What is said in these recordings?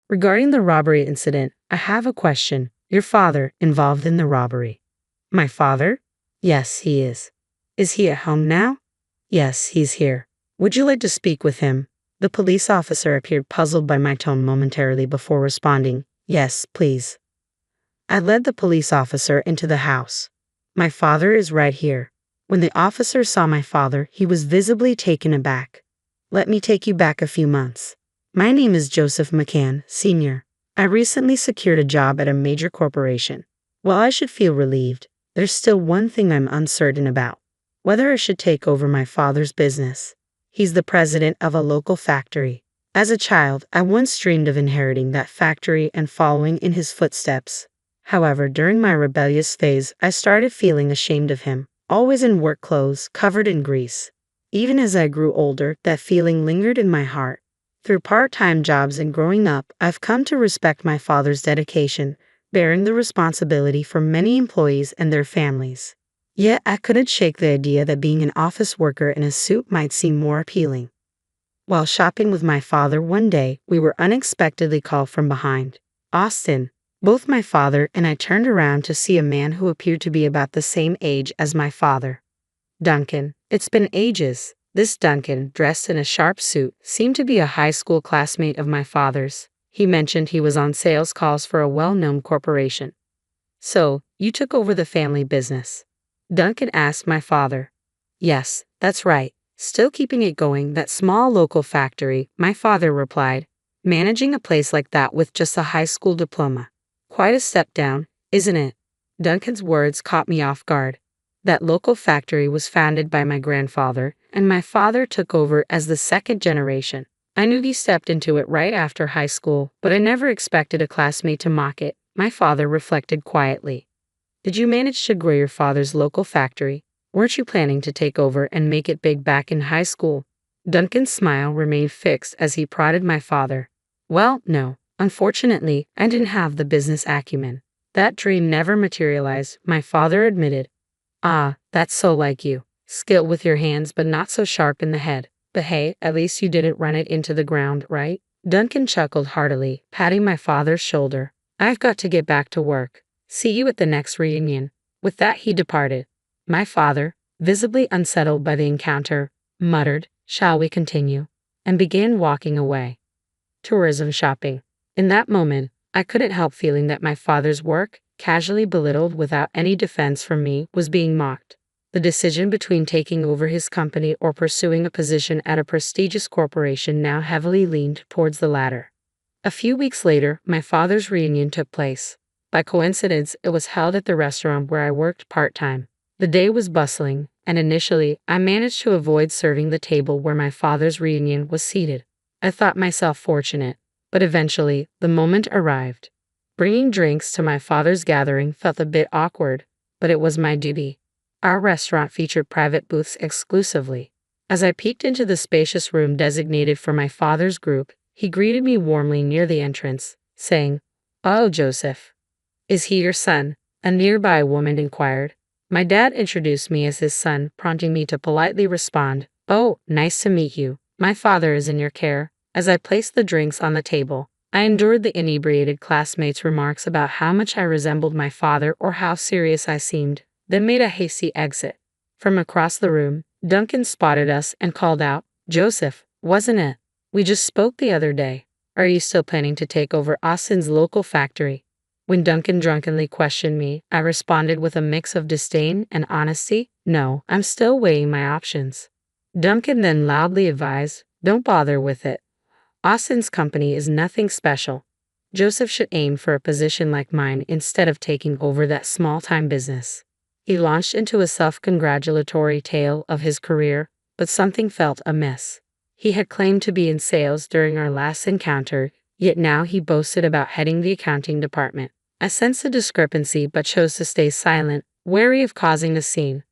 Regarding the robbery incident, I have a question. Your father involved in the robbery? My father? Yes, he is. Is he at home now? Yes, he's here. Would you like to speak with him? The police officer appeared puzzled by my tone momentarily before responding, yes, please. I led the police officer into the house. My father is right here. When the officer saw my father, he was visibly taken aback. Let me take you back a few months. My name is Joseph McCann, Sr. I recently secured a job at a major corporation. While I should feel relieved, there's still one thing I'm uncertain about. Whether I should take over my father's business. He's the president of a local factory. As a child, I once dreamed of inheriting that factory and following in his footsteps. However, during my rebellious phase, I started feeling ashamed of him, always in work clothes, covered in grease. Even as I grew older, that feeling lingered in my heart. Through part-time jobs and growing up, I've come to respect my father's dedication, bearing the responsibility for many employees and their families. Yet I couldn't shake the idea that being an office worker in a suit might seem more appealing. While shopping with my father one day, we were unexpectedly called from behind. Austin. Both my father and I turned around to see a man who appeared to be about the same age as my father. Duncan. It's been ages. This Duncan, dressed in a sharp suit, seemed to be a high school classmate of my father's. He mentioned he was on sales calls for a well-known corporation. So, you took over the family business? Duncan asked my father. Yes, that's right. Still keeping it going, that small local factory, my father replied. Managing a place like that with just a high school diploma. Quite a step down, isn't it? Duncan's words caught me off guard. That local factory was founded by my grandfather, and my father took over as the second generation. I knew he stepped into it right after high school, but I never expected a classmate to mock it, my father reflected quietly. Did you manage to grow your father's local factory? Weren't you planning to take over and make it big back in high school? Duncan's smile remained fixed as he prodded my father. Well, no. Unfortunately, I didn't have the business acumen. That dream never materialized, my father admitted. Ah, that's so like you. Skilled with your hands but not so sharp in the head. But hey, at least you didn't run it into the ground, right? Duncan chuckled heartily, patting my father's shoulder. I've got to get back to work. See you at the next reunion. With that he departed. My father, visibly unsettled by the encounter, muttered, "Shall we continue?" and began walking away. Tourism shopping. In that moment, I couldn't help feeling that my father's work, casually belittled without any defense from me, was being mocked. The decision between taking over his company or pursuing a position at a prestigious corporation now heavily leaned towards the latter. A few weeks later, my father's reunion took place. By coincidence, it was held at the restaurant where I worked part-time. The day was bustling, and initially, I managed to avoid serving the table where my father's reunion was seated. I thought myself fortunate. But eventually, the moment arrived. Bringing drinks to my father's gathering felt a bit awkward, but it was my duty. Our restaurant featured private booths exclusively. As I peeked into the spacious room designated for my father's group, he greeted me warmly near the entrance, saying, "Oh, Joseph. Is he your son?" A nearby woman inquired. My dad introduced me as his son, prompting me to politely respond, "Oh, nice to meet you. My father is in your care." As I placed the drinks on the table, I endured the inebriated classmates' remarks about how much I resembled my father or how serious I seemed, then made a hasty exit. From across the room, Duncan spotted us and called out, "Joseph, wasn't it? We just spoke the other day. Are you still planning to take over Austin's local factory?" When Duncan drunkenly questioned me, I responded with a mix of disdain and honesty, "No, I'm still weighing my options." Duncan then loudly advised, "Don't bother with it. Austin's company is nothing special. Joseph should aim for a position like mine instead of taking over that small-time business." He launched into a self-congratulatory tale of his career, but something felt amiss. He had claimed to be in sales during our last encounter, yet now he boasted about heading the accounting department. I sensed a discrepancy but chose to stay silent, wary of causing a scene.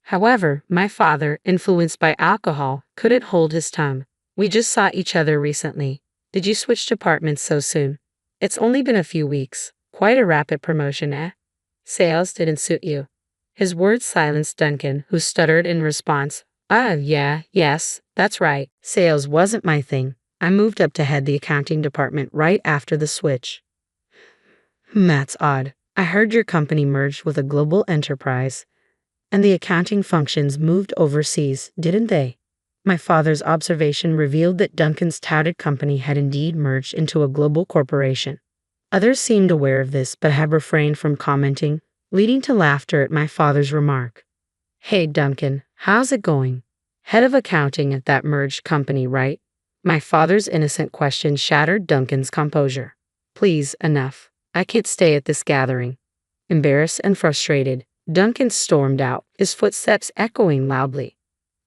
However, my father, influenced by alcohol, couldn't hold his tongue. "We just saw each other recently. Did you switch departments so soon? It's only been a few weeks. Quite a rapid promotion, eh? Sales didn't suit you." His words silenced Duncan, who stuttered in response. Yes, that's right. Sales wasn't my thing. I moved up to head the accounting department right after the switch. That's odd. I heard your company merged with a global enterprise, and the accounting functions moved overseas, didn't they? My father's observation revealed that Duncan's touted company had indeed merged into a global corporation. Others seemed aware of this but had refrained from commenting, leading to laughter at my father's remark. Hey Duncan, how's it going? Head of accounting at that merged company, right? My father's innocent question shattered Duncan's composure. Please, enough. I can't stay at this gathering. Embarrassed and frustrated, Duncan stormed out, his footsteps echoing loudly.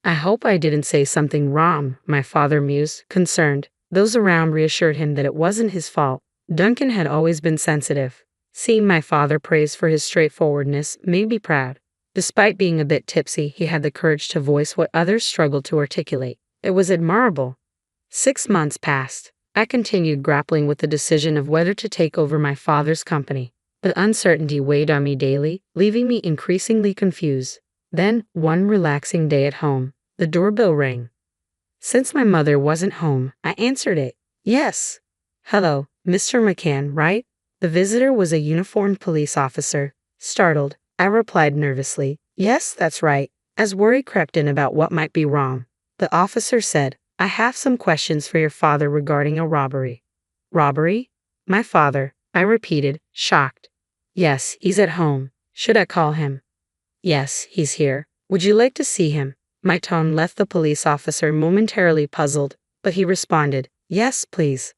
I hope I didn't say something wrong, my father mused, concerned. Those around reassured him that it wasn't his fault. Duncan had always been sensitive. Seeing my father praised for his straightforwardness made me proud. Despite being a bit tipsy, he had the courage to voice what others struggled to articulate. It was admirable. 6 months passed. I continued grappling with the decision of whether to take over my father's company. The uncertainty weighed on me daily, leaving me increasingly confused. Then, one relaxing day at home, the doorbell rang. Since my mother wasn't home, I answered it. Yes. Hello, Mr. McCann, right? The visitor was a uniformed police officer. Startled, I replied nervously, yes, that's right, as worry crept in about what might be wrong. The officer said, I have some questions for your father regarding a robbery. Robbery? My father, I repeated, shocked. Yes, he's at home. Should I call him? Yes, he's here. Would you like to see him? My tone left the police officer momentarily puzzled, but he responded, yes, please.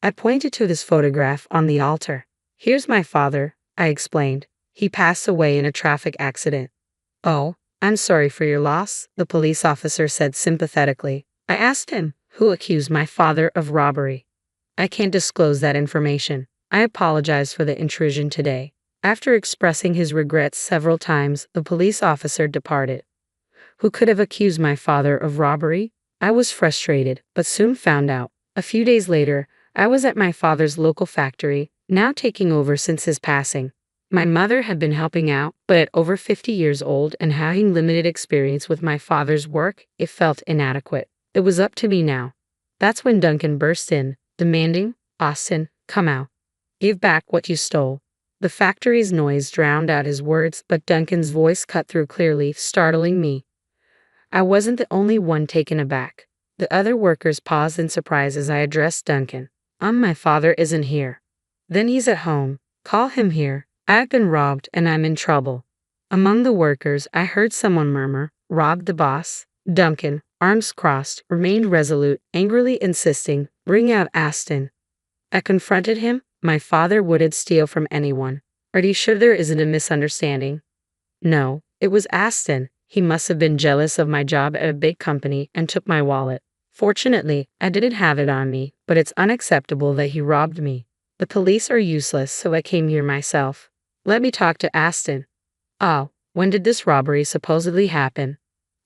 I pointed to this photograph on the altar. Here's my father, I explained. He passed away in a traffic accident. Oh, I'm sorry for your loss, the police officer said sympathetically. I asked him, who accused my father of robbery? I can't disclose that information. I apologize for the intrusion today. After expressing his regrets several times, the police officer departed. Who could have accused my father of robbery? I was frustrated, but soon found out. A few days later, I was at my father's local factory, now taking over since his passing. My mother had been helping out, but at over 50 years old and having limited experience with my father's work, it felt inadequate. It was up to me now. That's when Duncan burst in, demanding, Austin, come out. Give back what you stole. The factory's noise drowned out his words, but Duncan's voice cut through clearly, startling me. I wasn't the only one taken aback. The other workers paused in surprise as I addressed Duncan. My father isn't here. Then he's at home. Call him here. I've been robbed and I'm in trouble. Among the workers, I heard someone murmur, robbed the boss? Duncan, arms crossed, remained resolute, angrily insisting, bring out Aston. I confronted him. My father wouldn't steal from anyone. Are you sure there isn't a misunderstanding? No, it was Aston. He must have been jealous of my job at a big company and took my wallet. Fortunately, I didn't have it on me, but it's unacceptable that he robbed me. The police are useless, so I came here myself. Let me talk to Aston. Oh, when did this robbery supposedly happen?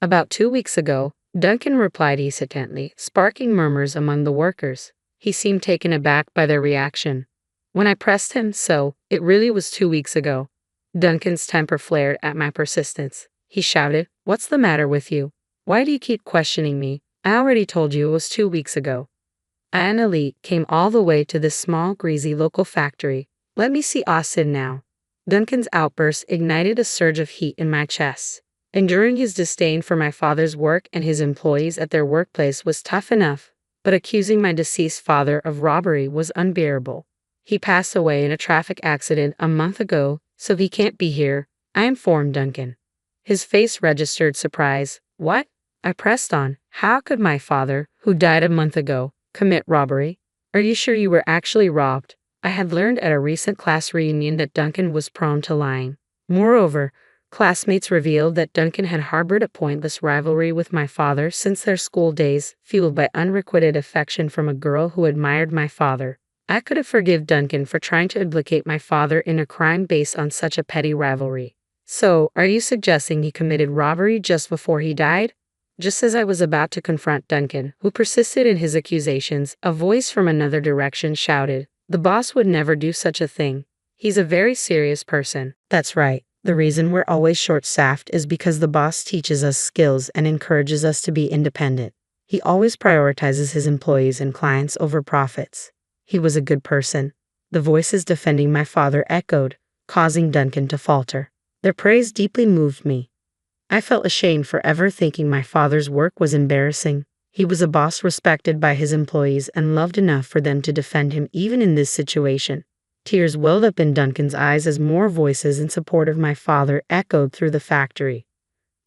About 2 weeks ago, Duncan replied hesitantly, sparking murmurs among the workers. He seemed taken aback by their reaction. When I pressed him, it really was 2 weeks ago. Duncan's temper flared at my persistence. He shouted, what's the matter with you? Why do you keep questioning me? I already told you it was 2 weeks ago. I and Elite came all the way to this small, greasy local factory. Let me see Austin now. Duncan's outburst ignited a surge of heat in my chest. Enduring his disdain for my father's work and his employees at their workplace was tough enough, but accusing my deceased father of robbery was unbearable. He passed away in a traffic accident a month ago, so he can't be here, I informed Duncan. His face registered surprise. What? I pressed on. How could my father, who died a month ago, commit robbery? Are you sure you were actually robbed? I had learned at a recent class reunion that Duncan was prone to lying. Moreover, classmates revealed that Duncan had harbored a pointless rivalry with my father since their school days, fueled by unrequited affection from a girl who admired my father. I could have forgiven Duncan for trying to implicate my father in a crime based on such a petty rivalry. So, are you suggesting he committed robbery just before he died? Just as I was about to confront Duncan, who persisted in his accusations, a voice from another direction shouted, the boss would never do such a thing. He's a very serious person. That's right. The reason we're always short-staffed is because the boss teaches us skills and encourages us to be independent. He always prioritizes his employees and clients over profits. He was a good person. The voices defending my father echoed, causing Duncan to falter. Their praise deeply moved me. I felt ashamed for ever thinking my father's work was embarrassing. He was a boss respected by his employees and loved enough for them to defend him even in this situation. Tears welled up in Duncan's eyes as more voices in support of my father echoed through the factory.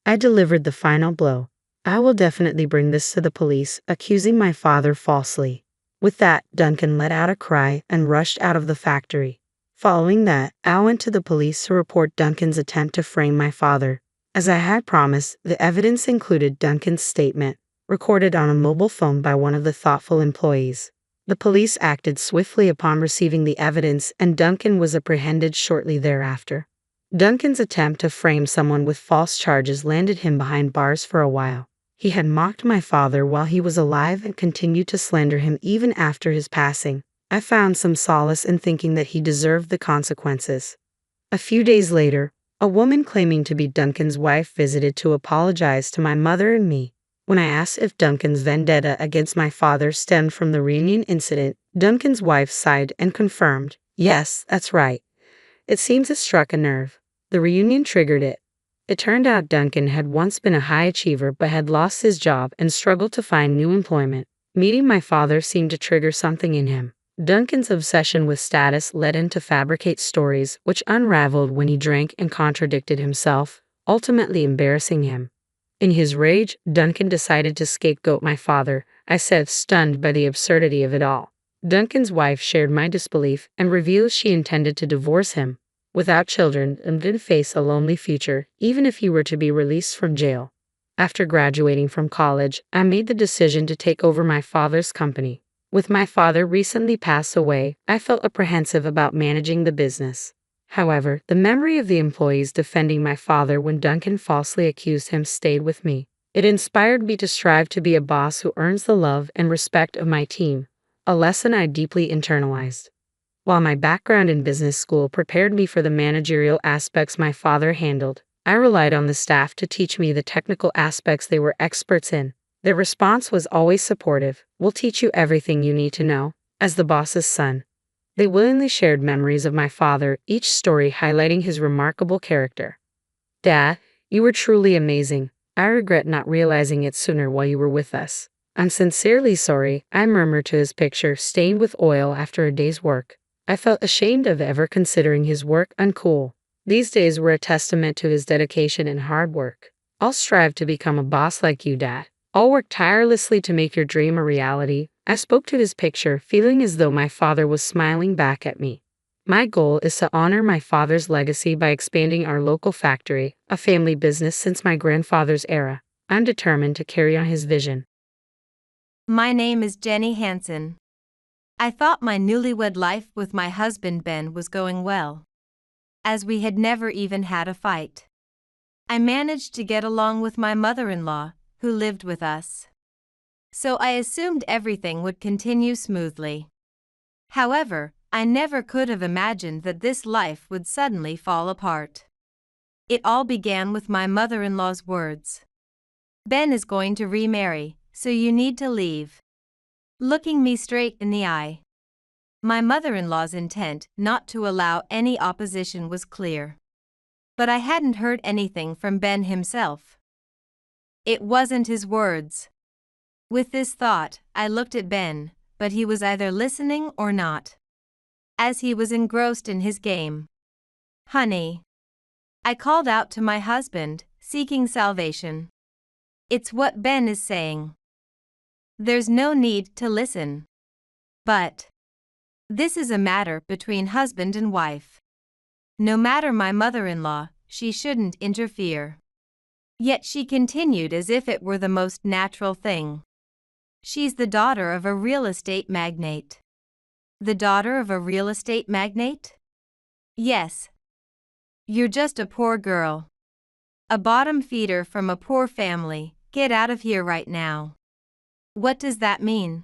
I delivered the final blow. I will definitely bring this to the police, accusing my father falsely. With that, Duncan let out a cry and rushed out of the factory. Following that, I went to the police to report Duncan's attempt to frame my father. As I had promised, the evidence included Duncan's statement, recorded on a mobile phone by one of the thoughtful employees. The police acted swiftly upon receiving the evidence, and Duncan was apprehended shortly thereafter. Duncan's attempt to frame someone with false charges landed him behind bars for a while. He had mocked my father while he was alive and continued to slander him even after his passing. I found some solace in thinking that he deserved the consequences. A few days later, a woman claiming to be Duncan's wife visited to apologize to my mother and me. When I asked if Duncan's vendetta against my father stemmed from the reunion incident, Duncan's wife sighed and confirmed, "Yes, that's right. It seems it struck a nerve. The reunion triggered it." It turned out Duncan had once been a high achiever but had lost his job and struggled to find new employment. Meeting my father seemed to trigger something in him. Duncan's obsession with status led him to fabricate stories which unraveled when he drank and contradicted himself, ultimately embarrassing him. In his rage, Duncan decided to scapegoat my father, I said, stunned by the absurdity of it all. Duncan's wife shared my disbelief and revealed she intended to divorce him. Without children, and didn't face a lonely future, even if he were to be released from jail. After graduating from college, I made the decision to take over my father's company. With my father recently passed away, I felt apprehensive about managing the business. However, the memory of the employees defending my father when Duncan falsely accused him stayed with me. It inspired me to strive to be a boss who earns the love and respect of my team, a lesson I deeply internalized. While my background in business school prepared me for the managerial aspects my father handled, I relied on the staff to teach me the technical aspects they were experts in. Their response was always supportive. "We'll teach you everything you need to know." As the boss's son, they willingly shared memories of my father, each story highlighting his remarkable character. "Dad, you were truly amazing. I regret not realizing it sooner while you were with us." "I'm sincerely sorry," I murmured to his picture, stained with oil after a day's work. I felt ashamed of ever considering his work uncool. These days were a testament to his dedication and hard work. "I'll strive to become a boss like you, Dad. I'll work tirelessly to make your dream a reality." I spoke to his picture, feeling as though my father was smiling back at me. My goal is to honor my father's legacy by expanding our local factory, a family business since my grandfather's era. I'm determined to carry on his vision. My name is Jenny Hansen. I thought my newlywed life with my husband Ben was going well, as we had never even had a fight. I managed to get along with my mother-in-law, who lived with us, so I assumed everything would continue smoothly. However, I never could have imagined that this life would suddenly fall apart. It all began with my mother-in-law's words. "Ben is going to remarry, so you need to leave." Looking me straight in the eye. My mother-in-law's intent not to allow any opposition was clear. But I hadn't heard anything from Ben himself. It wasn't his words. With this thought, I looked at Ben, but he was either listening or not, as he was engrossed in his game. "Honey." I called out to my husband, seeking salvation. "It's what Ben is saying. There's no need to listen." But this is a matter between husband and wife. No matter my mother-in-law, she shouldn't interfere. Yet she continued as if it were the most natural thing. "She's the daughter of a real estate magnate." "The daughter of a real estate magnate?" "Yes. You're just a poor girl. A bottom feeder from a poor family. Get out of here right now." "What does that mean?"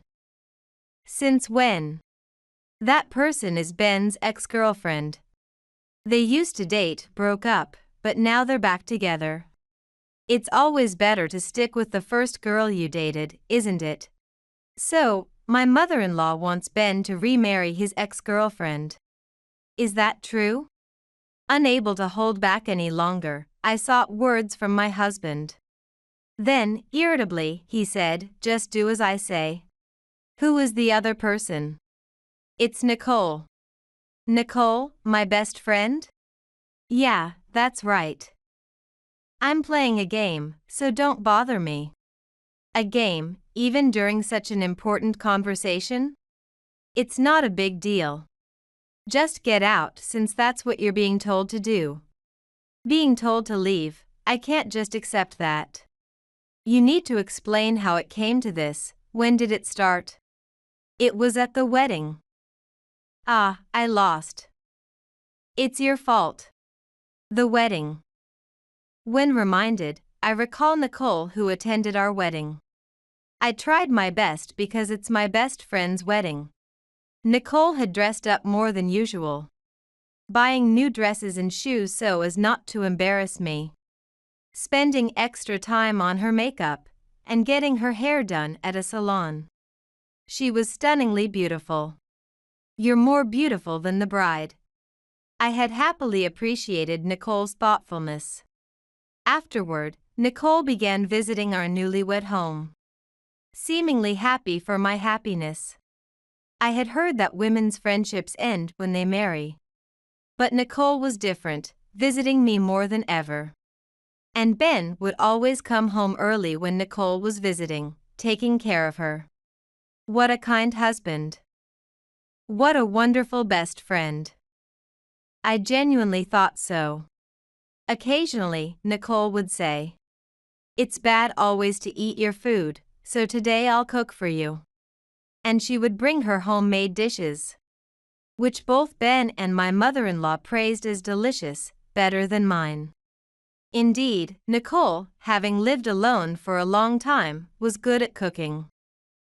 "Since when?" "That person is Ben's ex-girlfriend. They used to date, broke up, but now they're back together." It's always better to stick with the first girl you dated, isn't it? So, my mother-in-law wants Ben to remarry his ex-girlfriend. Is that true? Unable to hold back any longer, I sought words from my husband. Then, irritably, he said, "Just do as I say." Who is the other person? It's Nicole. Nicole, my best friend? Yeah, that's right. I'm playing a game, so don't bother me. A game, even during such an important conversation? It's not a big deal. Just get out since that's what you're being told to do. Being told to leave, I can't just accept that. You need to explain how it came to this. When did it start? It was at the wedding. Ah, I lost. It's your fault. The wedding. When reminded, I recall Nicole who attended our wedding. I tried my best because it's my best friend's wedding. Nicole had dressed up more than usual, buying new dresses and shoes so as not to embarrass me, spending extra time on her makeup, and getting her hair done at a salon. She was stunningly beautiful. You're more beautiful than the bride. I had happily appreciated Nicole's thoughtfulness. Afterward, Nicole began visiting our newlywed home, seemingly happy for my happiness. I had heard that women's friendships end when they marry. But Nicole was different, visiting me more than ever. And Ben would always come home early when Nicole was visiting, taking care of her. What a kind husband. What a wonderful best friend. I genuinely thought so. Occasionally, Nicole would say, "It's bad always to eat your food, so today I'll cook for you." And she would bring her homemade dishes, which both Ben and my mother-in-law praised as delicious, better than mine. Indeed, Nicole, having lived alone for a long time, was good at cooking.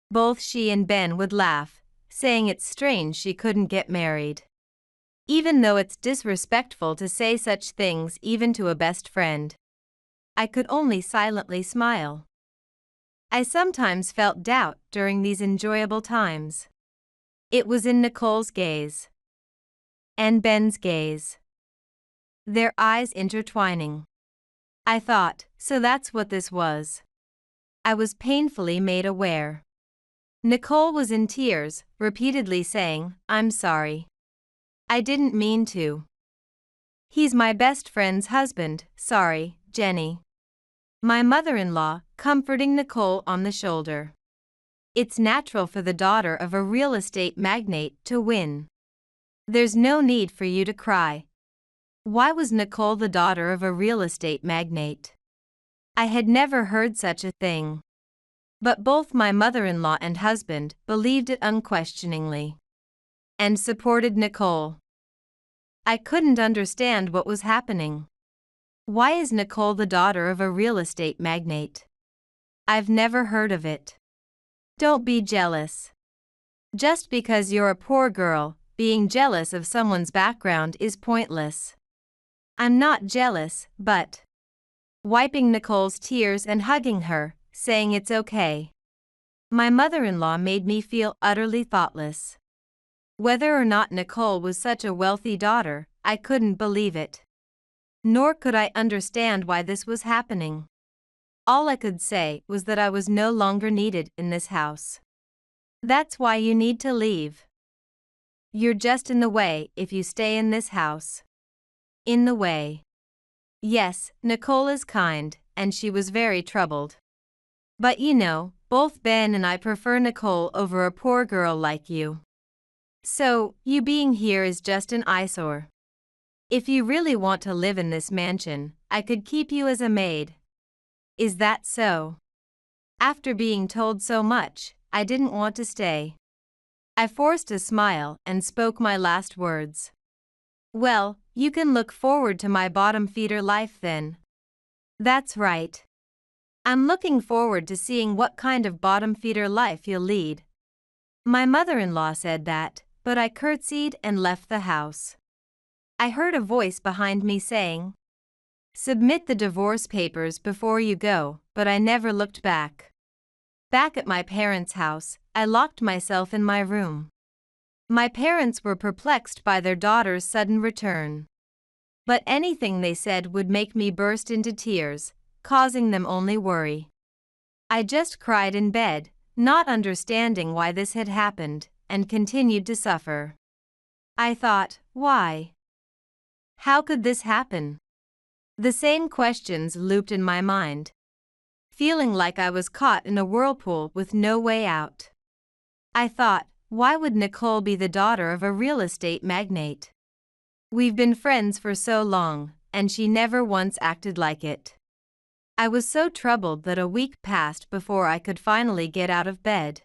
Both she and Ben would laugh, saying it's strange she couldn't get married. Even though it's disrespectful to say such things even to a best friend. I could only silently smile. I sometimes felt doubt during these enjoyable times. It was in Nicole's gaze. And Ben's gaze. Their eyes intertwining. I thought, so that's what this was. I was painfully made aware. Nicole was in tears, repeatedly saying, "I'm sorry. I didn't mean to. He's my best friend's husband, sorry, Jenny." My mother-in-law, comforting Nicole on the shoulder. It's natural for the daughter of a real estate magnate to win. There's no need for you to cry. Why was Nicole the daughter of a real estate magnate? I had never heard such a thing. But both my mother-in-law and husband believed it unquestioningly. And supported Nicole. I couldn't understand what was happening. Why is Nicole the daughter of a real estate magnate? I've never heard of it. Don't be jealous. Just because you're a poor girl, being jealous of someone's background is pointless. I'm not jealous, but wiping Nicole's tears and hugging her, saying it's okay. My mother-in-law made me feel utterly thoughtless. Whether or not Nicole was such a wealthy daughter, I couldn't believe it. Nor could I understand why this was happening. All I could say was that I was no longer needed in this house. That's why you need to leave. You're just in the way if you stay in this house. In the way. Yes, Nicole is kind, and she was very troubled. But you know, both Ben and I prefer Nicole over a poor girl like you. So, you being here is just an eyesore. If you really want to live in this mansion, I could keep you as a maid. Is that so? After being told so much, I didn't want to stay. I forced a smile and spoke my last words. Well, you can look forward to my bottom feeder life then. That's right. I'm looking forward to seeing what kind of bottom feeder life you'll lead. My mother-in-law said that, but I curtsied and left the house. I heard a voice behind me saying, Submit the divorce papers before you go, but I never looked back. Back at my parents' house, I locked myself in my room. My parents were perplexed by their daughter's sudden return. But anything they said would make me burst into tears, causing them only worry. I just cried in bed, not understanding why this had happened, and continued to suffer. I thought, why? How could this happen? The same questions looped in my mind, feeling like I was caught in a whirlpool with no way out. I thought, why would Nicole be the daughter of a real estate magnate? We've been friends for so long, and she never once acted like it. I was so troubled that a week passed before I could finally get out of bed.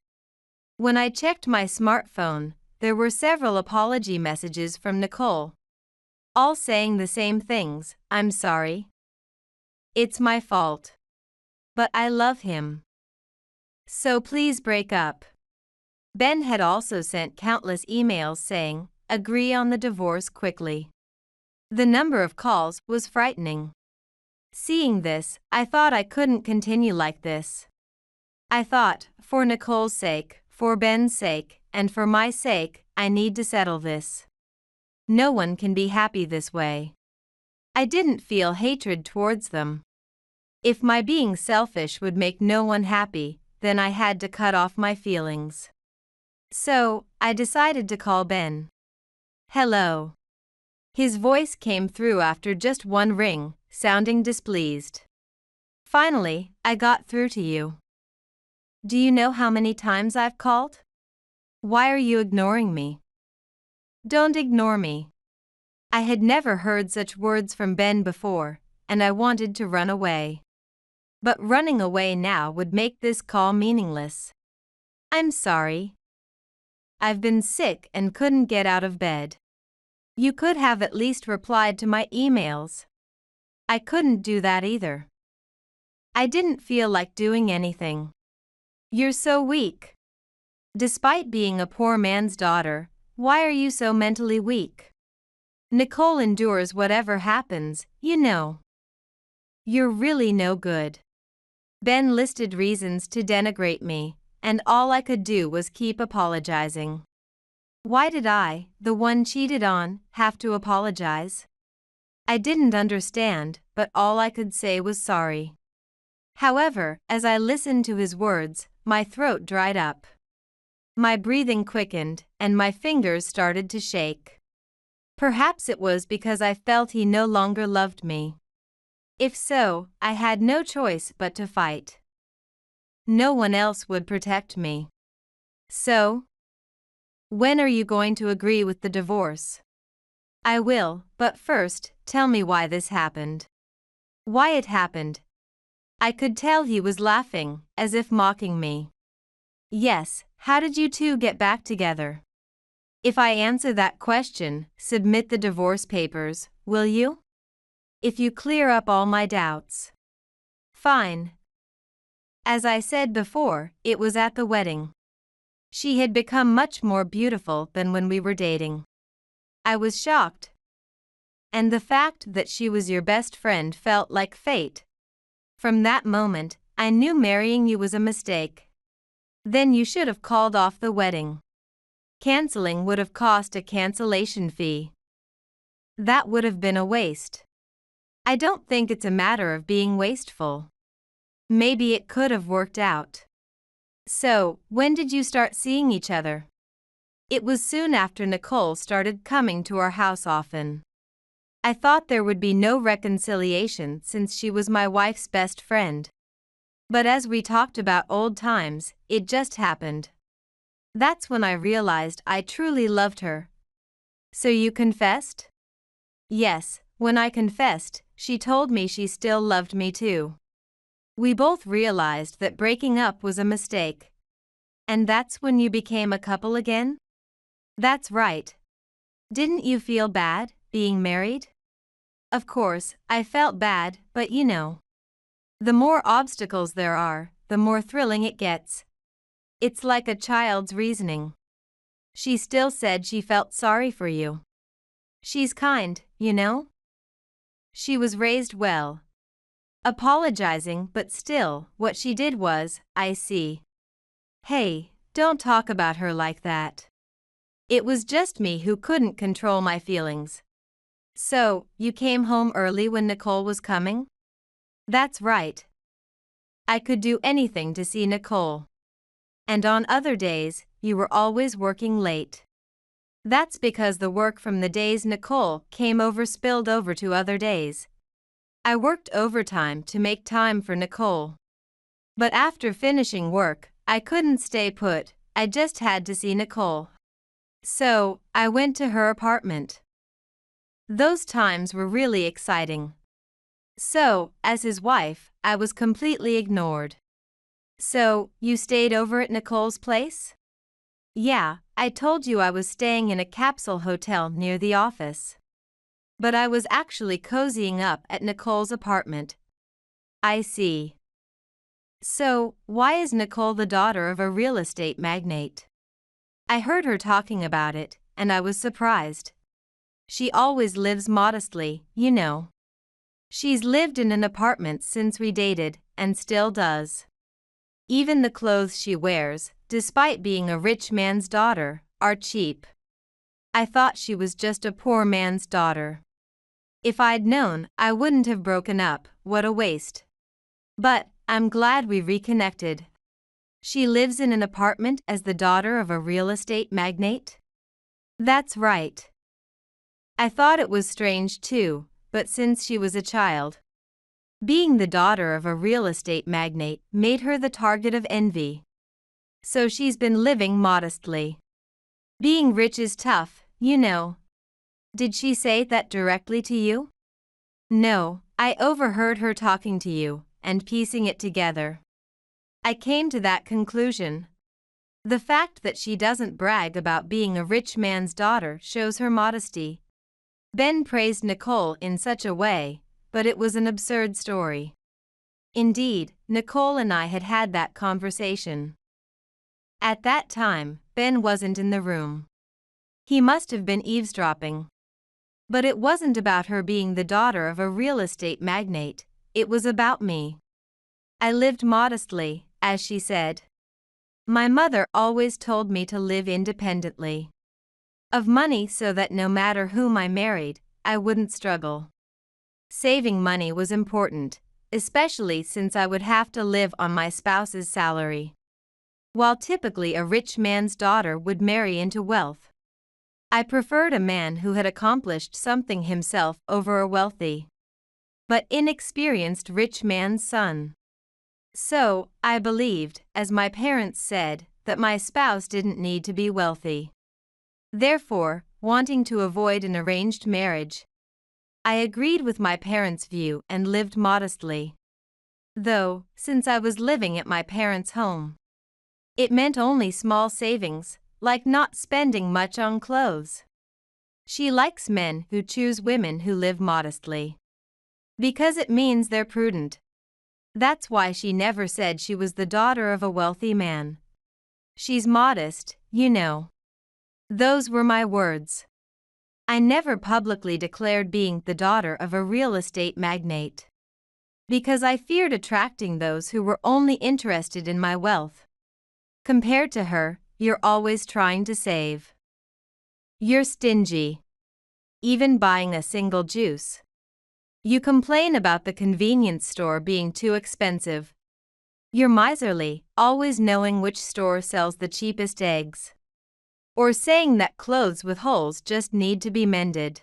When I checked my smartphone, there were several apology messages from Nicole, all saying the same things: I'm sorry. It's my fault. But I love him. So please break up. Ben had also sent countless emails saying, agree on the divorce quickly. The number of calls was frightening. Seeing this, I thought I couldn't continue like this. I thought, for Nicole's sake, for Ben's sake, and for my sake, I need to settle this. No one can be happy this way. I didn't feel hatred towards them. If my being selfish would make no one happy, then I had to cut off my feelings. So, I decided to call Ben. Hello. His voice came through after just one ring, sounding displeased. Finally, I got through to you. Do you know how many times I've called? Why are you ignoring me? Don't ignore me. I had never heard such words from Ben before, and I wanted to run away. But running away now would make this call meaningless. I'm sorry. I've been sick and couldn't get out of bed. You could have at least replied to my emails. I couldn't do that either. I didn't feel like doing anything. You're so weak. Despite being a poor man's daughter, why are you so mentally weak? Nicole endures whatever happens, you know. You're really no good. Ben listed reasons to denigrate me, and all I could do was keep apologizing. Why did I, the one cheated on, have to apologize? I didn't understand, but all I could say was sorry. However, as I listened to his words, my throat dried up. My breathing quickened, and my fingers started to shake. Perhaps it was because I felt he no longer loved me. If so, I had no choice but to fight. No one else would protect me. So, when are you going to agree with the divorce? I will, but first, tell me why this happened. Why it happened. I could tell he was laughing, as if mocking me. Yes, how did you two get back together? If I answer that question, submit the divorce papers, will you? If you clear up all my doubts. Fine. As I said before, it was at the wedding. She had become much more beautiful than when we were dating. I was shocked. And the fact that she was your best friend felt like fate. From that moment, I knew marrying you was a mistake. Then you should have called off the wedding. Canceling would have cost a cancellation fee. That would have been a waste. I don't think it's a matter of being wasteful. Maybe it could have worked out. So, when did you start seeing each other? It was soon after Nicole started coming to our house often. I thought there would be no reconciliation since she was my wife's best friend. But as we talked about old times, it just happened. That's when I realized I truly loved her. So you confessed? Yes, when I confessed, she told me she still loved me too. We both realized that breaking up was a mistake. And that's when you became a couple again? That's right. Didn't you feel bad, being married? Of course, I felt bad, but you know. The more obstacles there are, the more thrilling it gets. It's like a child's reasoning. She still said she felt sorry for you. She's kind, you know? She was raised well. Apologizing, but still, what she did was, I see. Hey, don't talk about her like that. It was just me who couldn't control my feelings. So, you came home early when Nicole was coming? That's right. I could do anything to see Nicole. And on other days, you were always working late. That's because the work from the days Nicole came over spilled over to other days. I worked overtime to make time for Nicole. But after finishing work, I couldn't stay put, I just had to see Nicole. So, I went to her apartment. Those times were really exciting. So, as his wife, I was completely ignored. So, you stayed over at Nicole's place? Yeah, I told you I was staying in a capsule hotel near the office. But I was actually cozying up at Nicole's apartment. I see. So, why is Nicole the daughter of a real estate magnate? I heard her talking about it, and I was surprised. She always lives modestly, you know. She's lived in an apartment since we dated, and still does. Even the clothes she wears, despite being a rich man's daughter, are cheap. I thought she was just a poor man's daughter. If I'd known, I wouldn't have broken up, what a waste. But, I'm glad we reconnected. She lives in an apartment as the daughter of a real estate magnate? That's right. I thought it was strange too, but since she was a child, being the daughter of a real estate magnate made her the target of envy. So she's been living modestly. Being rich is tough, you know. Did she say that directly to you? No, I overheard her talking to you, and piecing it together. I came to that conclusion. The fact that she doesn't brag about being a rich man's daughter shows her modesty. Ben praised Nicole in such a way, but it was an absurd story. Indeed, Nicole and I had had that conversation. At that time, Ben wasn't in the room. He must have been eavesdropping. But it wasn't about her being the daughter of a real estate magnate, it was about me. I lived modestly, as she said. My mother always told me to live independently of money so that no matter whom I married, I wouldn't struggle. Saving money was important, especially since I would have to live on my spouse's salary. While typically a rich man's daughter would marry into wealth, I preferred a man who had accomplished something himself over a wealthy, but inexperienced rich man's son. So, I believed, as my parents said, that my spouse didn't need to be wealthy. Therefore, wanting to avoid an arranged marriage, I agreed with my parents' view and lived modestly. Though, since I was living at my parents' home, it meant only small savings, like not spending much on clothes. She likes men who choose women who live modestly, because it means they're prudent. That's why she never said she was the daughter of a wealthy man. She's modest, you know. Those were my words. I never publicly declared being the daughter of a real estate magnate, because I feared attracting those who were only interested in my wealth. Compared to her, you're always trying to save. You're stingy. Even buying a single juice. You complain about the convenience store being too expensive. You're miserly, always knowing which store sells the cheapest eggs. Or saying that clothes with holes just need to be mended.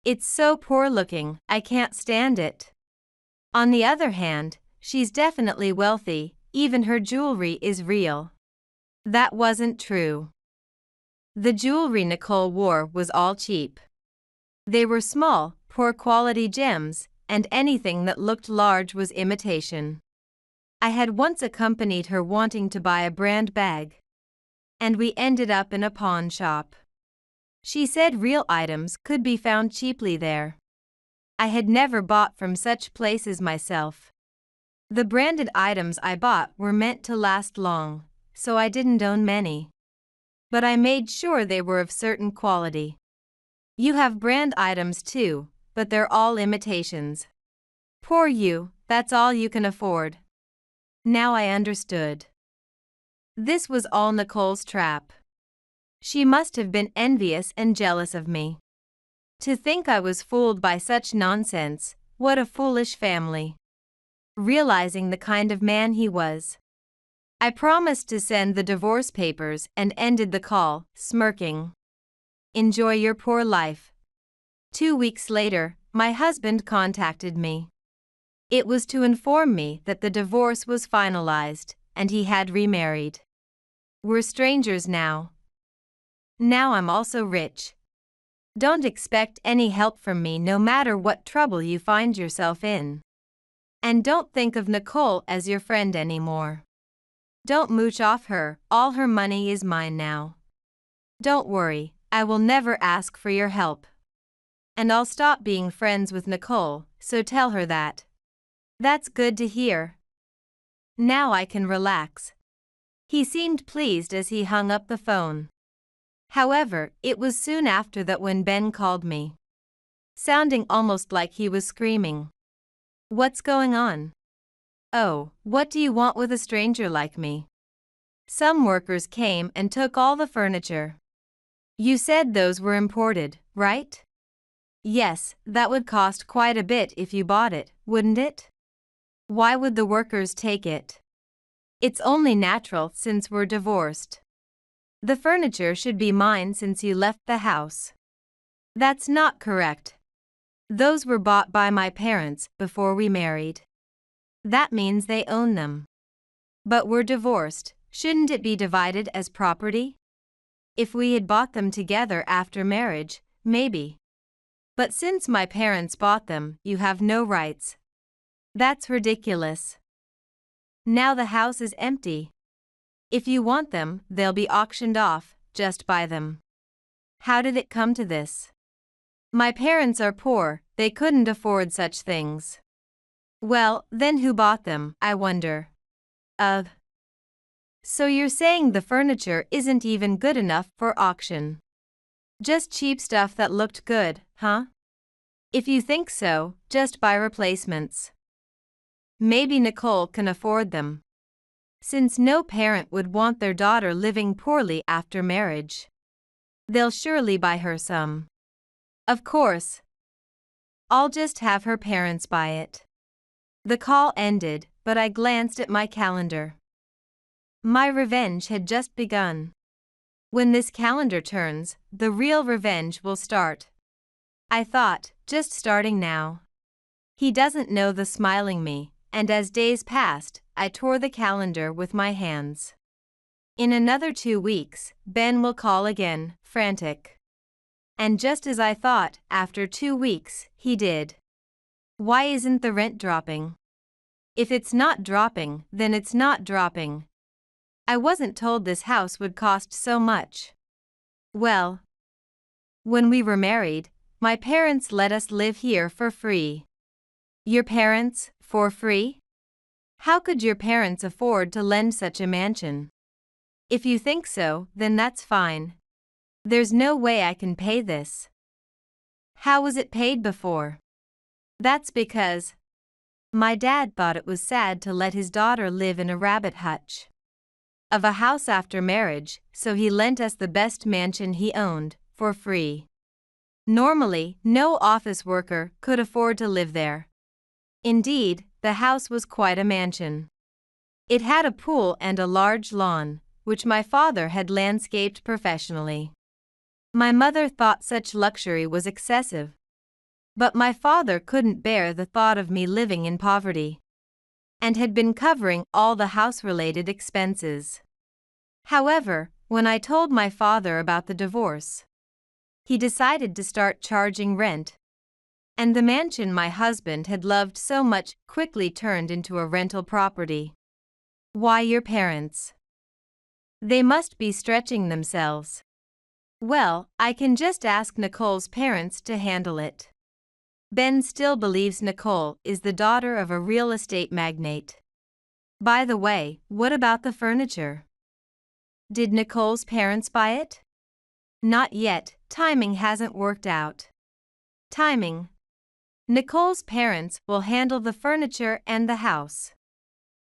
It's so poor looking, I can't stand it. On the other hand, she's definitely wealthy, even her jewelry is real. That wasn't true. The jewelry Nicole wore was all cheap. They were small, poor quality gems, and anything that looked large was imitation. I had once accompanied her wanting to buy a brand bag, and we ended up in a pawn shop. She said real items could be found cheaply there. I had never bought from such places myself. The branded items I bought were meant to last long, so I didn't own many. But I made sure they were of certain quality. You have brand items too, but they're all imitations. Poor you, that's all you can afford. Now I understood. This was all Nicole's trap. She must have been envious and jealous of me. To think I was fooled by such nonsense, what a foolish family. Realizing the kind of man he was, I promised to send the divorce papers and ended the call, smirking. Enjoy your poor life. 2 weeks later, my husband contacted me. It was to inform me that the divorce was finalized, and he had remarried. We're strangers now. Now I'm also rich. Don't expect any help from me no matter what trouble you find yourself in. And don't think of Nicole as your friend anymore. Don't mooch off her, all her money is mine now. Don't worry, I will never ask for your help. And I'll stop being friends with Nicole, so tell her that. That's good to hear. Now I can relax. He seemed pleased as he hung up the phone. However, it was soon after that when Ben called me, sounding almost like he was screaming. What's going on? Oh, what do you want with a stranger like me? Some workers came and took all the furniture. You said those were imported, right? Yes, that would cost quite a bit if you bought it, wouldn't it? Why would the workers take it? It's only natural since we're divorced. The furniture should be mine since you left the house. That's not correct. Those were bought by my parents before we married. That means they own them. But we're divorced, shouldn't it be divided as property? If we had bought them together after marriage, maybe. But since my parents bought them, you have no rights. That's ridiculous. Now the house is empty. If you want them, they'll be auctioned off, just buy them. How did it come to this? My parents are poor, they couldn't afford such things. Well, then who bought them, I wonder? So you're saying the furniture isn't even good enough for auction? Just cheap stuff that looked good, huh? If you think so, just buy replacements. Maybe Nicole can afford them. Since no parent would want their daughter living poorly after marriage, they'll surely buy her some. Of course. I'll just have her parents buy it. The call ended, but I glanced at my calendar. My revenge had just begun. When this calendar turns, the real revenge will start. I thought, just starting now. He doesn't know the smiling me, and as days passed, I tore the calendar with my hands. In another 2 weeks, Ben will call again, frantic. And just as I thought, after 2 weeks, he did. Why isn't the rent dropping? If it's not dropping, then it's not dropping. I wasn't told this house would cost so much. Well, when we were married, my parents let us live here for free. Your parents, for free? How could your parents afford to lend such a mansion? If you think so, then that's fine. There's no way I can pay this. How was it paid before? That's because my dad thought it was sad to let his daughter live in a rabbit hutch of a house after marriage, so he lent us the best mansion he owned, for free. Normally, no office worker could afford to live there. Indeed, the house was quite a mansion. It had a pool and a large lawn, which my father had landscaped professionally. My mother thought such luxury was excessive. But my father couldn't bear the thought of me living in poverty, and had been covering all the house-related expenses. However, when I told my father about the divorce, he decided to start charging rent. And the mansion my husband had loved so much quickly turned into a rental property. Why your parents? They must be stretching themselves. Well, I can just ask Nicole's parents to handle it. Ben still believes Nicole is the daughter of a real estate magnate. By the way, what about the furniture? Did Nicole's parents buy it? Not yet, timing hasn't worked out. Timing? Nicole's parents will handle the furniture and the house.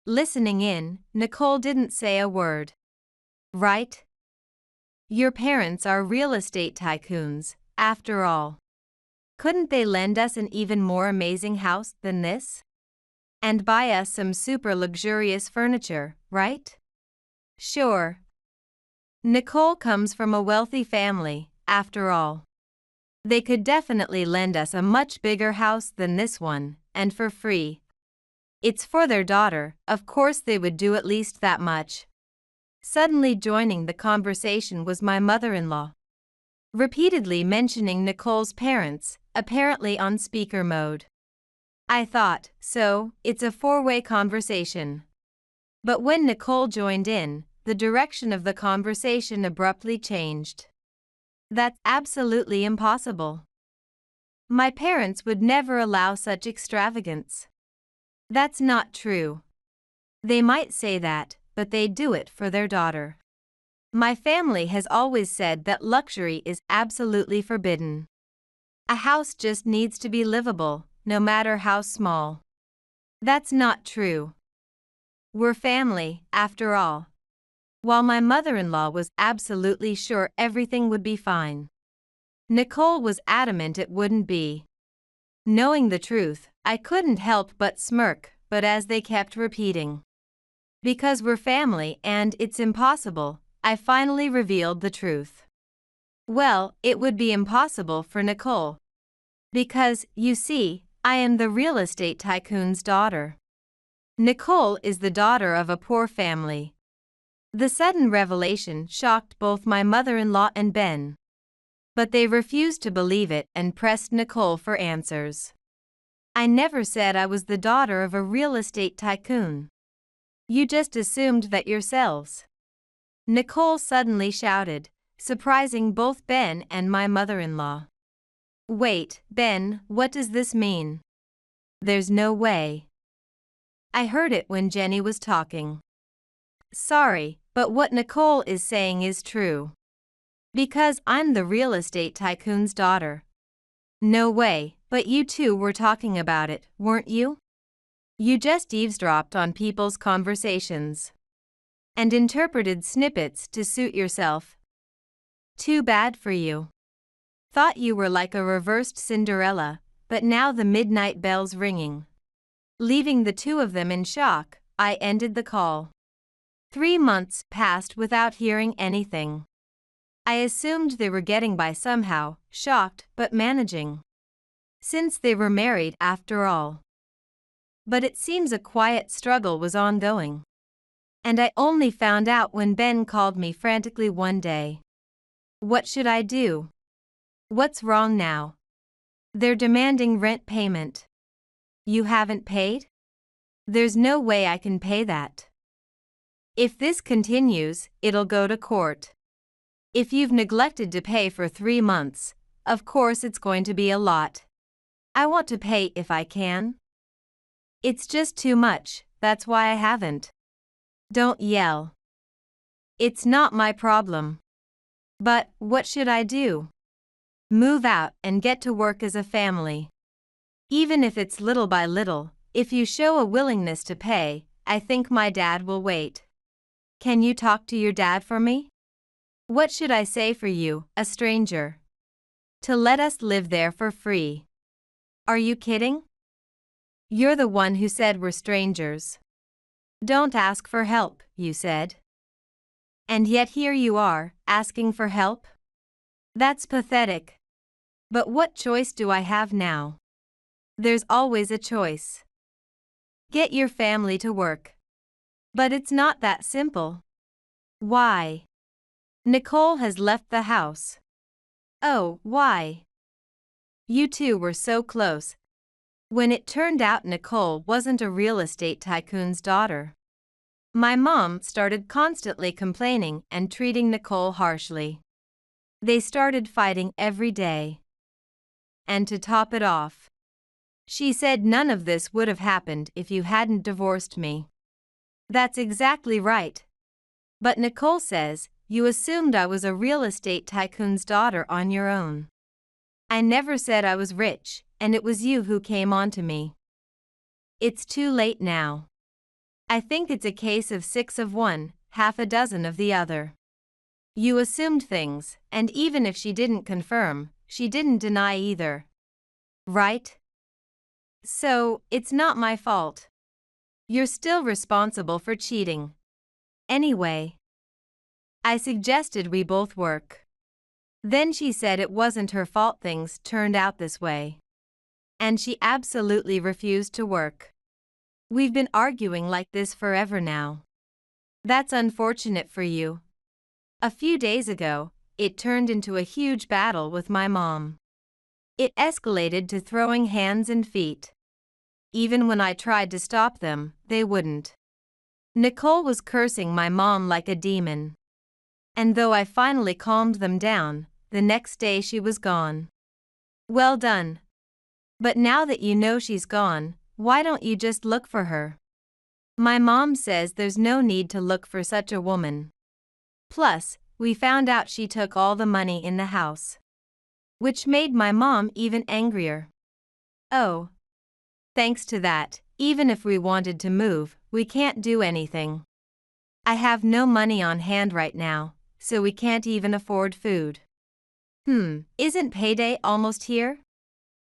Listening in, Nicole didn't say a word. Right? Your parents are real estate tycoons, after all. Couldn't they lend us an even more amazing house than this? And buy us some super luxurious furniture, right? Sure. Nicole comes from a wealthy family, after all. They could definitely lend us a much bigger house than this one, and for free. It's for their daughter, of course they would do at least that much. Suddenly joining the conversation was my mother-in-law, repeatedly mentioning Nicole's parents, apparently on speaker mode. I thought, so, it's a four-way conversation. But when Nicole joined in, the direction of the conversation abruptly changed. That's absolutely impossible. My parents would never allow such extravagance. That's not true. They might say that, but they do it for their daughter. My family has always said that luxury is absolutely forbidden. A house just needs to be livable, no matter how small. That's not true. We're family, after all. While my mother-in-law was absolutely sure everything would be fine, Nicole was adamant it wouldn't be. Knowing the truth, I couldn't help but smirk, but as they kept repeating, because we're family and it's impossible, I finally revealed the truth. Well, it would be impossible for Nicole. Because, you see, I am the real estate tycoon's daughter. Nicole is the daughter of a poor family. The sudden revelation shocked both my mother-in-law and Ben. But they refused to believe it and pressed Nicole for answers. I never said I was the daughter of a real estate tycoon. You just assumed that yourselves. Nicole suddenly shouted, surprising both Ben and my mother-in-law. Wait, Ben, what does this mean? There's no way. I heard it when Jenny was talking. Sorry, but what Nicole is saying is true. Because I'm the real estate tycoon's daughter. No way, but you two were talking about it, weren't you? You just eavesdropped on people's conversations and interpreted snippets to suit yourself. Too bad for you. Thought you were like a reversed Cinderella, but now the midnight bell's ringing. Leaving the two of them in shock, I ended the call. 3 months passed without hearing anything. I assumed they were getting by somehow, shocked but managing. Since they were married after all. But it seems a quiet struggle was ongoing. And I only found out when Ben called me frantically one day. What should I do? What's wrong now? They're demanding rent payment. You haven't paid? There's no way I can pay that. If this continues, it'll go to court. If you've neglected to pay for 3 months, of course it's going to be a lot. I want to pay if I can. It's just too much, that's why I haven't. Don't yell. It's not my problem. But, what should I do? Move out and get to work as a family. Even if it's little by little, if you show a willingness to pay, I think my dad will wait. Can you talk to your dad for me? What should I say for you, a stranger? To let us live there for free. Are you kidding? You're the one who said we're strangers. Don't ask for help, you said. And yet here you are, asking for help? That's pathetic. But what choice do I have now? There's always a choice. Get your family to work. But it's not that simple. Why? Nicole has left the house. Oh, why? You two were so close. When it turned out Nicole wasn't a real estate tycoon's daughter. My mom started constantly complaining and treating Nicole harshly. They started fighting every day. And to top it off, she said none of this would have happened if you hadn't divorced me. That's exactly right. But Nicole says, you assumed I was a real estate tycoon's daughter on your own. I never said I was rich, and it was you who came on to me. It's too late now. I think it's a case of 6 of one, half a dozen of the other. You assumed things, and even if she didn't confirm, she didn't deny either. Right? So, it's not my fault. You're still responsible for cheating. Anyway, I suggested we both work. Then she said it wasn't her fault things turned out this way. And she absolutely refused to work. We've been arguing like this forever now. That's unfortunate for you. A few days ago, it turned into a huge battle with my mom. It escalated to throwing hands and feet. Even when I tried to stop them, they wouldn't. Nicole was cursing my mom like a demon. And though I finally calmed them down, the next day she was gone. Well done. But now that you know she's gone, why don't you just look for her? My mom says there's no need to look for such a woman. Plus, we found out she took all the money in the house. Which made my mom even angrier. Oh. Thanks to that, even if we wanted to move, we can't do anything. I have no money on hand right now, so we can't even afford food. Isn't payday almost here?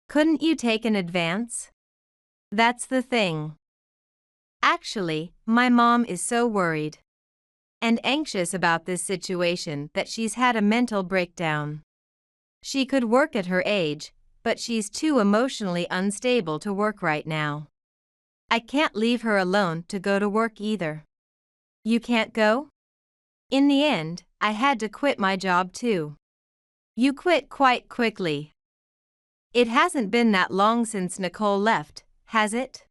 Couldn't you take an advance? That's the thing. Actually, my mom is so worried and anxious about this situation that she's had a mental breakdown. She could work at her age, but she's too emotionally unstable to work right now. I can't leave her alone to go to work either. You can't go? In the end, I had to quit my job too. You quit quite quickly. It hasn't been that long since Nicole left, has it?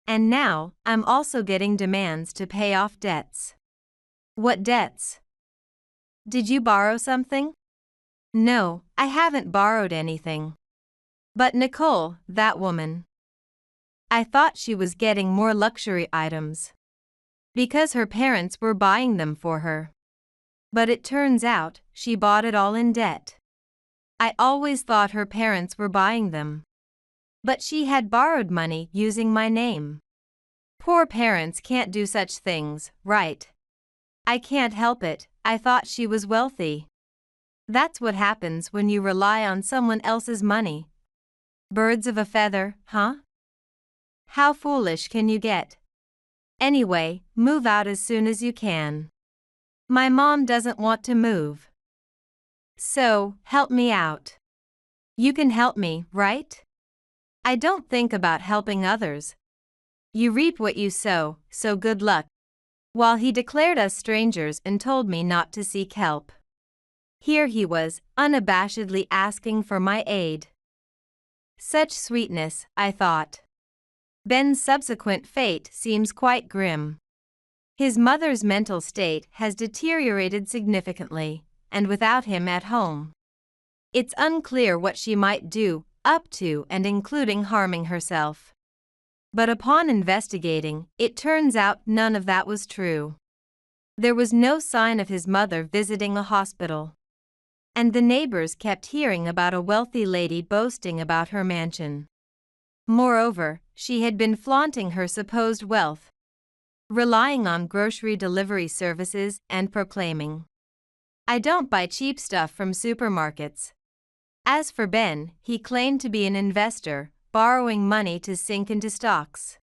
And now, I'm also getting demands to pay off debts. What debts? Did you borrow something? No, I haven't borrowed anything. But Nicole, that woman. I thought she was getting more luxury items. Because her parents were buying them for her. But it turns out, she bought it all in debt. I always thought her parents were buying them. But she had borrowed money using my name. Poor parents can't do such things, right? I can't help it, I thought she was wealthy. That's what happens when you rely on someone else's money. Birds of a feather, huh? How foolish can you get? Anyway, move out as soon as you can. My mom doesn't want to move. So, help me out. You can help me, right? I don't think about helping others. You reap what you sow, so good luck. While he declared us strangers and told me not to seek help. Here he was, unabashedly asking for my aid. Such sweetness, I thought. Ben's subsequent fate seems quite grim. His mother's mental state has deteriorated significantly, and without him at home, it's unclear what she might do, up to and including harming herself. But upon investigating, it turns out none of that was true. There was no sign of his mother visiting a hospital. And the neighbors kept hearing about a wealthy lady boasting about her mansion. Moreover, she had been flaunting her supposed wealth, relying on grocery delivery services and proclaiming, "I don't buy cheap stuff from supermarkets." As for Ben, he claimed to be an investor, borrowing money to sink into stocks.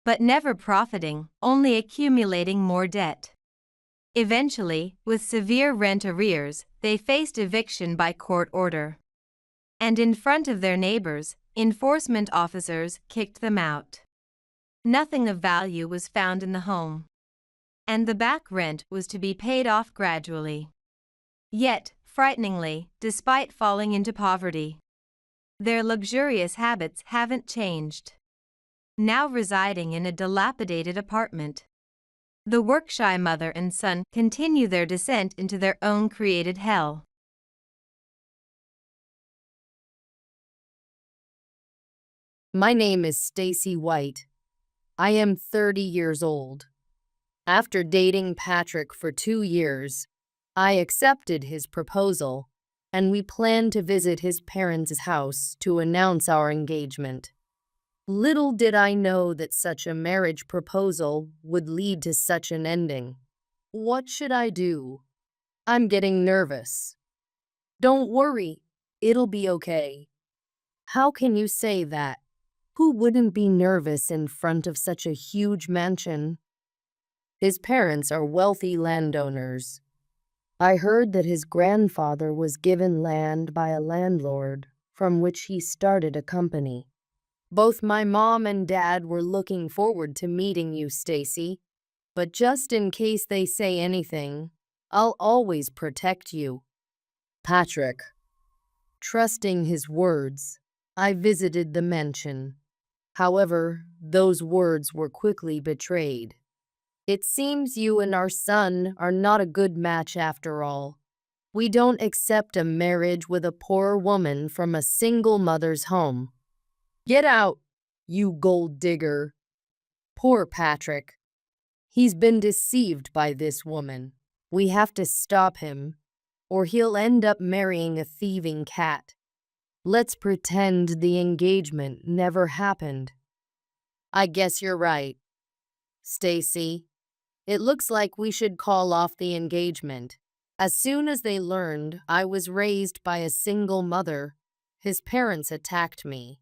But never profiting, only accumulating more debt. Eventually, with severe rent arrears, they faced eviction by court order. And in front of their neighbors, enforcement officers kicked them out. Nothing of value was found in the home. And the back rent was to be paid off gradually. Yet, frighteningly, despite falling into poverty, their luxurious habits haven't changed. Now residing in a dilapidated apartment, the work-shy mother and son continue their descent into their own created hell. My name is Stacy White. I am 30 years old. After dating Patrick for 2 years, I accepted his proposal and we planned to visit his parents' house to announce our engagement. Little did I know that such a marriage proposal would lead to such an ending. What should I do? I'm getting nervous. Don't worry, it'll be okay. How can you say that? Who wouldn't be nervous in front of such a huge mansion? His parents are wealthy landowners. I heard that his grandfather was given land by a landlord, from which he started a company. Both my mom and dad were looking forward to meeting you, Stacy. But just in case they say anything, I'll always protect you. Patrick. Trusting his words, I visited the mansion. However, those words were quickly betrayed. It seems you and our son are not a good match after all. We don't accept a marriage with a poor woman from a single mother's home. Get out, you gold digger. Poor Patrick. He's been deceived by this woman. We have to stop him, or he'll end up marrying a thieving cat. Let's pretend the engagement never happened. I guess you're right. Stacy, it looks like we should call off the engagement. As soon as they learned I was raised by a single mother, his parents attacked me.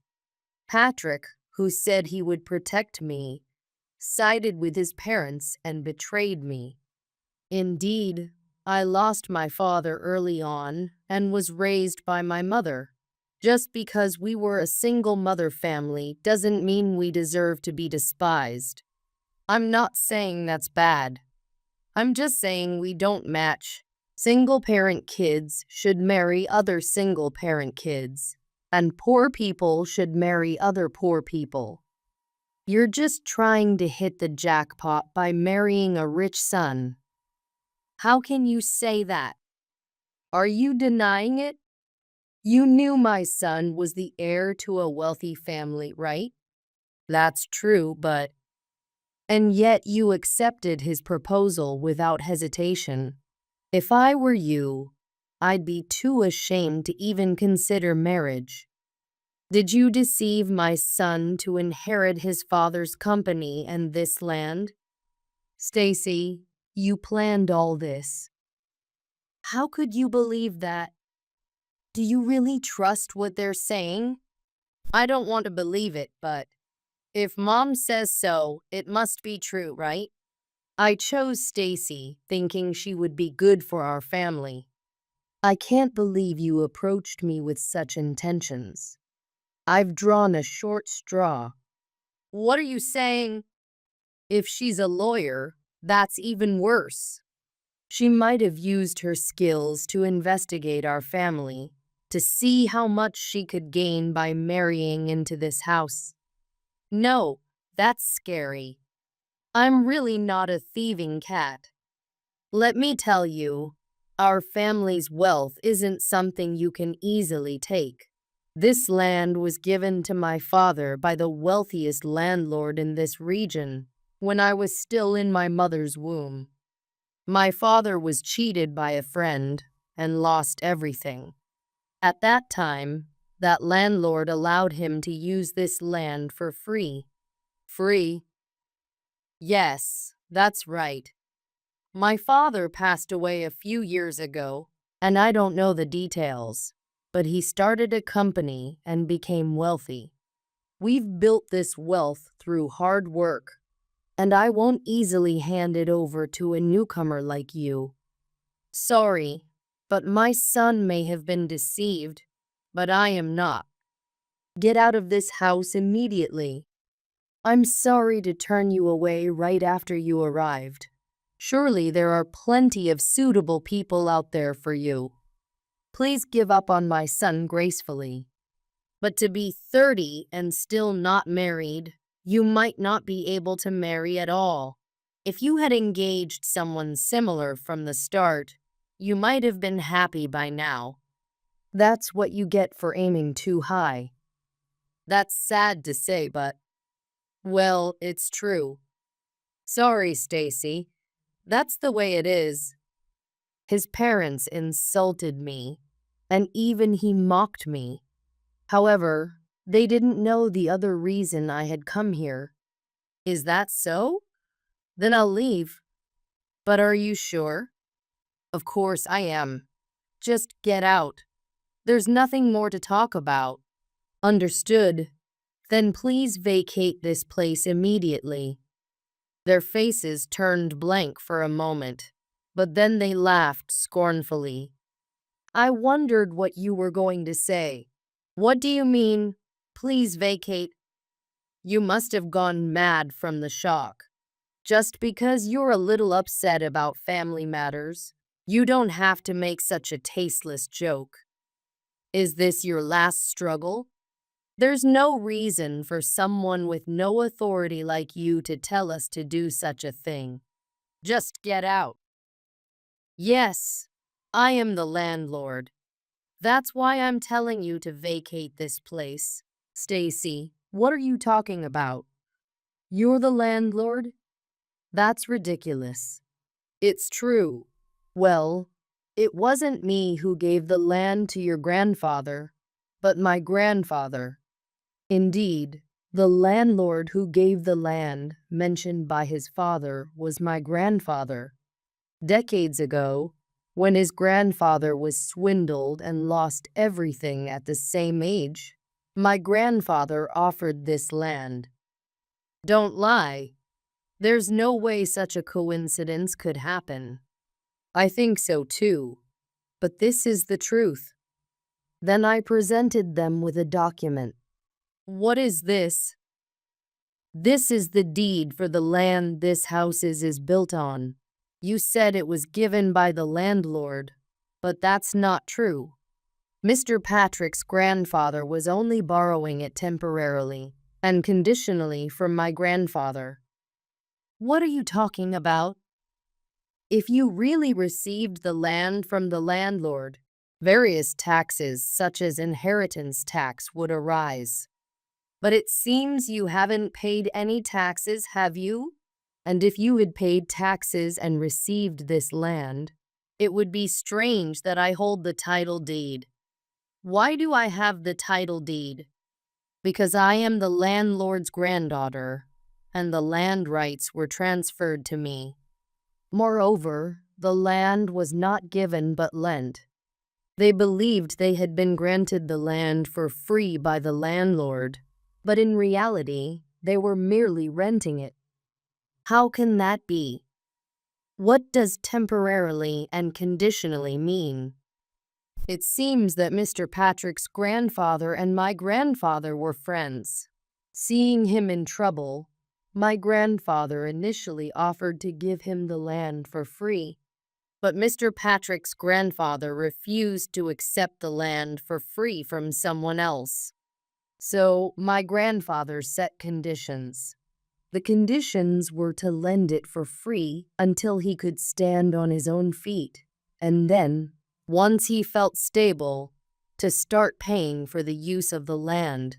Patrick, who said he would protect me, sided with his parents and betrayed me. Indeed, I lost my father early on and was raised by my mother. Just because we were a single mother family doesn't mean we deserve to be despised. I'm not saying that's bad. I'm just saying we don't match. Single-parent kids should marry other single-parent kids, and poor people should marry other poor people. You're just trying to hit the jackpot by marrying a rich son. How can you say that? Are you denying it? You knew my son was the heir to a wealthy family, right? That's true, but... And yet you accepted his proposal without hesitation. If I were you, I'd be too ashamed to even consider marriage. Did you deceive my son to inherit his father's company and this land? Stacy, you planned all this. How could you believe that? Do you really trust what they're saying? I don't want to believe it, but if Mom says so, it must be true, right? I chose Stacy, thinking she would be good for our family. I can't believe you approached me with such intentions. I've drawn a short straw. What are you saying? If she's a lawyer, that's even worse. She might have used her skills to investigate our family, to see how much she could gain by marrying into this house. No, that's scary. I'm really not a thieving cat. Let me tell you, our family's wealth isn't something you can easily take. This land was given to my father by the wealthiest landlord in this region when I was still in my mother's womb. My father was cheated by a friend and lost everything. At that time, that landlord allowed him to use this land for free. Free? Yes, that's right. My father passed away a few years ago, and I don't know the details, but he started a company and became wealthy. We've built this wealth through hard work, and I won't easily hand it over to a newcomer like you. Sorry, but my son may have been deceived, but I am not. Get out of this house immediately. I'm sorry to turn you away right after you arrived. Surely there are plenty of suitable people out there for you. Please give up on my son gracefully. But to be 30 and still not married, you might not be able to marry at all. If you had engaged someone similar from the start, you might have been happy by now. That's what you get for aiming too high. That's sad to say, but, well, it's true. Sorry, Stacy. That's the way it is. His parents insulted me. and even he mocked me. However, they didn't know the other reason I had come here. Is that so? Then I'll leave. But are you sure? Of course I am. Just get out. There's nothing more to talk about. Understood. Then please vacate this place immediately. Their faces turned blank for a moment, but then they laughed scornfully. I wondered what you were going to say. What do you mean, please vacate? You must have gone mad from the shock. Just because you're a little upset about family matters, you don't have to make such a tasteless joke. Is this your last struggle? There's no reason for someone with no authority like you to tell us to do such a thing. Just get out. Yes, I am the landlord. That's why I'm telling you to vacate this place. Stacy, what are you talking about? You're the landlord? That's ridiculous. It's true. Well, it wasn't me who gave the land to your grandfather, but my grandfather. Indeed, the landlord who gave the land mentioned by his father was my grandfather. Decades ago, when his grandfather was swindled and lost everything at the same age, my grandfather offered this land. Don't lie. There's no way such a coincidence could happen. I think so too, but this is the truth. Then I presented them with a document. What is this? This is the deed for the land this house is built on. You said it was given by the landlord, but that's not true. Mr. Patrick's grandfather was only borrowing it temporarily and conditionally from my grandfather. What are you talking about? If you really received the land from the landlord, various taxes such as inheritance tax would arise. But it seems you haven't paid any taxes, have you? And if you had paid taxes and received this land, it would be strange that I hold the title deed. Why do I have the title deed? Because I am the landlord's granddaughter, and the land rights were transferred to me. Moreover, the land was not given but lent. They believed they had been granted the land for free by the landlord, but in reality, they were merely renting it. How can that be? What does temporarily and conditionally mean? It seems that Mr. Patrick's grandfather and my grandfather were friends. Seeing him in trouble, my grandfather initially offered to give him the land for free, but Mr. Patrick's grandfather refused to accept the land for free from someone else. So my grandfather set conditions. The conditions were to lend it for free until he could stand on his own feet, and then, once he felt stable, to start paying for the use of the land.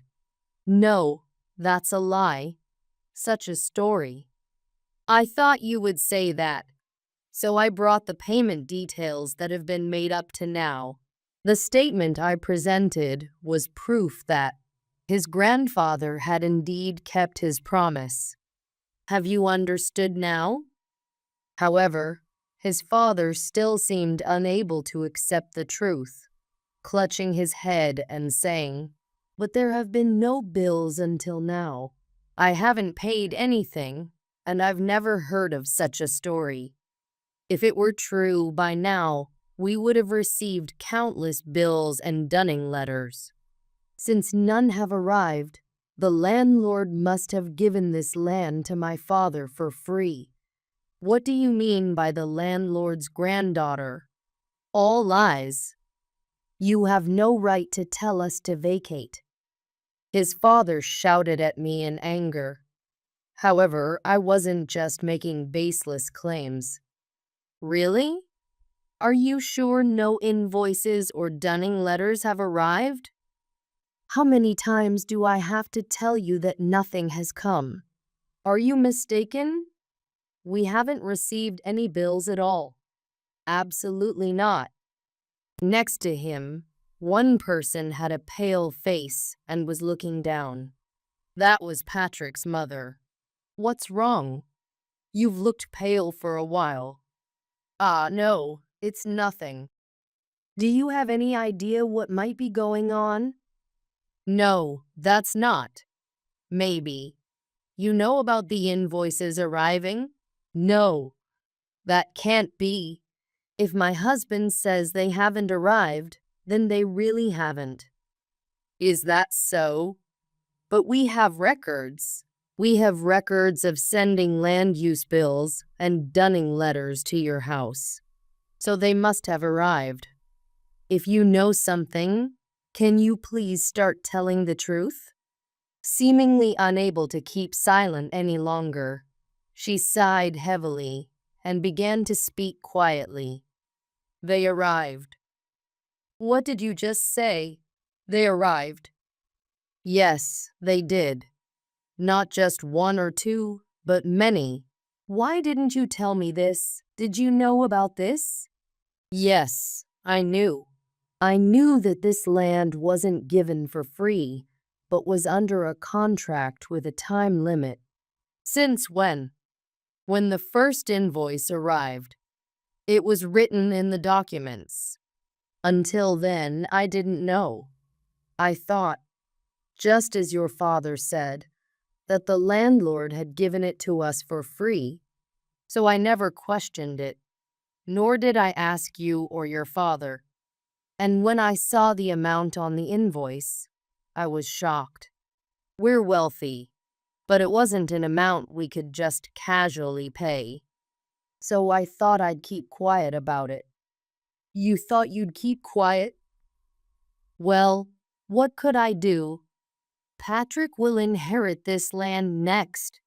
No, that's a lie. Such a story. I thought you would say that, so I brought the payment details that have been made up to now. The statement I presented was proof that his grandfather had indeed kept his promise. Have you understood now? However, his father still seemed unable to accept the truth, clutching his head and saying, "But there have been no bills until now. I haven't paid anything, and I've never heard of such a story. If it were true by now, we would have received countless bills and dunning letters. Since none have arrived, the landlord must have given this land to my father for free. What do you mean by the landlord's granddaughter? All lies. You have no right to tell us to vacate." His father shouted at me in anger. However, I wasn't just making baseless claims. Really? Are you sure no invoices or dunning letters have arrived? How many times do I have to tell you that nothing has come? Are you mistaken? We haven't received any bills at all. Absolutely not. Next to him, One person had a pale face and was looking down. That was Patrick's mother. "What's wrong? You've looked pale for a while." "Ah, no, it's nothing." "Do you have any idea what might be going on?" "No, that's not." "Maybe. You know about the invoices arriving?" "No, that can't be. If my husband says they haven't arrived, then they really haven't." "Is that so? But we have records. We have records of sending land use bills and dunning letters to your house. So they must have arrived. If you know something, can you please start telling the truth?" Seemingly unable to keep silent any longer, she sighed heavily and began to speak quietly. "They arrived." "What did you just say?" "They arrived." "Yes, they did. Not just one or two, but many." "Why didn't you tell me this? Did you know about this?" "Yes, I knew. I knew that this land wasn't given for free, but was under a contract with a time limit." "Since when?" "When the first invoice arrived. It was written in the documents. Until then, I didn't know. I thought, just as your father said, that the landlord had given it to us for free, so I never questioned it, nor did I ask you or your father. And when I saw the amount on the invoice, I was shocked. We're wealthy, but it wasn't an amount we could just casually pay. So I thought I'd keep quiet about it." "You thought you'd keep quiet?" "Well, what could I do? Patrick will inherit this land next.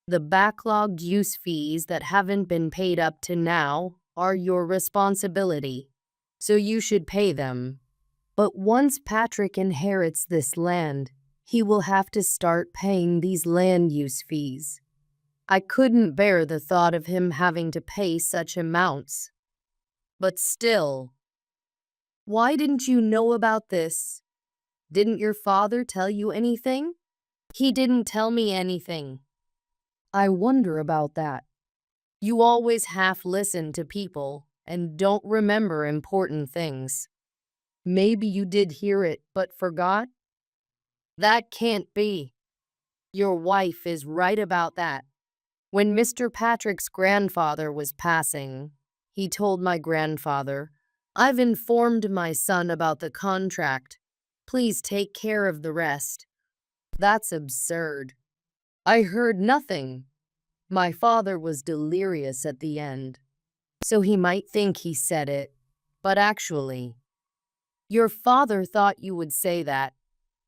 The backlogged use fees that haven't been paid up to now are your responsibility, so you should pay them. But once Patrick inherits this land, he will have to start paying these land use fees. I couldn't bear the thought of him having to pay such amounts. But still." "Why didn't you know about this? Didn't your father tell you anything?" "He didn't tell me anything." "I wonder about that. You always half listen to people and don't remember important things. Maybe you did hear it but forgot?" "That can't be. Your wife is right about that. When Mr. Patrick's grandfather was passing, he told my grandfather, 'I've informed my son about the contract. Please take care of the rest.' That's absurd. I heard nothing. My father was delirious at the end, so he might think he said it, but actually, your father thought you would say that,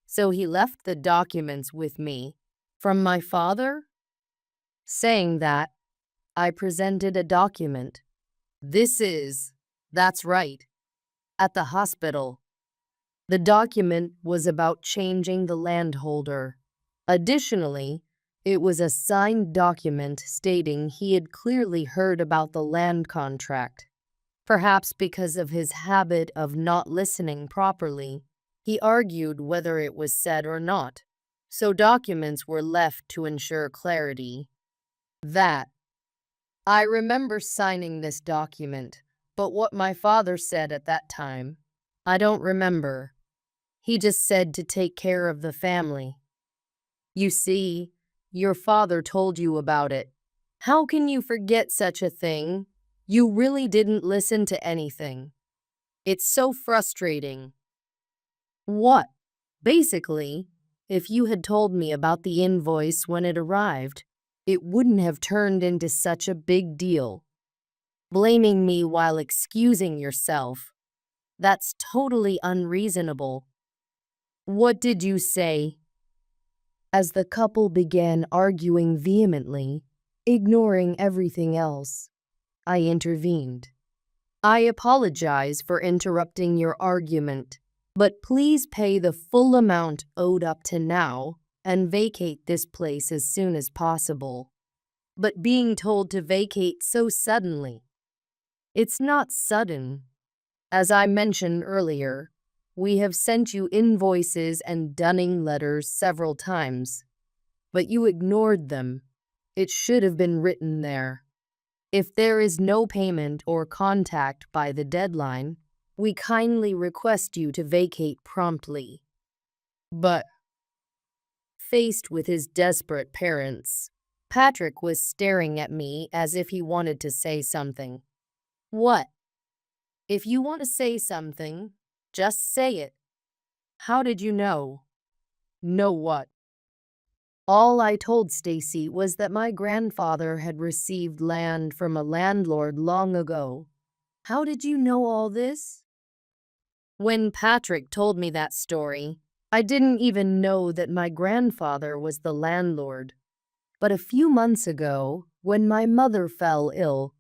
so he left the documents with me." "From my father?" Saying that, I presented a document. That's right, at the hospital. The document was about changing the landholder. Additionally, it was a signed document stating he had clearly heard about the land contract. Perhaps because of his habit of not listening properly, he argued whether it was said or not, so documents were left to ensure clarity. I remember signing this document, but what my father said at that time, I don't remember. He just said to take care of the family. You see, your father told you about it. How can you forget such a thing? You really didn't listen to anything. It's so frustrating." "What? Basically, if you had told me about the invoice when it arrived, it wouldn't have turned into such a big deal. Blaming me while excusing yourself, that's totally unreasonable." "What did you say?" As the couple began arguing vehemently, ignoring everything else, I intervened. "I apologize for interrupting your argument, but please pay the full amount owed up to now and vacate this place as soon as possible." But being told to vacate so suddenly. It's not sudden. As I mentioned earlier, We have sent you invoices and dunning letters several times, but you ignored them. It should have been written there. If there is no payment or contact by the deadline, we kindly request you to vacate promptly. But, faced with his desperate parents, Patrick was staring at me as if he wanted to say something. What? If you want to say something, just say it. How did you know? Know what? All I told Stacy was that my grandfather had received land from a landlord long ago. How did you know all this? When Patrick told me that story, I didn't even know that my grandfather was the landlord. But a few months ago, when my mother fell ill,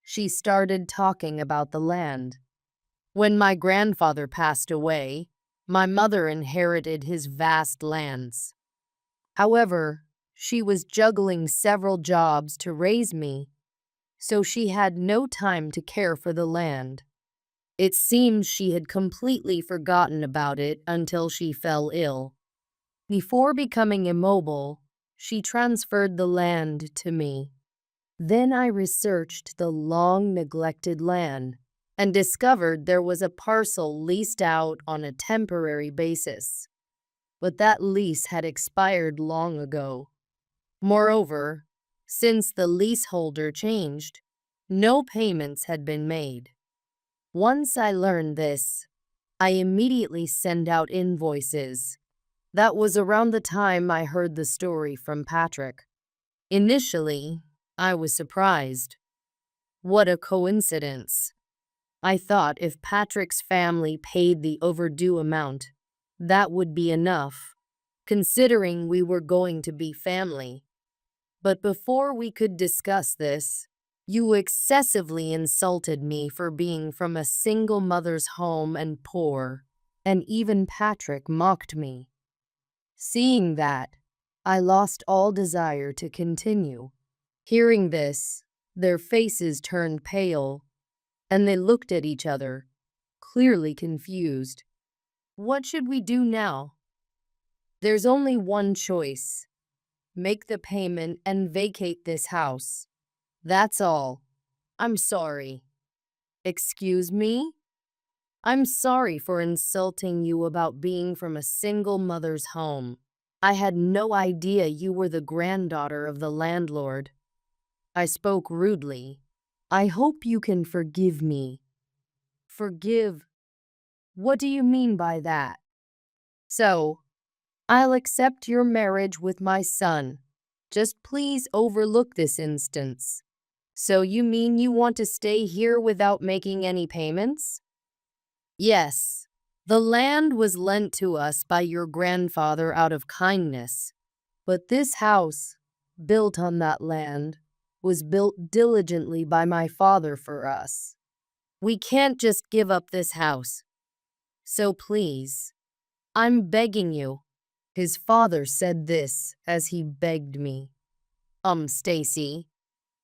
she started talking about the land. When my grandfather passed away, my mother inherited his vast lands. However, she was juggling several jobs to raise me, so she had no time to care for the land. It seems she had completely forgotten about it until she fell ill. Before becoming immobile, she transferred the land to me. Then I researched the long-neglected land and discovered there was a parcel leased out on a temporary basis. But that lease had expired long ago. Moreover, since the leaseholder changed, no payments had been made. Once I learned this, I immediately sent out invoices. That was around the time I heard the story from Patrick. Initially, I was surprised. What a coincidence. I thought if Patrick's family paid the overdue amount, that would be enough, considering we were going to be family. But before we could discuss this, you excessively insulted me for being from a single mother's home and poor, and even Patrick mocked me. Seeing that, I lost all desire to continue. Hearing this, their faces turned pale, and they looked at each other, clearly confused. What should we do now? There's only one choice. Make the payment and vacate this house. That's all. I'm sorry. Excuse me? I'm sorry for insulting you about being from a single mother's home. I had no idea you were the granddaughter of the landlord. I spoke rudely. I hope you can forgive me. Forgive? What do you mean by that? So, I'll accept your marriage with my son. Just please overlook this instance. So you mean you want to stay here without making any payments? Yes. The land was lent to us by your grandfather out of kindness. But this house, built on that land, was built diligently by my father for us. We can't just give up this house. So please, I'm begging you. His father said this as he begged me. Stacy,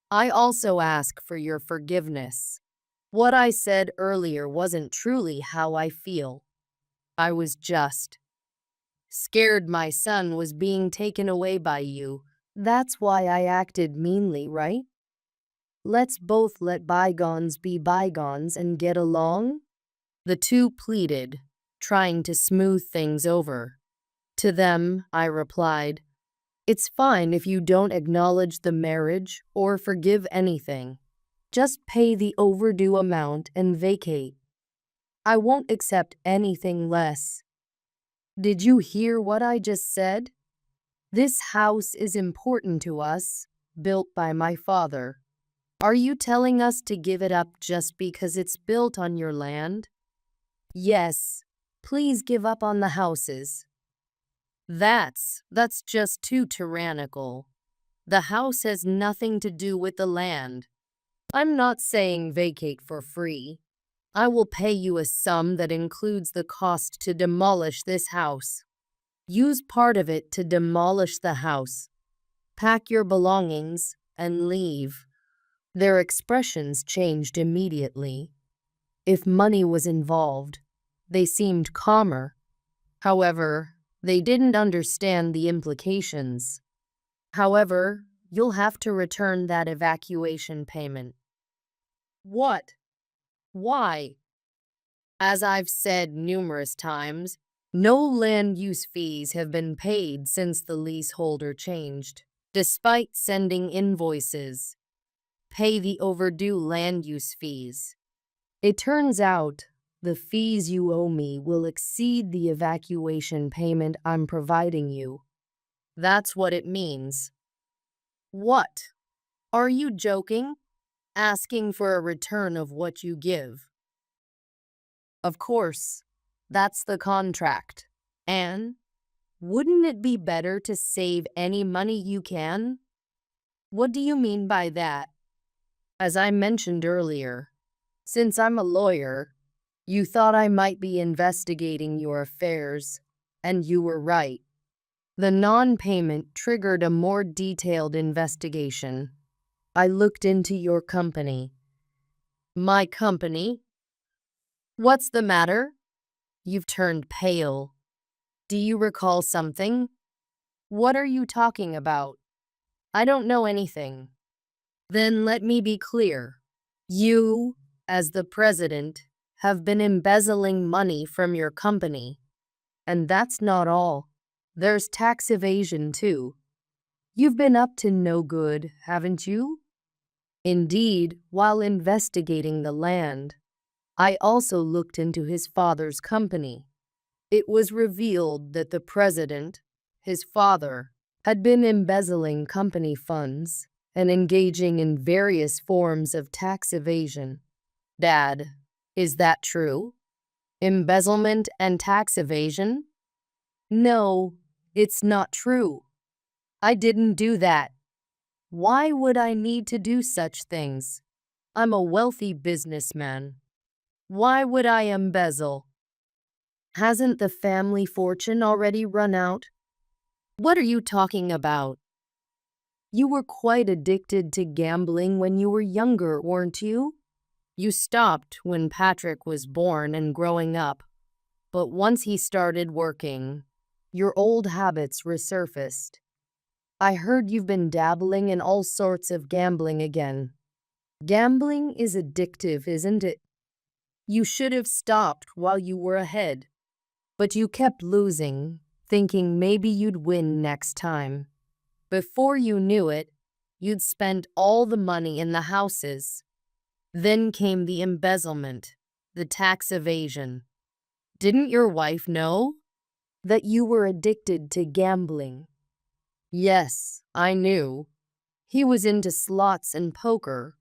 I also ask for your forgiveness. What I said earlier wasn't truly how I feel. I was just scared my son was being taken away by you. That's why I acted meanly, right? Let's both let bygones be bygones and get along? The two pleaded, trying to smooth things over. To them, I replied, it's fine if you don't acknowledge the marriage or forgive anything. Just pay the overdue amount and vacate. I won't accept anything less. Did you hear what I just said? This house is important to us, built by my father. Are you telling us to give it up just because it's built on your land? Yes, please give up on the houses. That's just too tyrannical. The house has nothing to do with the land. I'm not saying vacate for free. I will pay you a sum that includes the cost to demolish this house. Use part of it to demolish the house. Pack your belongings and leave. Their expressions changed immediately. If money was involved, They seemed calmer. However, they didn't understand the implications. However, you'll have to return that evacuation payment. What? Why? As I've said numerous times, no land use fees have been paid since the leaseholder changed, despite sending invoices. Pay the overdue land use fees. It turns out the fees you owe me will exceed the evacuation payment I'm providing you. That's what it means. What? Are you joking? Asking for a return of what you give? Of course, that's the contract. And wouldn't it be better to save any money you can? What do you mean by that? As I mentioned earlier, since I'm a lawyer, you thought I might be investigating your affairs, and you were right. The non-payment triggered a more detailed investigation. I looked into your company. My company? What's the matter? You've turned pale. Do you recall something? What are you talking about? I don't know anything. Then let me be clear. You, as the president, have been embezzling money from your company. And that's not all. There's tax evasion too. You've been up to no good, haven't you? Indeed, while investigating the land, I also looked into his father's company. It was revealed that the president, his father, had been embezzling company funds and engaging in various forms of tax evasion. Dad, is that true? Embezzlement and tax evasion? No, it's not true. I didn't do that. Why would I need to do such things? I'm a wealthy businessman. Why would I embezzle? Hasn't the family fortune already run out? What are you talking about? You were quite addicted to gambling when you were younger, weren't you? You stopped when Patrick was born and growing up, but once he started working, your old habits resurfaced. I heard you've been dabbling in all sorts of gambling again. Gambling is addictive, isn't it? You should have stopped while you were ahead, but you kept losing, thinking maybe you'd win next time. Before you knew it, you'd spent all the money in the houses. Then came the embezzlement, the tax evasion. Didn't your wife know that you were addicted to gambling? Yes, I knew. He was into slots and poker,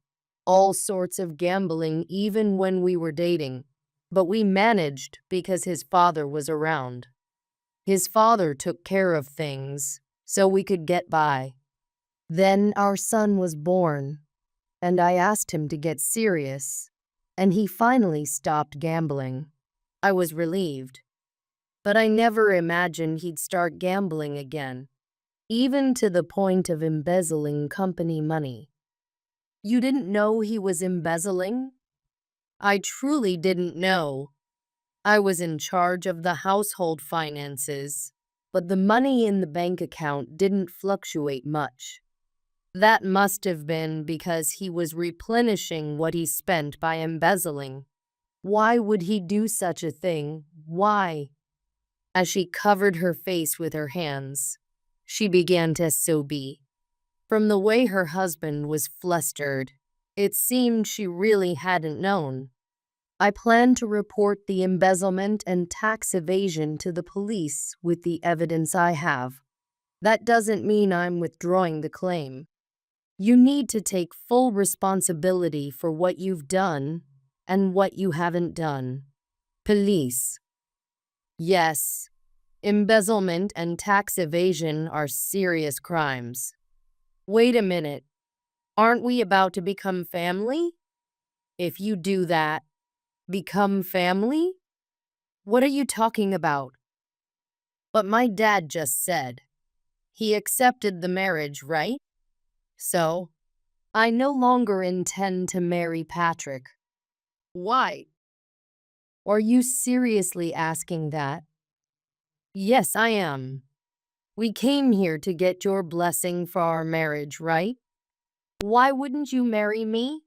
all sorts of gambling even when we were dating. But we managed because his father was around. His father took care of things so we could get by. Then our son was born, and I asked him to get serious, and he finally stopped gambling. I was relieved, but I never imagined he'd start gambling again, even to the point of embezzling company money. You didn't know he was embezzling? I truly didn't know. I was in charge of the household finances, but the money in the bank account didn't fluctuate much. That must have been because he was replenishing what he spent by embezzling. Why would he do such a thing? Why? As she covered her face with her hands, she began to sob. From the way her husband was flustered, it seemed she really hadn't known. I plan to report the embezzlement and tax evasion to the police with the evidence I have. That doesn't mean I'm withdrawing the claim. You need to take full responsibility for what you've done and what you haven't done. Police. Yes, embezzlement and tax evasion are serious crimes. Wait a minute. Aren't we about to become family? If you do that, become family? What are you talking about? But my dad just said he accepted the marriage, right? So, I no longer intend to marry Patrick. Why? Are you seriously asking that? Yes, I am. We came here to get your blessing for our marriage, right? Why wouldn't you marry me?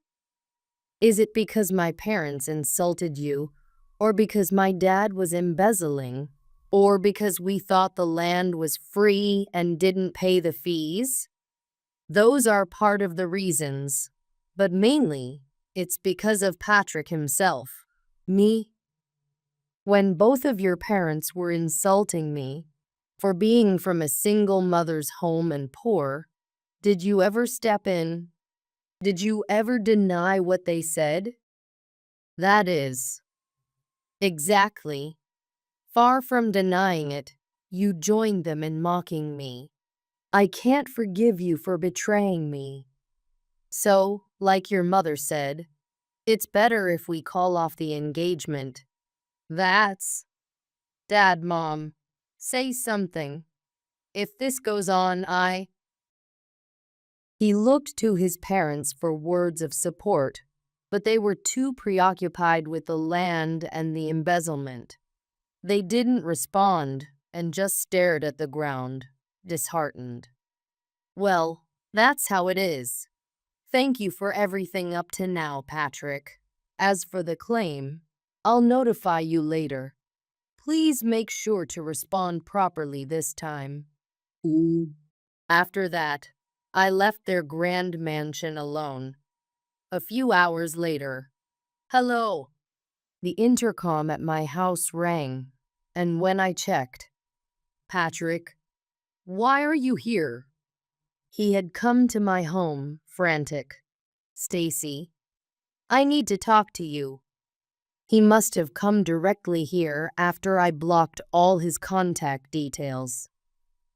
Is it because my parents insulted you, or because my dad was embezzling, or because we thought the land was free and didn't pay the fees? Those are part of the reasons, but mainly it's because of Patrick himself. Me? When both of your parents were insulting me for being from a single mother's home and poor, did you ever step in? Did you ever deny what they said? That is, exactly. Far from denying it, you joined them in mocking me. I can't forgive you for betraying me. So, like your mother said, it's better if we call off the engagement. That's... Dad, Mom, say something. If this goes on, He looked to his parents for words of support, but they were too preoccupied with the land and the embezzlement. They didn't respond and just stared at the ground, disheartened. Well, that's how it is. Thank you for everything up to now, Patrick. As for the claim, I'll notify you later. Please make sure to respond properly this time. After that, I left their grand mansion alone. A few hours later, hello! The intercom at my house rang, and when I checked, Patrick, why are you here? He had come to my home, frantic. Stacy, I need to talk to you. He must have come directly here after I blocked all his contact details.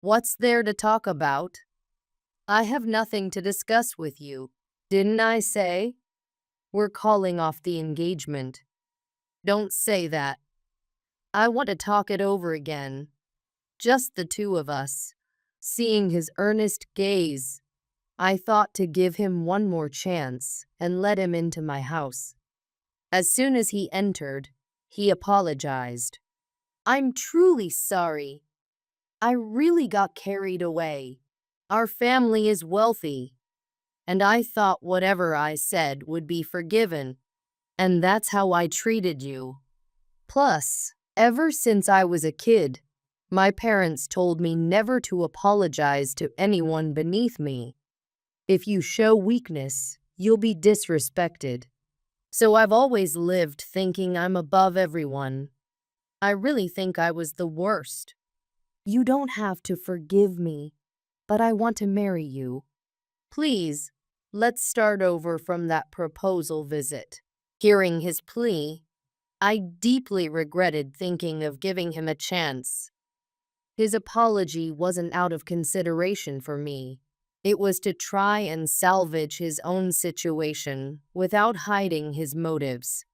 What's there to talk about? I have nothing to discuss with you. Didn't I say? We're calling off the engagement. Don't say that. I want to talk it over again. Just the two of us. Seeing his earnest gaze, I thought to give him one more chance and let him into my house. As soon as he entered, he apologized. I'm truly sorry. I really got carried away. Our family is wealthy, and I thought whatever I said would be forgiven, and that's how I treated you. Plus, ever since I was a kid, my parents told me never to apologize to anyone beneath me. If you show weakness, you'll be disrespected. So I've always lived thinking I'm above everyone. I really think I was the worst. You don't have to forgive me, but I want to marry you. Please, let's start over from that proposal visit. Hearing his plea, I deeply regretted thinking of giving him a chance. His apology wasn't out of consideration for me. It was to try and salvage his own situation without hiding his motives.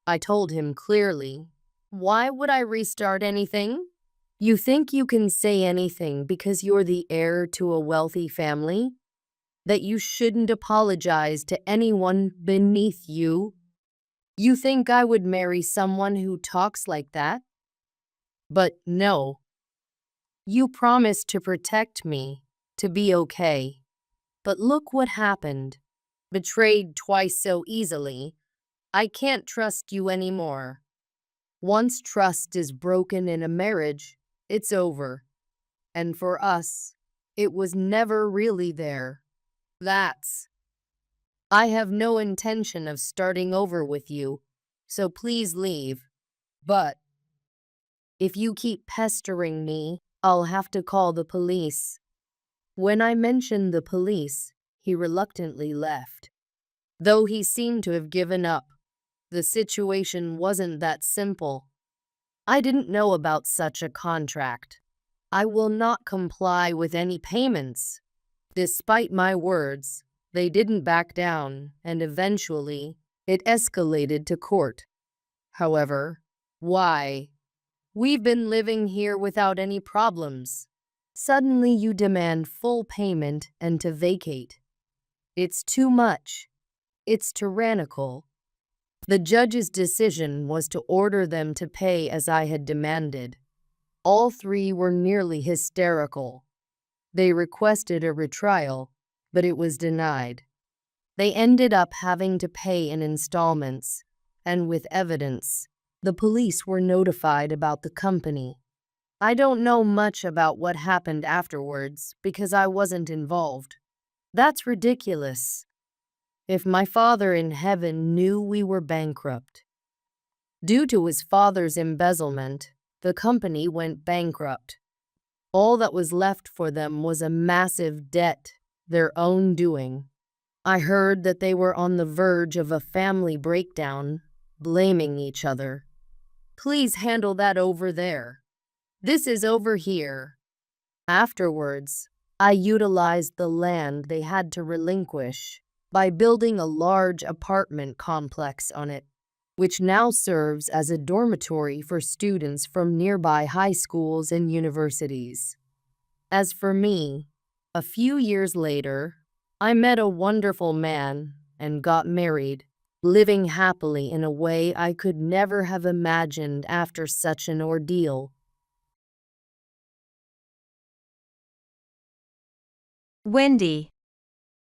I told him clearly, why would I restart anything? You think you can say anything because you're the heir to a wealthy family? That you shouldn't apologize to anyone beneath you? You think I would marry someone who talks like that? But no. You promised to protect me, to be okay. But look what happened. Betrayed twice so easily, I can't trust you anymore. Once trust is broken in a marriage, it's over. And for us, it was never really there. I have no intention of starting over with you, so please leave. But if you keep pestering me, I'll have to call the police. When I mentioned the police, he reluctantly left. Though he seemed to have given up, the situation wasn't that simple. I didn't know about such a contract. I will not comply with any payments. Despite my words, they didn't back down, and eventually, it escalated to court. However, why? We've been living here without any problems. Suddenly you demand full payment and to vacate. It's too much. It's tyrannical. The judge's decision was to order them to pay as I had demanded. All three were nearly hysterical. They requested a retrial, but it was denied. They ended up having to pay in installments, and with evidence. The police were notified about the company. I don't know much about what happened afterwards because I wasn't involved. That's ridiculous. If my Father in heaven knew we were bankrupt. Due to his father's embezzlement, the company went bankrupt. All that was left for them was a massive debt, their own doing. I heard that they were on the verge of a family breakdown, blaming each other. Please handle that over there. This is over here. Afterwards, I utilized the land they had to relinquish by building a large apartment complex on it, which now serves as a dormitory for students from nearby high schools and universities. As for me, a few years later, I met a wonderful man and got married, living happily in a way I could never have imagined after such an ordeal. Wendy.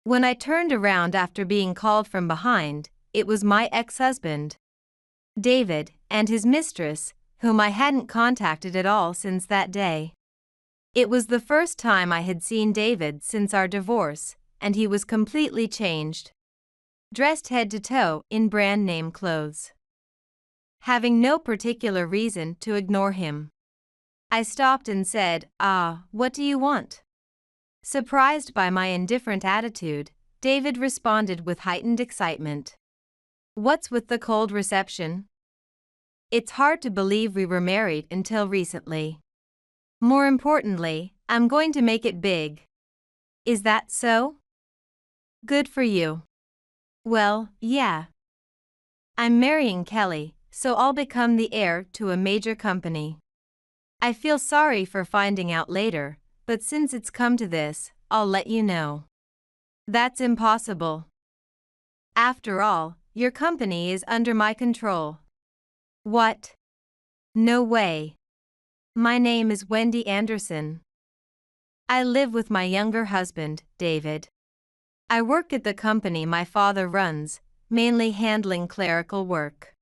When I turned around after being called from behind, it was my ex-husband, David, and his mistress, whom I hadn't contacted at all since that day. It was the first time I had seen David since our divorce, and he was completely changed. Dressed head to toe in brand name clothes. Having no particular reason to ignore him, I stopped and said, "What do you want?" Surprised by my indifferent attitude, David responded with heightened excitement. "What's with the cold reception? It's hard to believe we were married until recently. More importantly, I'm going to make it big. Is that so? Good for you." "Well, yeah. I'm marrying Kelly, so I'll become the heir to a major company. I feel sorry for finding out later, but since it's come to this, I'll let you know." "That's impossible. After all, your company is under my control." "What? No way. My name is Wendy Anderson. I live with my younger husband, David. I work at the company my father runs, mainly handling clerical work.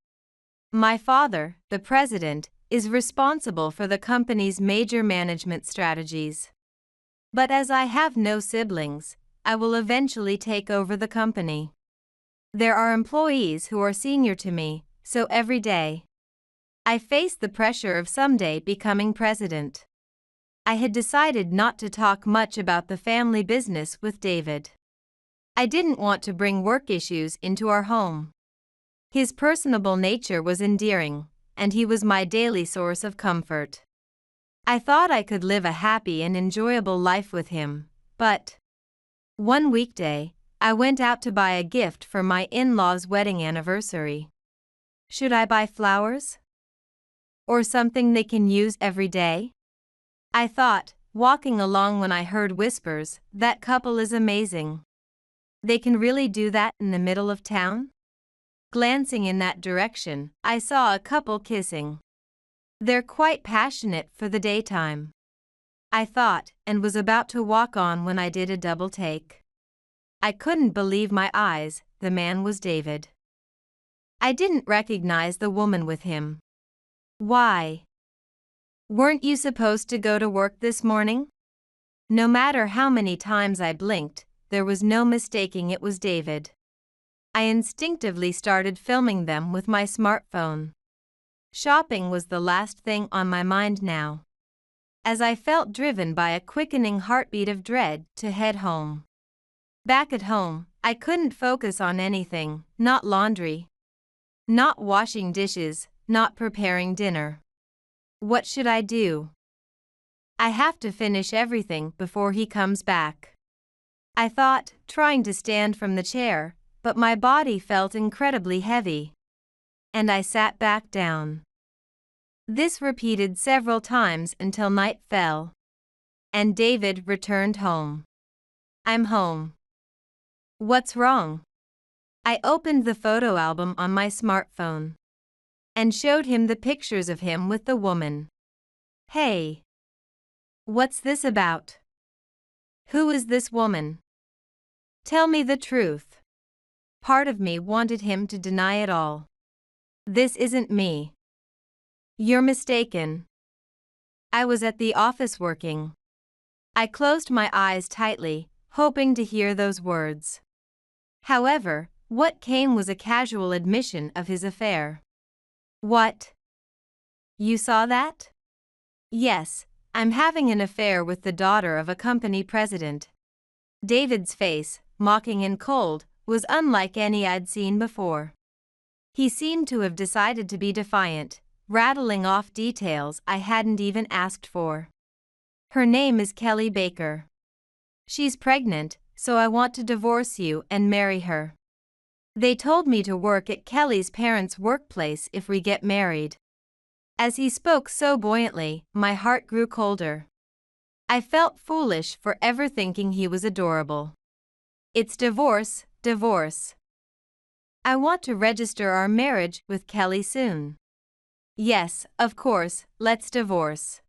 My father, the president, is responsible for the company's major management strategies. But as I have no siblings, I will eventually take over the company. There are employees who are senior to me, so every day I face the pressure of someday becoming president." I had decided not to talk much about the family business with David. I didn't want to bring work issues into our home. His personable nature was endearing, and he was my daily source of comfort. I thought I could live a happy and enjoyable life with him, but one weekday, I went out to buy a gift for my in-laws' wedding anniversary. Should I buy flowers? Or something they can use every day? I thought, walking along when I heard whispers, "That couple is amazing. They can really do that in the middle of town?" Glancing in that direction, I saw a couple kissing. They're quite passionate for the daytime, I thought, and was about to walk on when I did a double take. I couldn't believe my eyes. The man was David. I didn't recognize the woman with him. "Why? Weren't you supposed to go to work this morning?" No matter how many times I blinked, there was no mistaking it was David. I instinctively started filming them with my smartphone. Shopping was the last thing on my mind now, as I felt driven by a quickening heartbeat of dread to head home. Back at home, I couldn't focus on anything, not laundry, not washing dishes, not preparing dinner. What should I do? I have to finish everything before he comes back, I thought, trying to stand from the chair, but my body felt incredibly heavy, and I sat back down. This repeated several times until night fell, and David returned home. "I'm home." "What's wrong?" I opened the photo album on my smartphone and showed him the pictures of him with the woman. Hey! What's this about? Who is this woman? Tell me the truth. Part of me wanted him to deny it all. This isn't me. You're mistaken. I was at the office working. I closed my eyes tightly, hoping to hear those words. However, what came was a casual admission of his affair. What? You saw that? Yes, I'm having an affair with the daughter of a company president. David's face, mocking and cold, was unlike any I'd seen before. He seemed to have decided to be defiant, rattling off details I hadn't even asked for. Her name is Kelly Baker. She's pregnant, so I want to divorce you and marry her. They told me to work at Kelly's parents' workplace if we get married. As he spoke so buoyantly, my heart grew colder. I felt foolish for ever thinking he was adorable. It's divorce, divorce. I want to register our marriage with Kelly soon. Yes, of course, let's divorce.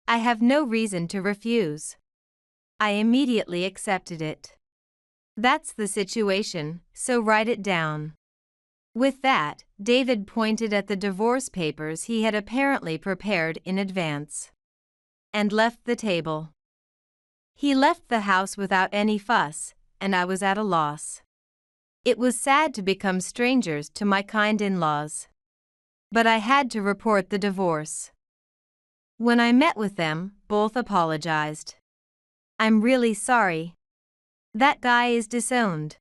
I have no reason to refuse. I immediately accepted it. That's the situation, so write it down. With that, David pointed at the divorce papers he had apparently prepared in advance and left the table. He left the house without any fuss, and I was at a loss. It was sad to become strangers to my kind in-laws. But I had to report the divorce. When I met with them, both apologized. I'm really sorry. That guy is disowned.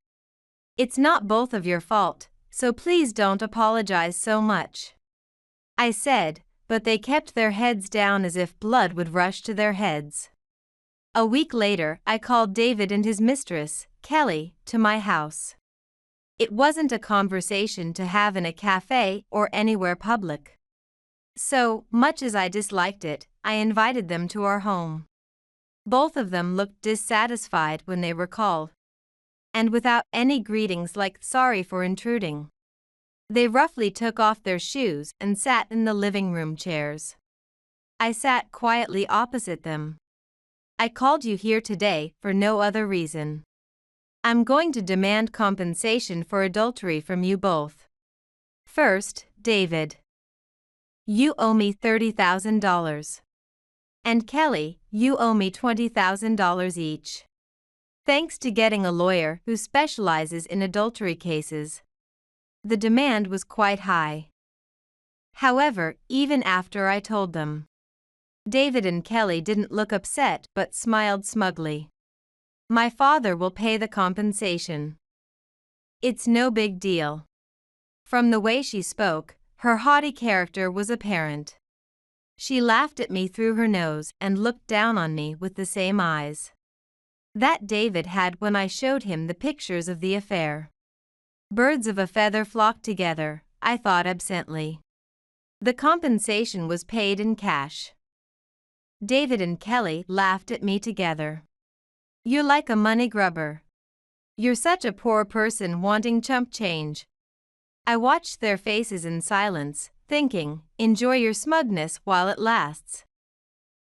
It's not both of your fault, so please don't apologize so much. I said, but they kept their heads down as if blood would rush to their heads. A week later, I called David and his mistress, Kelly, to my house. It wasn't a conversation to have in a cafe or anywhere public. So, much as I disliked it, I invited them to our home. Both of them looked dissatisfied when they were called, and without any greetings like "sorry for intruding." They roughly took off their shoes and sat in the living room chairs. I sat quietly opposite them. I called you here today for no other reason. I'm going to demand compensation for adultery from you both. First, David. You owe me $30,000. And Kelly, you owe me $20,000 each. Thanks to getting a lawyer who specializes in adultery cases. The demand was quite high. However, even after I told them, David and Kelly didn't look upset but smiled smugly. My father will pay the compensation. It's no big deal. From the way she spoke, her haughty character was apparent. She laughed at me through her nose and looked down on me with the same eyes that David had when I showed him the pictures of the affair. Birds of a feather flocked together, I thought absently. The compensation was paid in cash. David and Kelly laughed at me together. You're like a money grubber. You're such a poor person wanting chump change. I watched their faces in silence, thinking, enjoy your smugness while it lasts.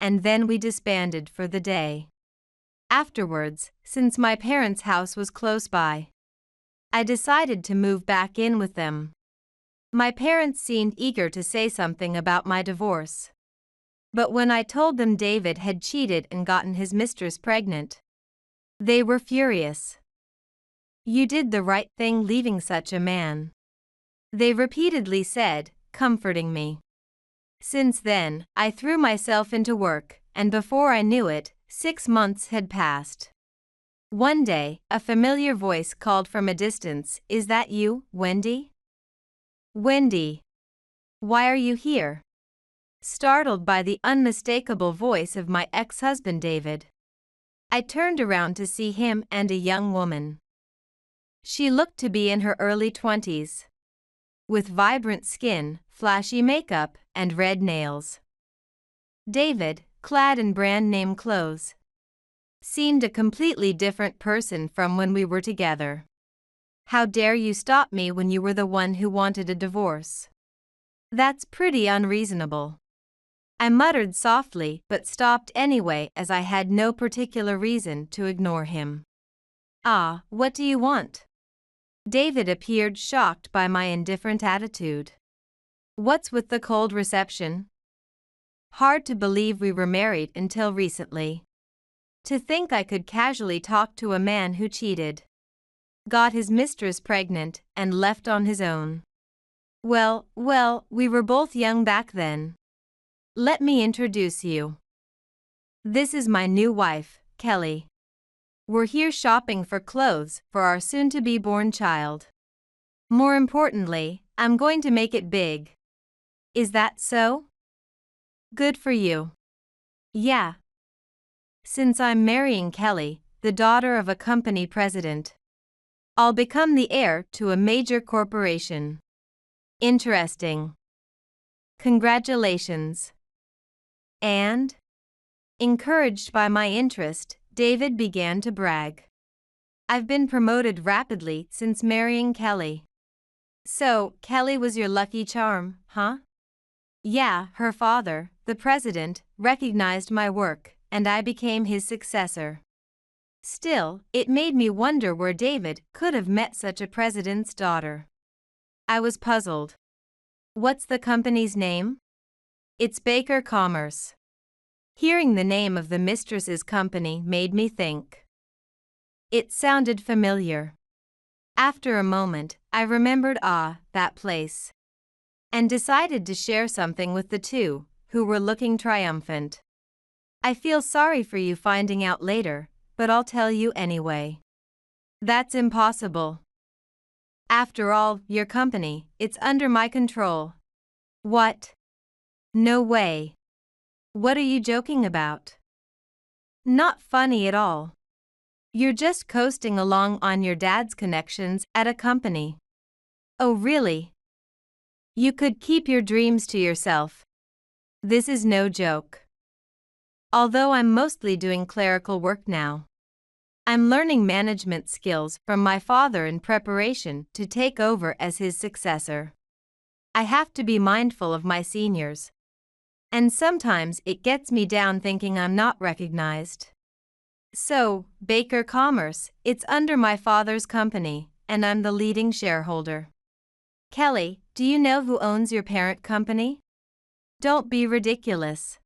And then we disbanded for the day. Afterwards, since my parents' house was close by, I decided to move back in with them. My parents seemed eager to say something about my divorce. But when I told them David had cheated and gotten his mistress pregnant, they were furious. You did the right thing leaving such a man, they repeatedly said, comforting me. Since then, I threw myself into work, and before I knew it, 6 months had passed. One day, a familiar voice called from a distance, "Is that you, Wendy?" Wendy. Why are you here? Startled by the unmistakable voice of my ex-husband David, I turned around to see him and a young woman. She looked to be in her early 20s, with vibrant skin, flashy makeup, and red nails. David, clad in brand-name clothes, seemed a completely different person from when we were together. How dare you stop me when you were the one who wanted a divorce? That's pretty unreasonable. I muttered softly but stopped anyway as I had no particular reason to ignore him. Ah, what do you want? David appeared shocked by my indifferent attitude. What's with the cold reception? Hard to believe we were married until recently. To think I could casually talk to a man who cheated. Got his mistress pregnant and left on his own. Well, we were both young back then. Let me introduce you. This is my new wife, Kelly. We're here shopping for clothes for our soon-to-be-born child. More importantly, I'm going to make it big. Is that so? Good for you. Yeah. Since I'm marrying Kelly, the daughter of a company president, I'll become the heir to a major corporation. Interesting. Congratulations. And? Encouraged by my interest, David began to brag. I've been promoted rapidly since marrying Kelly. So, Kelly was your lucky charm, huh? Yeah, her father, the president, recognized my work, and I became his successor. Still, it made me wonder where David could have met such a president's daughter. I was puzzled. What's the company's name? It's Baker Commerce. Hearing the name of the mistress's company made me think. It sounded familiar. After a moment, I remembered that place. And decided to share something with the two, who were looking triumphant. I feel sorry for you finding out later, but I'll tell you anyway. That's impossible. After all, your company, it's under my control. What? No way. What are you joking about? Not funny at all. You're just coasting along on your dad's connections at a company. Oh really? You could keep your dreams to yourself. This is no joke. Although I'm mostly doing clerical work now, I'm learning management skills from my father in preparation to take over as his successor. I have to be mindful of my seniors. And sometimes it gets me down thinking I'm not recognized. So, Baker Commerce, it's under my father's company, and I'm the leading shareholder. Kelly, do you know who owns your parent company? Don't be ridiculous.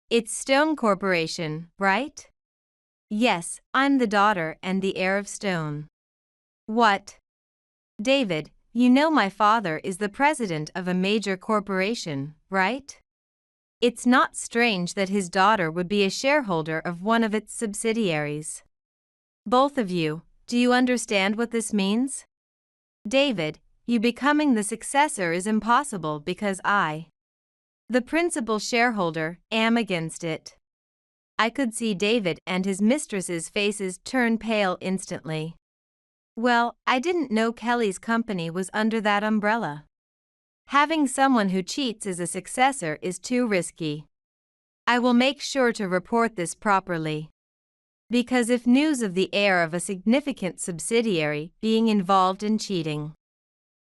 It's Stone Corporation, right? Yes, I'm the daughter and the heir of Stone. What? David, you know my father is the president of a major corporation, right? It's not strange that his daughter would be a shareholder of one of its subsidiaries. Both of you, do you understand what this means? David, you becoming the successor is impossible because I, the principal shareholder, am against it. I could see David and his mistress's faces turn pale instantly. Well, I didn't know Kelly's company was under that umbrella. Having someone who cheats as a successor is too risky. I will make sure to report this properly. Because if news of the heir of a significant subsidiary being involved in cheating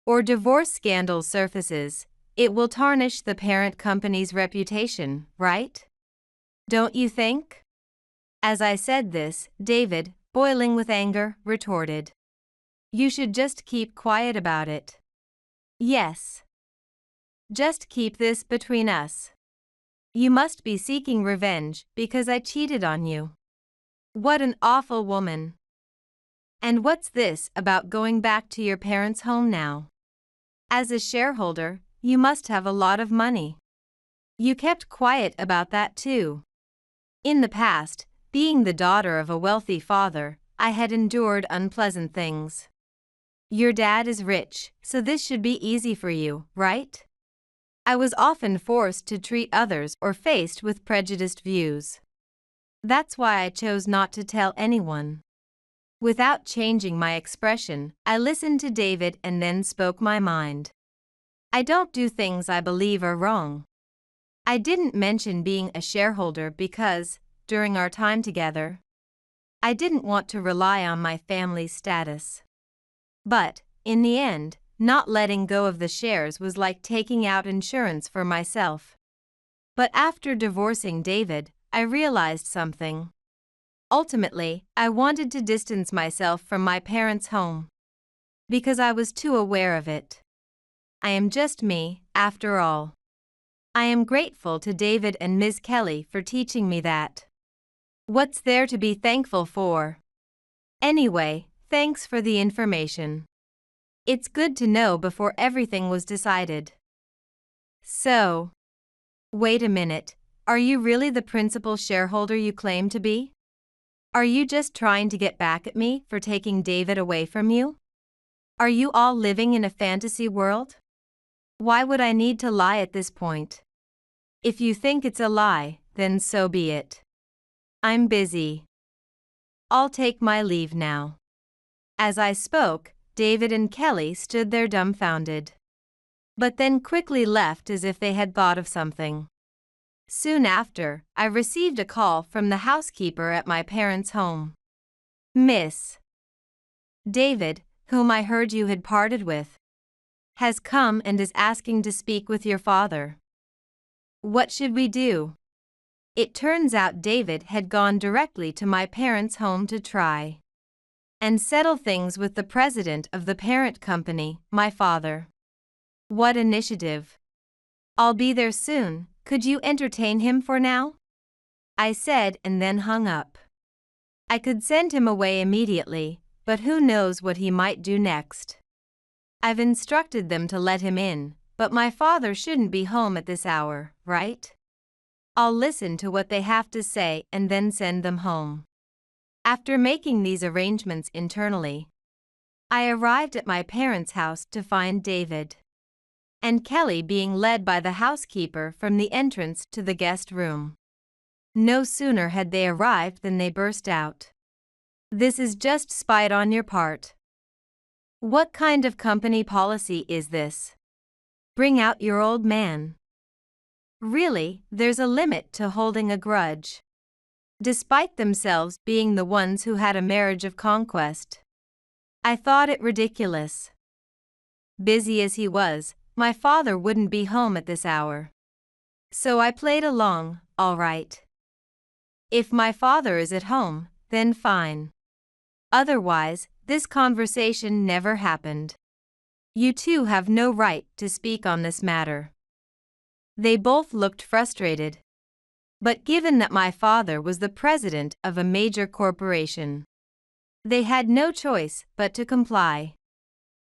or divorce scandal surfaces, it will tarnish the parent company's reputation, right? Don't you think? As I said this, David, boiling with anger, retorted. You should just keep quiet about it. Yes. Just keep this between us. You must be seeking revenge because I cheated on you. What an awful woman. And what's this about going back to your parents' home now? As a shareholder, you must have a lot of money. You kept quiet about that too. In the past, being the daughter of a wealthy father, I had endured unpleasant things. Your dad is rich, so this should be easy for you, right? I was often forced to treat others or faced with prejudiced views. That's why I chose not to tell anyone. Without changing my expression, I listened to David and then spoke my mind. I don't do things I believe are wrong. I didn't mention being a shareholder because, during our time together, I didn't want to rely on my family's status. But, in the end, not letting go of the shares was like taking out insurance for myself. But after divorcing David, I realized something. Ultimately, I wanted to distance myself from my parents' home. Because I was too aware of it. I am just me, after all. I am grateful to David and Ms. Kelly for teaching me that. What's there to be thankful for? Anyway, thanks for the information. It's good to know before everything was decided. So, wait a minute, are you really the principal shareholder you claim to be? Are you just trying to get back at me for taking David away from you? Are you all living in a fantasy world? Why would I need to lie at this point? If you think it's a lie, then so be it. I'm busy. I'll take my leave now. As I spoke, David and Kelly stood there dumbfounded. But then quickly left as if they had thought of something. Soon after, I received a call from the housekeeper at my parents' home. Miss David, whom I heard you had parted with, has come and is asking to speak with your father. What should we do? It turns out David had gone directly to my parents' home to try and settle things with the president of the parent company, my father. What initiative! I'll be there soon, could you entertain him for now? I said and then hung up. I could send him away immediately, but who knows what he might do next. I've instructed them to let him in, but my father shouldn't be home at this hour, right? I'll listen to what they have to say and then send them home. After making these arrangements internally, I arrived at my parents' house to find David and Kelly being led by the housekeeper from the entrance to the guest room. No sooner had they arrived than they burst out. This is just spite on your part. What kind of company policy is this? Bring out your old man. Really, there's a limit to holding a grudge. Despite themselves being the ones who had a marriage of conquest. I thought it ridiculous. Busy as he was, my father wouldn't be home at this hour. So I played along, all right. If my father is at home, then fine. Otherwise, this conversation never happened. You two have no right to speak on this matter. They both looked frustrated. But given that my father was the president of a major corporation, they had no choice but to comply.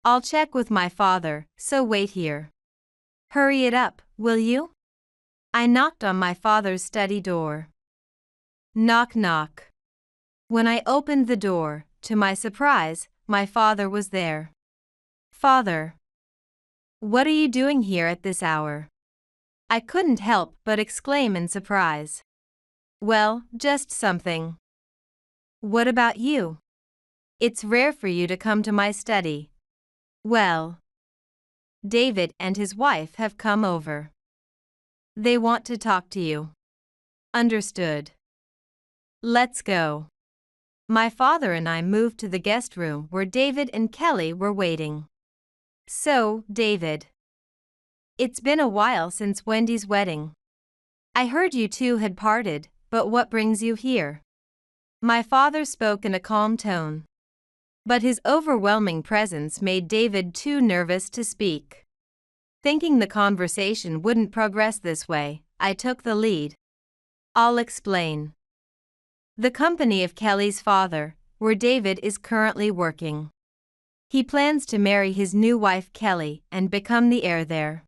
I'll check with my father, so wait here. Hurry it up, will you? I knocked on my father's study door. Knock knock. When I opened the door, to my surprise, my father was there. Father. What are you doing here at this hour? I couldn't help but exclaim in surprise. Well, just something. What about you? It's rare for you to come to my study. Well, David and his wife have come over. They want to talk to you. Understood. Let's go. My father and I moved to the guest room where David and Kelly were waiting. So, David. It's been a while since Wendy's wedding. I heard you two had parted, but what brings you here? My father spoke in a calm tone. But his overwhelming presence made David too nervous to speak. Thinking the conversation wouldn't progress this way, I took the lead. I'll explain. The company of Kelly's father, where David is currently working. He plans to marry his new wife Kelly and become the heir there.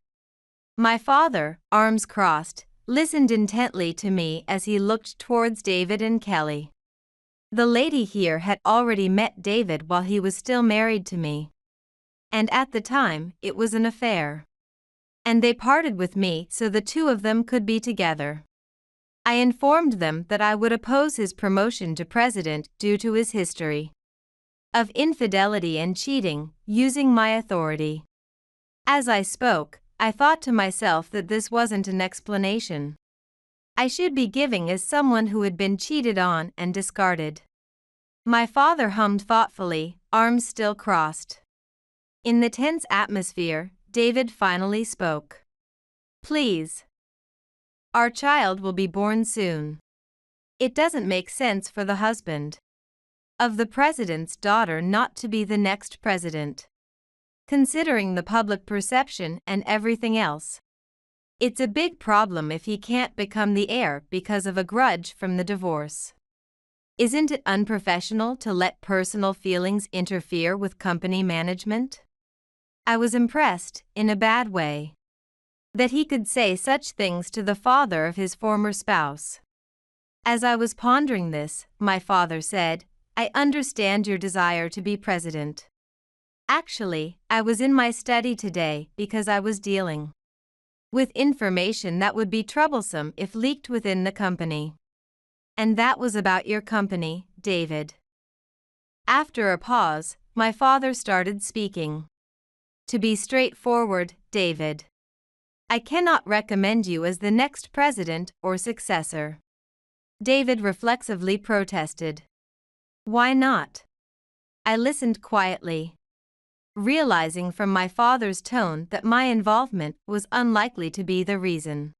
My father, arms crossed, listened intently to me as he looked towards David and Kelly. The lady here had already met David while he was still married to me. And at the time, it was an affair. And they parted with me so the two of them could be together. I informed them that I would oppose his promotion to president due to his history of infidelity and cheating, using my authority. As I spoke, I thought to myself that this wasn't an explanation I should be giving as someone who had been cheated on and discarded. My father hummed thoughtfully, arms still crossed. In the tense atmosphere, David finally spoke. Please. Our child will be born soon. It doesn't make sense for the husband of the president's daughter not to be the next president. Considering the public perception and everything else. It's a big problem if he can't become the heir because of a grudge from the divorce. Isn't it unprofessional to let personal feelings interfere with company management? I was impressed, in a bad way, that he could say such things to the father of his former spouse. As I was pondering this, my father said, I understand your desire to be president. Actually, I was in my study today because I was dealing with information that would be troublesome if leaked within the company. And that was about your company, David. After a pause, my father started speaking. To be straightforward, David, I cannot recommend you as the next president or successor. David reflexively protested. Why not? I listened quietly, realizing from my father's tone that my involvement was unlikely to be the reason.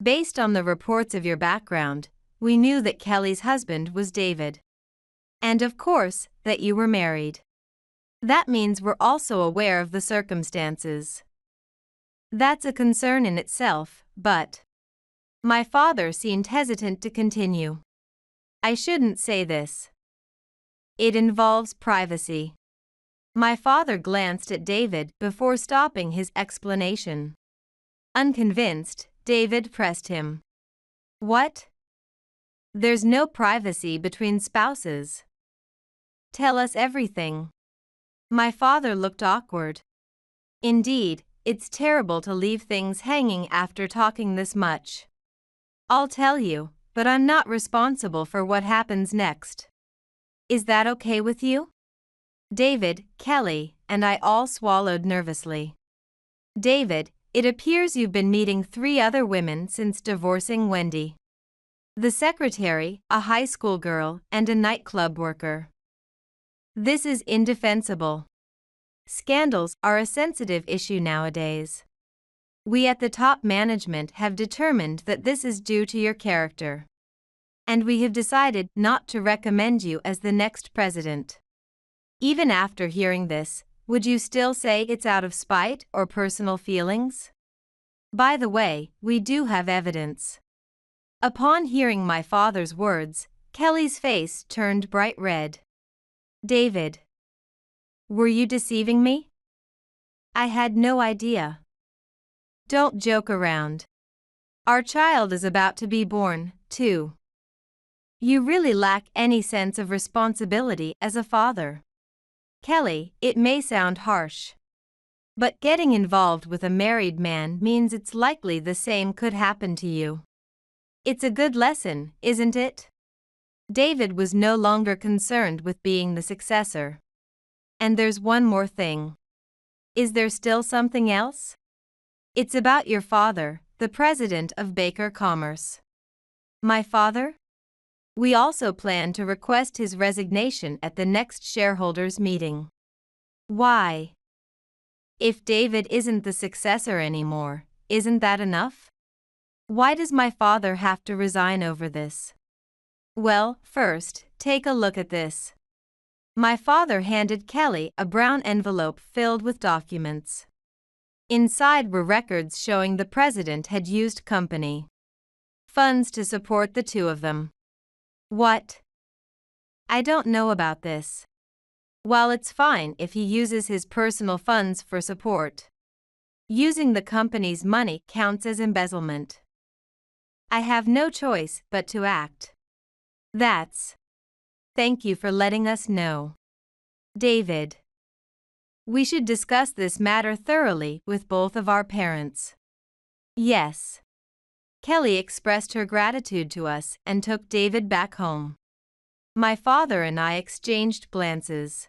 Based on the reports of your background, we knew that Kelly's husband was David. And of course, that you were married. That means we're also aware of the circumstances. That's a concern in itself, but my father seemed hesitant to continue. I shouldn't say this. It involves privacy. My father glanced at David before stopping his explanation. Unconvinced, David pressed him. What? There's no privacy between spouses. Tell us everything. My father looked awkward. Indeed, it's terrible to leave things hanging after talking this much. I'll tell you, but I'm not responsible for what happens next. Is that okay with you? David, Kelly, and I all swallowed nervously. David, it appears you've been meeting 3 other women since divorcing Wendy. The secretary, a high school girl, and a nightclub worker. This is indefensible. Scandals are a sensitive issue nowadays. We at the top management have determined that this is due to your character. And we have decided not to recommend you as the next president. Even after hearing this, would you still say it's out of spite or personal feelings? By the way, we do have evidence. Upon hearing my father's words, Kelly's face turned bright red. David, were you deceiving me? I had no idea. Don't joke around. Our child is about to be born, too. You really lack any sense of responsibility as a father. Kelly, it may sound harsh, but getting involved with a married man means it's likely the same could happen to you. It's a good lesson, isn't it? David was no longer concerned with being the successor. And there's one more thing. Is there still something else? It's about your father, the president of Baker Commerce. My father? We also plan to request his resignation at the next shareholders' meeting. Why? If David isn't the successor anymore, isn't that enough? Why does my father have to resign over this? Well, first, take a look at this. My father handed Kelly a brown envelope filled with documents. Inside were records showing the president had used company funds to support the 2 of them. What? I don't know about this. While it's fine if he uses his personal funds for support, using the company's money counts as embezzlement. I have no choice but to act. That's. Thank you for letting us know. David. We should discuss this matter thoroughly with both of our parents. Yes. Kelly expressed her gratitude to us and took David back home. My father and I exchanged glances.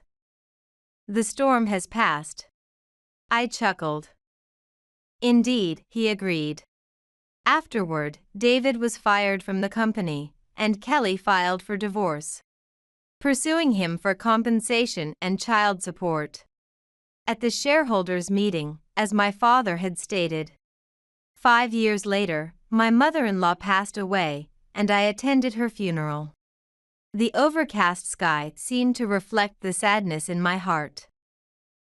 The storm has passed. I chuckled. Indeed, he agreed. Afterward, David was fired from the company, and Kelly filed for divorce, pursuing him for compensation and child support. at the shareholders' meeting, as my father had stated. 5 years later, my mother-in-law passed away, and I attended her funeral. The overcast sky seemed to reflect the sadness in my heart.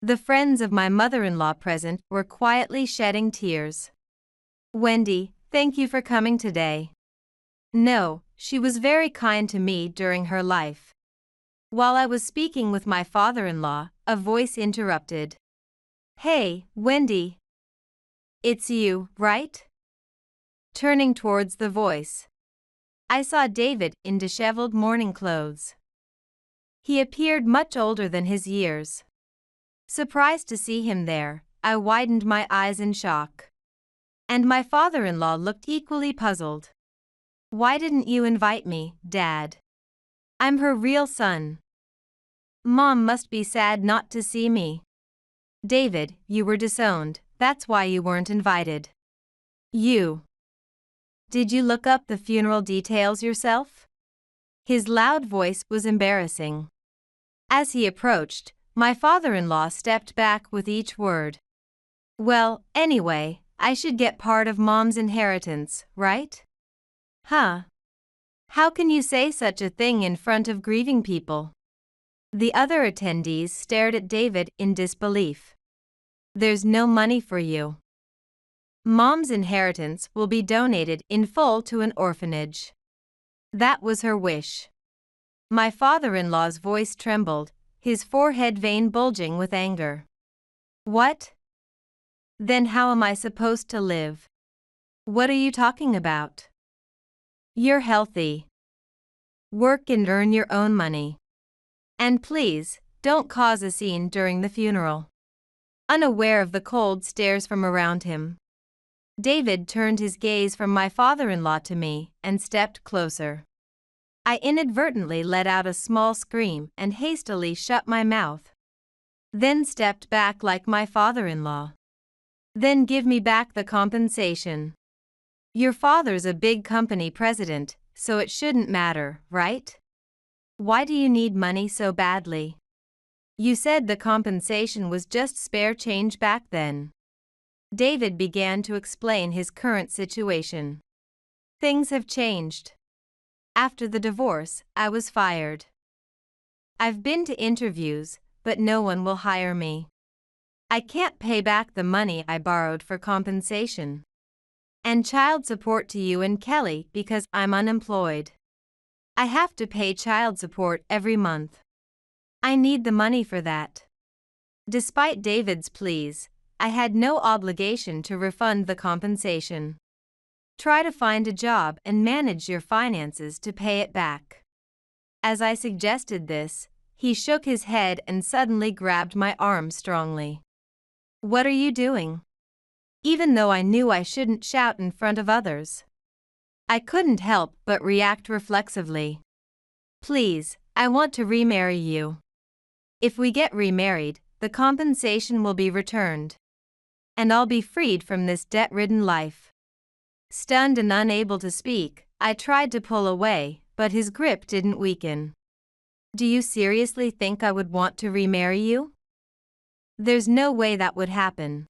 The friends of my mother-in-law present were quietly shedding tears. "Wendy, thank you for coming today." "No, she was very kind to me during her life." While I was speaking with my father-in-law, a voice interrupted. "Hey, Wendy. It's you, right?" Turning towards the voice, I saw David in disheveled morning clothes. He appeared much older than his years. Surprised to see him there, I widened my eyes in shock. And my father-in-law looked equally puzzled. "Why didn't you invite me, Dad? I'm her real son." "Mom must be sad not to see me." "David, you were disowned, that's why you weren't invited." Did you look up the funeral details yourself?" His loud voice was embarrassing. As he approached, my father-in-law stepped back with each word. "Well, anyway, I should get part of Mom's inheritance, right?" "Huh? How can you say such a thing in front of grieving people?" The other attendees stared at David in disbelief. "There's no money for you. Mom's inheritance will be donated in full to an orphanage. That was her wish." My father-in-law's voice trembled, his forehead vein bulging with anger. "What? Then how am I supposed to live? What are you talking about? You're healthy. Work and earn your own money. And please, don't cause a scene during the funeral." Unaware of the cold stares from around him, David turned his gaze from my father-in-law to me and stepped closer. I inadvertently let out a small scream and hastily shut my mouth. Then stepped back like my father-in-law. "Then give me back the compensation. Your father's a big company president, so it shouldn't matter, right? Why do you need money so badly? You said the compensation was just spare change back then." David began to explain his current situation. "Things have changed. After the divorce, I was fired. I've been to interviews, but no one will hire me. I can't pay back the money I borrowed for compensation. And child support to you and Kelly because I'm unemployed. I have to pay child support every month. I need the money for that." Despite David's pleas, I had no obligation to refund the compensation. "Try to find a job and manage your finances to pay it back." As I suggested this, he shook his head and suddenly grabbed my arm strongly. "What are you doing?" Even though I knew I shouldn't shout in front of others, I couldn't help but react reflexively. "Please, I want to remarry you. If we get remarried, the compensation will be returned. And I'll be freed from this debt-ridden life." Stunned and unable to speak, I tried to pull away, but his grip didn't weaken. "Do you seriously think I would want to remarry you? There's no way that would happen.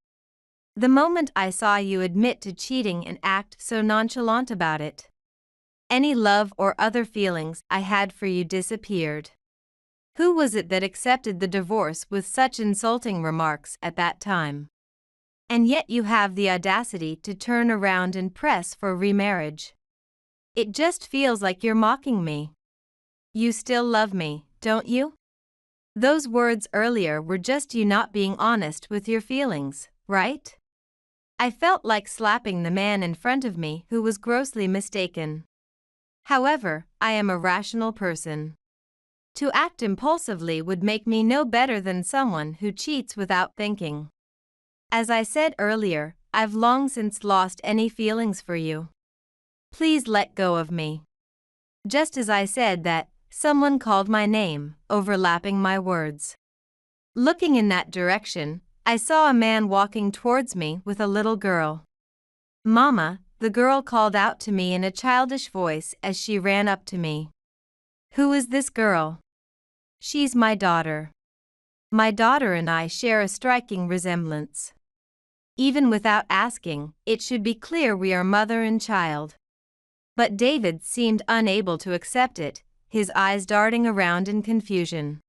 The moment I saw you admit to cheating and act so nonchalant about it, any love or other feelings I had for you disappeared. Who was it that accepted the divorce with such insulting remarks at that time? And yet you have the audacity to turn around and press for remarriage. It just feels like you're mocking me. You still love me, don't you?" Those words earlier were just you not being honest with your feelings, right? I felt like slapping the man in front of me who was grossly mistaken. However, I am a rational person. To act impulsively would make me no better than someone who cheats without thinking. As I said earlier, I've long since lost any feelings for you. Please let go of me. Just as I said that, someone called my name, overlapping my words. Looking in that direction, I saw a man walking towards me with a little girl. "Mama," the girl called out to me in a childish voice as she ran up to me. "Who is this girl?" "She's my daughter." My daughter and I share a striking resemblance. Even without asking, it should be clear we are mother and child. But David seemed unable to accept it, his eyes darting around in confusion.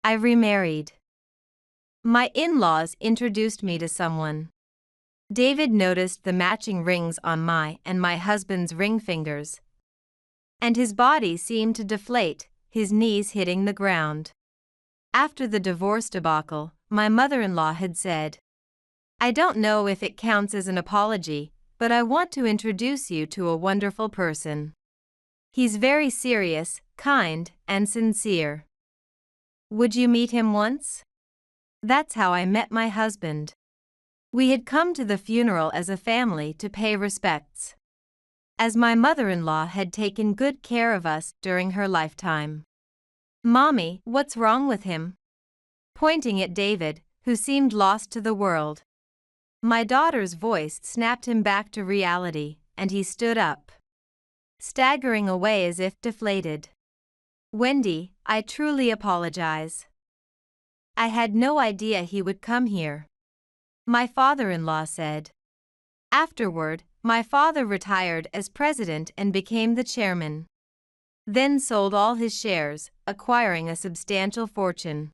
I remarried. My in-laws introduced me to someone. David noticed the matching rings on my and my husband's ring fingers, and his body seemed to deflate, his knees hitting the ground. After the divorce debacle, my mother-in-law had said, "I don't know if it counts as an apology, but I want to introduce you to a wonderful person. He's very serious, kind, and sincere. Would you meet him once?" That's how I met my husband. We had come to the funeral as a family to pay respects, as my mother-in-law had taken good care of us during her lifetime. "Mommy, what's wrong with him?" Pointing at David, who seemed lost to the world. My daughter's voice snapped him back to reality, and he stood up, staggering away as if deflated. "Wendy, I truly apologize. I had no idea he would come here," my father-in-law said. Afterward, my father retired as president and became the chairman. Then sold all his shares, acquiring a substantial fortune.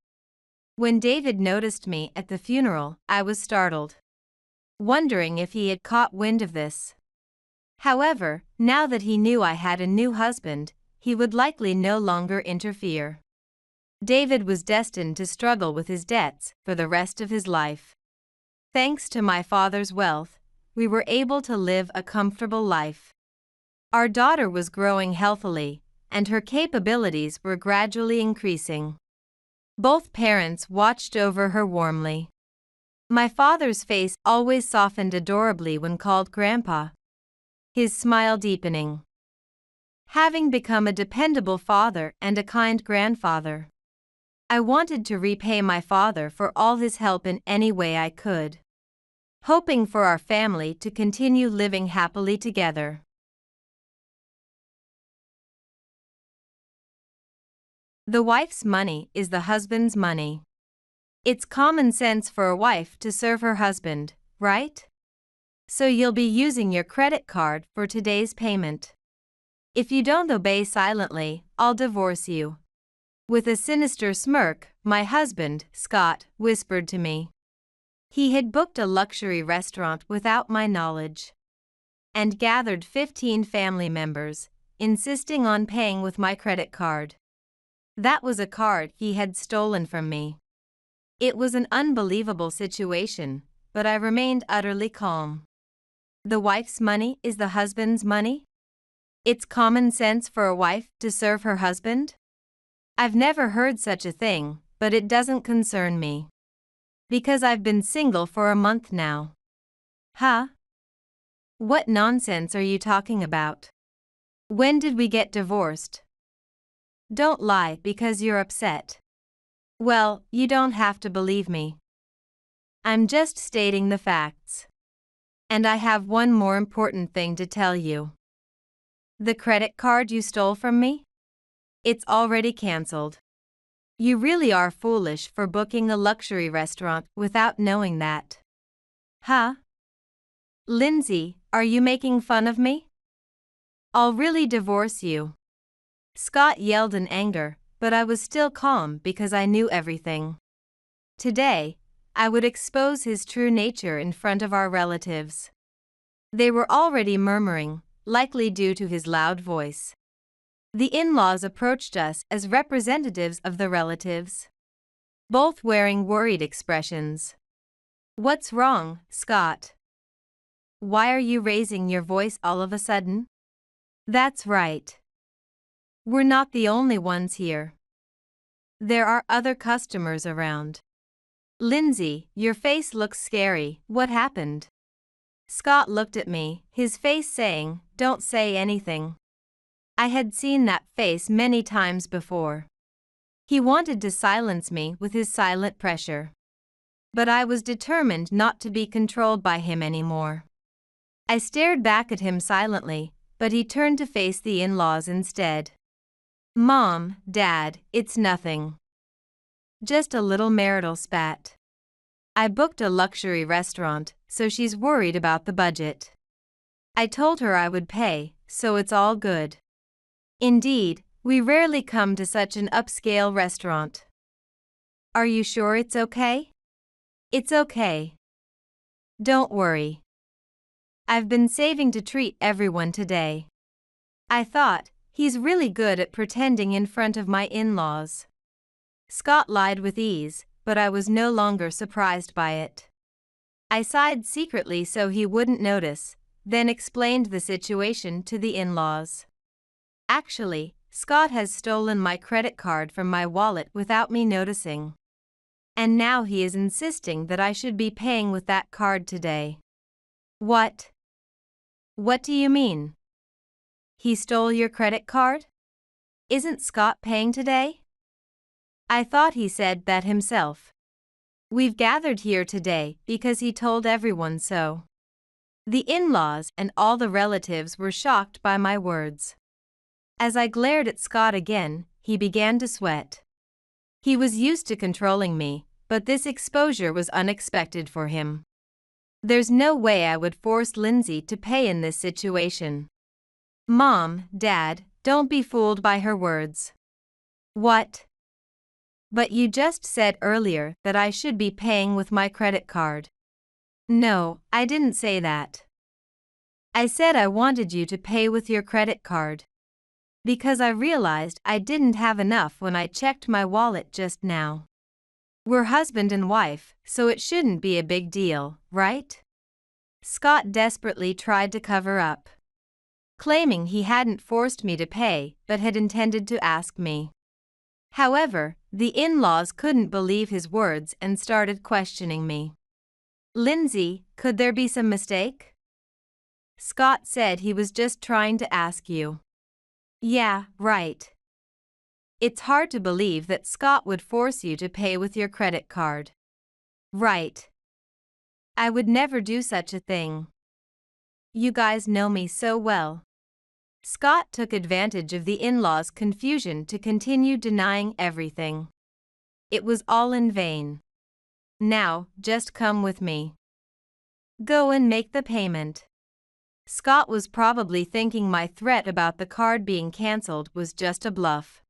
When David noticed me at the funeral, I was startled, wondering if he had caught wind of this. However, now that he knew I had a new husband, he would likely no longer interfere. David was destined to struggle with his debts for the rest of his life. Thanks to my father's wealth, we were able to live a comfortable life. Our daughter was growing healthily, and her capabilities were gradually increasing. Both parents watched over her warmly. My father's face always softened adorably when called Grandpa, his smile deepening. Having become a dependable father and a kind grandfather, I wanted to repay my father for all his help in any way I could, hoping for our family to continue living happily together. The wife's money is the husband's money. It's common sense for a wife to serve her husband, right? So you'll be using your credit card for today's payment. If you don't obey silently, I'll divorce you. With a sinister smirk, my husband, Scott, whispered to me. He had booked a luxury restaurant without my knowledge, and gathered 15 family members, insisting on paying with my credit card. That was a card he had stolen from me. It was an unbelievable situation, but I remained utterly calm. The wife's money is the husband's money? It's common sense for a wife to serve her husband? I've never heard such a thing, but it doesn't concern me. Because I've been single for a month now. Huh? What nonsense are you talking about? When did we get divorced? Don't lie because you're upset. Well, you don't have to believe me. I'm just stating the facts. And I have one more important thing to tell you. The credit card you stole from me? It's already canceled. You really are foolish for booking a luxury restaurant without knowing that. Huh? Lindsay, are you making fun of me? I'll really divorce you. Scott yelled in anger, but I was still calm because I knew everything. Today, I would expose his true nature in front of our relatives. They were already murmuring, likely due to his loud voice. The in-laws approached us as representatives of the relatives, both wearing worried expressions. What's wrong, Scott? Why are you raising your voice all of a sudden? That's right. We're not the only ones here. There are other customers around. Lindsay, your face looks scary. What happened? Scott looked at me, his face saying, "Don't say anything." I had seen that face many times before. He wanted to silence me with his silent pressure. But I was determined not to be controlled by him anymore. I stared back at him silently, but he turned to face the in-laws instead. Mom, Dad, it's nothing. Just a little marital spat. I booked a luxury restaurant, so she's worried about the budget. I told her I would pay, so it's all good. Indeed, we rarely come to such an upscale restaurant. Are you sure it's okay? It's okay. Don't worry. I've been saving to treat everyone today. I thought, he's really good at pretending in front of my in-laws. Scott lied with ease, but I was no longer surprised by it. I sighed secretly so he wouldn't notice, then explained the situation to the in-laws. Actually, Scott has stolen my credit card from my wallet without me noticing. And now he is insisting that I should be paying with that card today. What? What do you mean? He stole your credit card? Isn't Scott paying today? I thought he said that himself. We've gathered here today because he told everyone so. The in-laws and all the relatives were shocked by my words. As I glared at Scott again, he began to sweat. He was used to controlling me, but this exposure was unexpected for him. There's no way I would force Lindsay to pay in this situation. Mom, Dad, don't be fooled by her words. What? But you just said earlier that I should be paying with my credit card. No, I didn't say that. I said I wanted you to pay with your credit card. Because I realized I didn't have enough when I checked my wallet just now. We're husband and wife, so it shouldn't be a big deal, right? Scott desperately tried to cover up, claiming he hadn't forced me to pay but had intended to ask me. However, the in-laws couldn't believe his words and started questioning me. Lindsay, could there be some mistake? Scott said he was just trying to ask you. Yeah, right. It's hard to believe that Scott would force you to pay with your credit card. Right. I would never do such a thing. You guys know me so well. Scott took advantage of the in-laws' confusion to continue denying everything. It was all in vain. Now, just come with me. Go and make the payment. Scott was probably thinking my threat about the card being cancelled was just a bluff.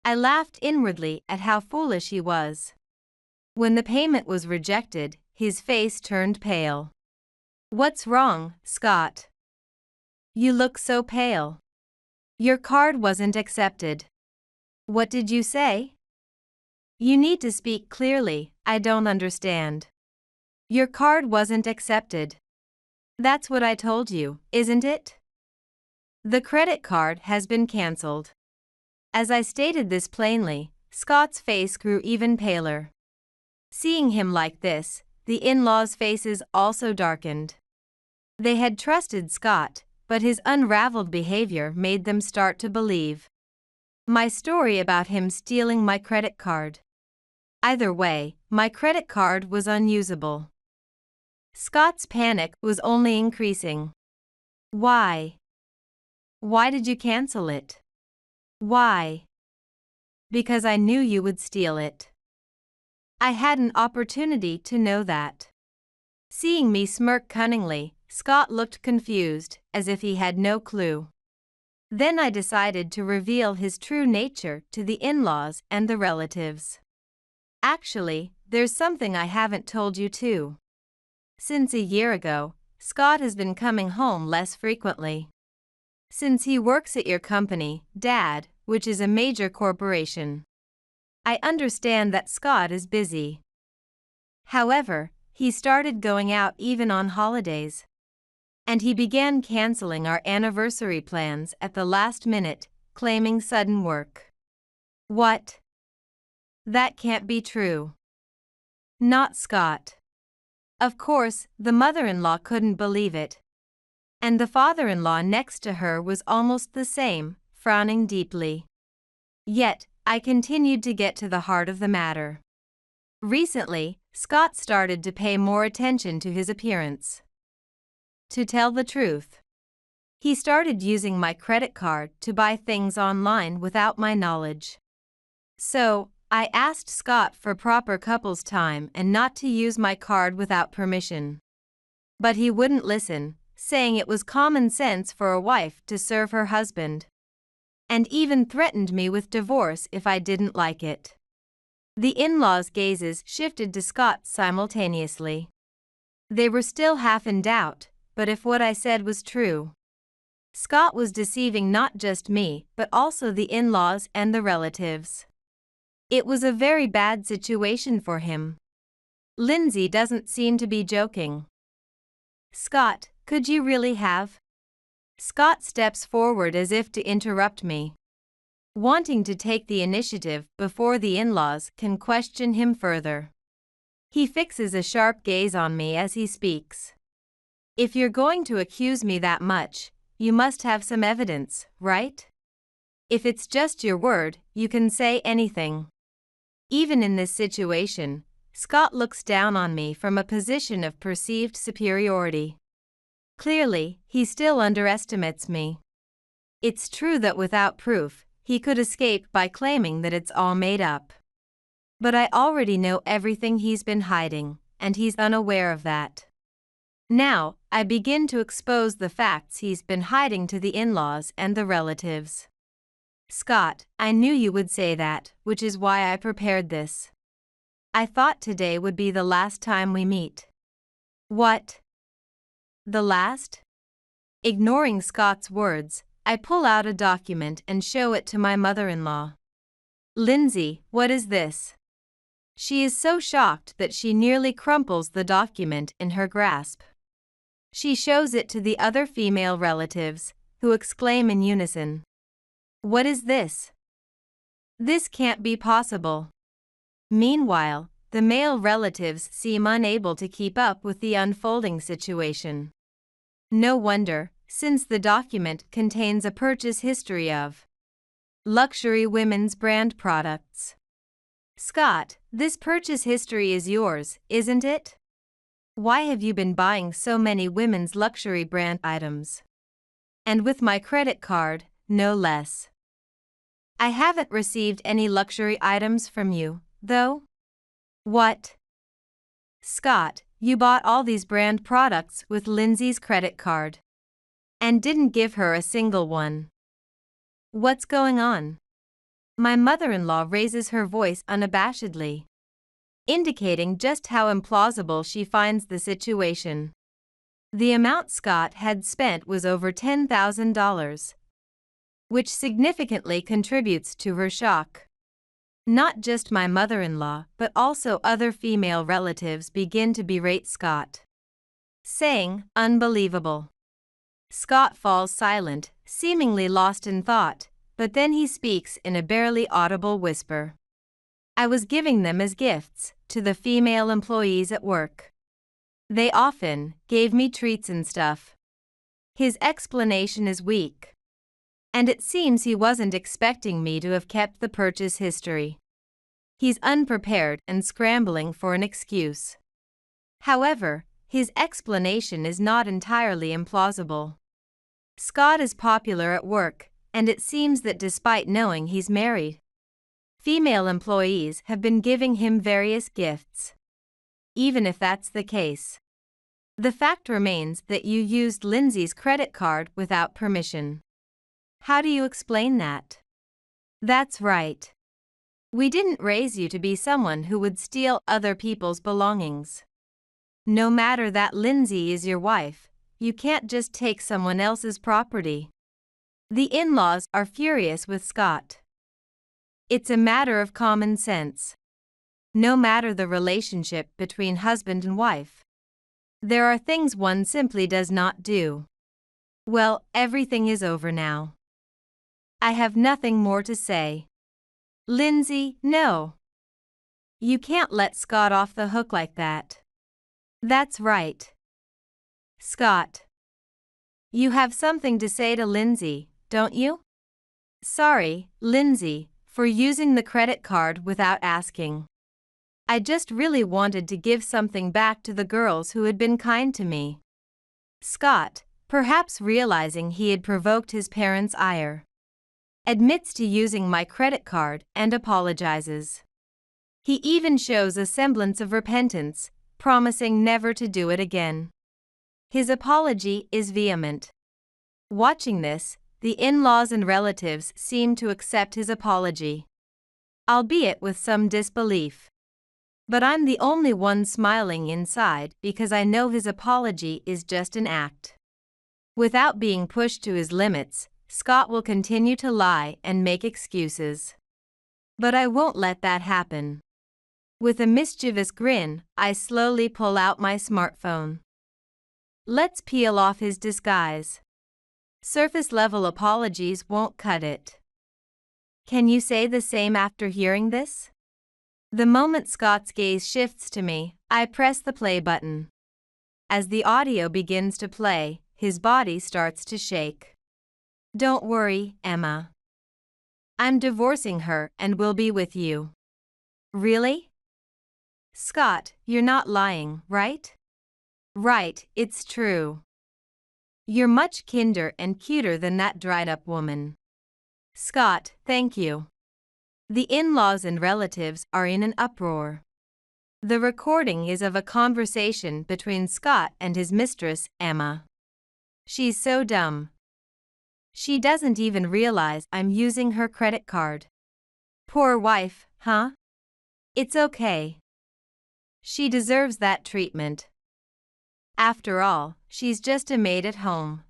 I laughed inwardly at how foolish he was. When the payment was rejected, his face turned pale. What's wrong, Scott? You look so pale. Your card wasn't accepted. What did you say? You need to speak clearly, I don't understand. Your card wasn't accepted. That's what I told you, isn't it? The credit card has been cancelled. As I stated this plainly, Scott's face grew even paler. Seeing him like this, the in-laws' faces also darkened. They had trusted Scott, but his unraveled behavior made them start to believe my story about him stealing my credit card. Either way, my credit card was unusable. Scott's panic was only increasing. Why? Why did you cancel it? Why? Because I knew you would steal it. I had an opportunity to know that. Seeing me smirk cunningly, Scott looked confused, as if he had no clue. Then I decided to reveal his true nature to the in-laws and the relatives. Actually, there's something I haven't told you too. Since a year ago, Scott has been coming home less frequently. Since he works at your company, Dad, which is a major corporation. I understand that Scott is busy. However, he started going out even on holidays. And he began canceling our anniversary plans at the last minute, claiming sudden work. What? That can't be true. Not Scott. Of course, the mother-in-law couldn't believe it. And the father-in-law next to her was almost the same, frowning deeply. Yet, I continued to get to the heart of the matter. Recently, Scott started to pay more attention to his appearance. To tell the truth, he started using my credit card to buy things online without my knowledge. So, I asked Scott for proper couples time and not to use my card without permission. But he wouldn't listen, saying it was common sense for a wife to serve her husband. And even threatened me with divorce if I didn't like it. The in-laws' gazes shifted to Scott simultaneously. They were still half in doubt, but if what I said was true, Scott was deceiving not just me, but also the in-laws and the relatives. It was a very bad situation for him. Lindsay doesn't seem to be joking. Scott, could you really have? Scott steps forward as if to interrupt me, wanting to take the initiative before the in-laws can question him further. He fixes a sharp gaze on me as he speaks. If you're going to accuse me that much, you must have some evidence, right? If it's just your word, you can say anything. Even in this situation, Scott looks down on me from a position of perceived superiority. Clearly, he still underestimates me. It's true that without proof, he could escape by claiming that it's all made up. But I already know everything he's been hiding, and he's unaware of that. Now, I begin to expose the facts he's been hiding to the in-laws and the relatives. Scott, I knew you would say that, which is why I prepared this. I thought today would be the last time we meet. What? The last? Ignoring Scott's words, I pull out a document and show it to my mother-in-law. Lindsay, what is this? She is so shocked that she nearly crumples the document in her grasp. She shows it to the other female relatives, who exclaim in unison. What is this? This can't be possible. Meanwhile, the male relatives seem unable to keep up with the unfolding situation. No wonder, since the document contains a purchase history of luxury women's brand products. Scott, this purchase history is yours, isn't it? Why have you been buying so many women's luxury brand items? And with my credit card, no less. I haven't received any luxury items from you, though. What? Scott, you bought all these brand products with Lindsay's credit card. And didn't give her a single one. What's going on? My mother-in-law raises her voice unabashedly, indicating just how implausible she finds the situation. The amount Scott had spent was over $10,000, which significantly contributes to her shock. Not just my mother-in-law, but also other female relatives begin to berate Scott, saying, "Unbelievable." Scott falls silent, seemingly lost in thought, but then he speaks in a barely audible whisper. I was giving them as gifts to the female employees at work. They often gave me treats and stuff. His explanation is weak. And it seems he wasn't expecting me to have kept the purchase history. He's unprepared and scrambling for an excuse. However, his explanation is not entirely implausible. Scott is popular at work, and it seems that despite knowing he's married, female employees have been giving him various gifts. Even if that's the case, the fact remains that you used Lindsay's credit card without permission. How do you explain that? That's right. We didn't raise you to be someone who would steal other people's belongings. No matter that Lindsay is your wife, you can't just take someone else's property. The in-laws are furious with Scott. It's a matter of common sense. No matter the relationship between husband and wife, there are things one simply does not do. Well, everything is over now. I have nothing more to say. Lindsay, no. You can't let Scott off the hook like that. That's right. Scott. You have something to say to Lindsay, don't you? Sorry, Lindsay, for using the credit card without asking. I just really wanted to give something back to the girls who had been kind to me. Scott, perhaps realizing he had provoked his parents' ire, admits to using my credit card and apologizes. He even shows a semblance of repentance, promising never to do it again. His apology is vehement. Watching this, the in-laws and relatives seem to accept his apology, albeit with some disbelief. But I'm the only one smiling inside because I know his apology is just an act. Without being pushed to his limits, Scott will continue to lie and make excuses. But I won't let that happen. With a mischievous grin, I slowly pull out my smartphone. Let's peel off his disguise. Surface-level apologies won't cut it. Can you say the same after hearing this? The moment Scott's gaze shifts to me, I press the play button. As the audio begins to play, his body starts to shake. Don't worry, Emma. I'm divorcing her and will be with you. Really? Scott, you're not lying, right? Right, it's true. You're much kinder and cuter than that dried-up woman. Scott, thank you. The in-laws and relatives are in an uproar. The recording is of a conversation between Scott and his mistress, Emma. She's so dumb. She doesn't even realize I'm using her credit card. Poor wife, huh? It's okay. She deserves that treatment. After all, she's just a maid at home.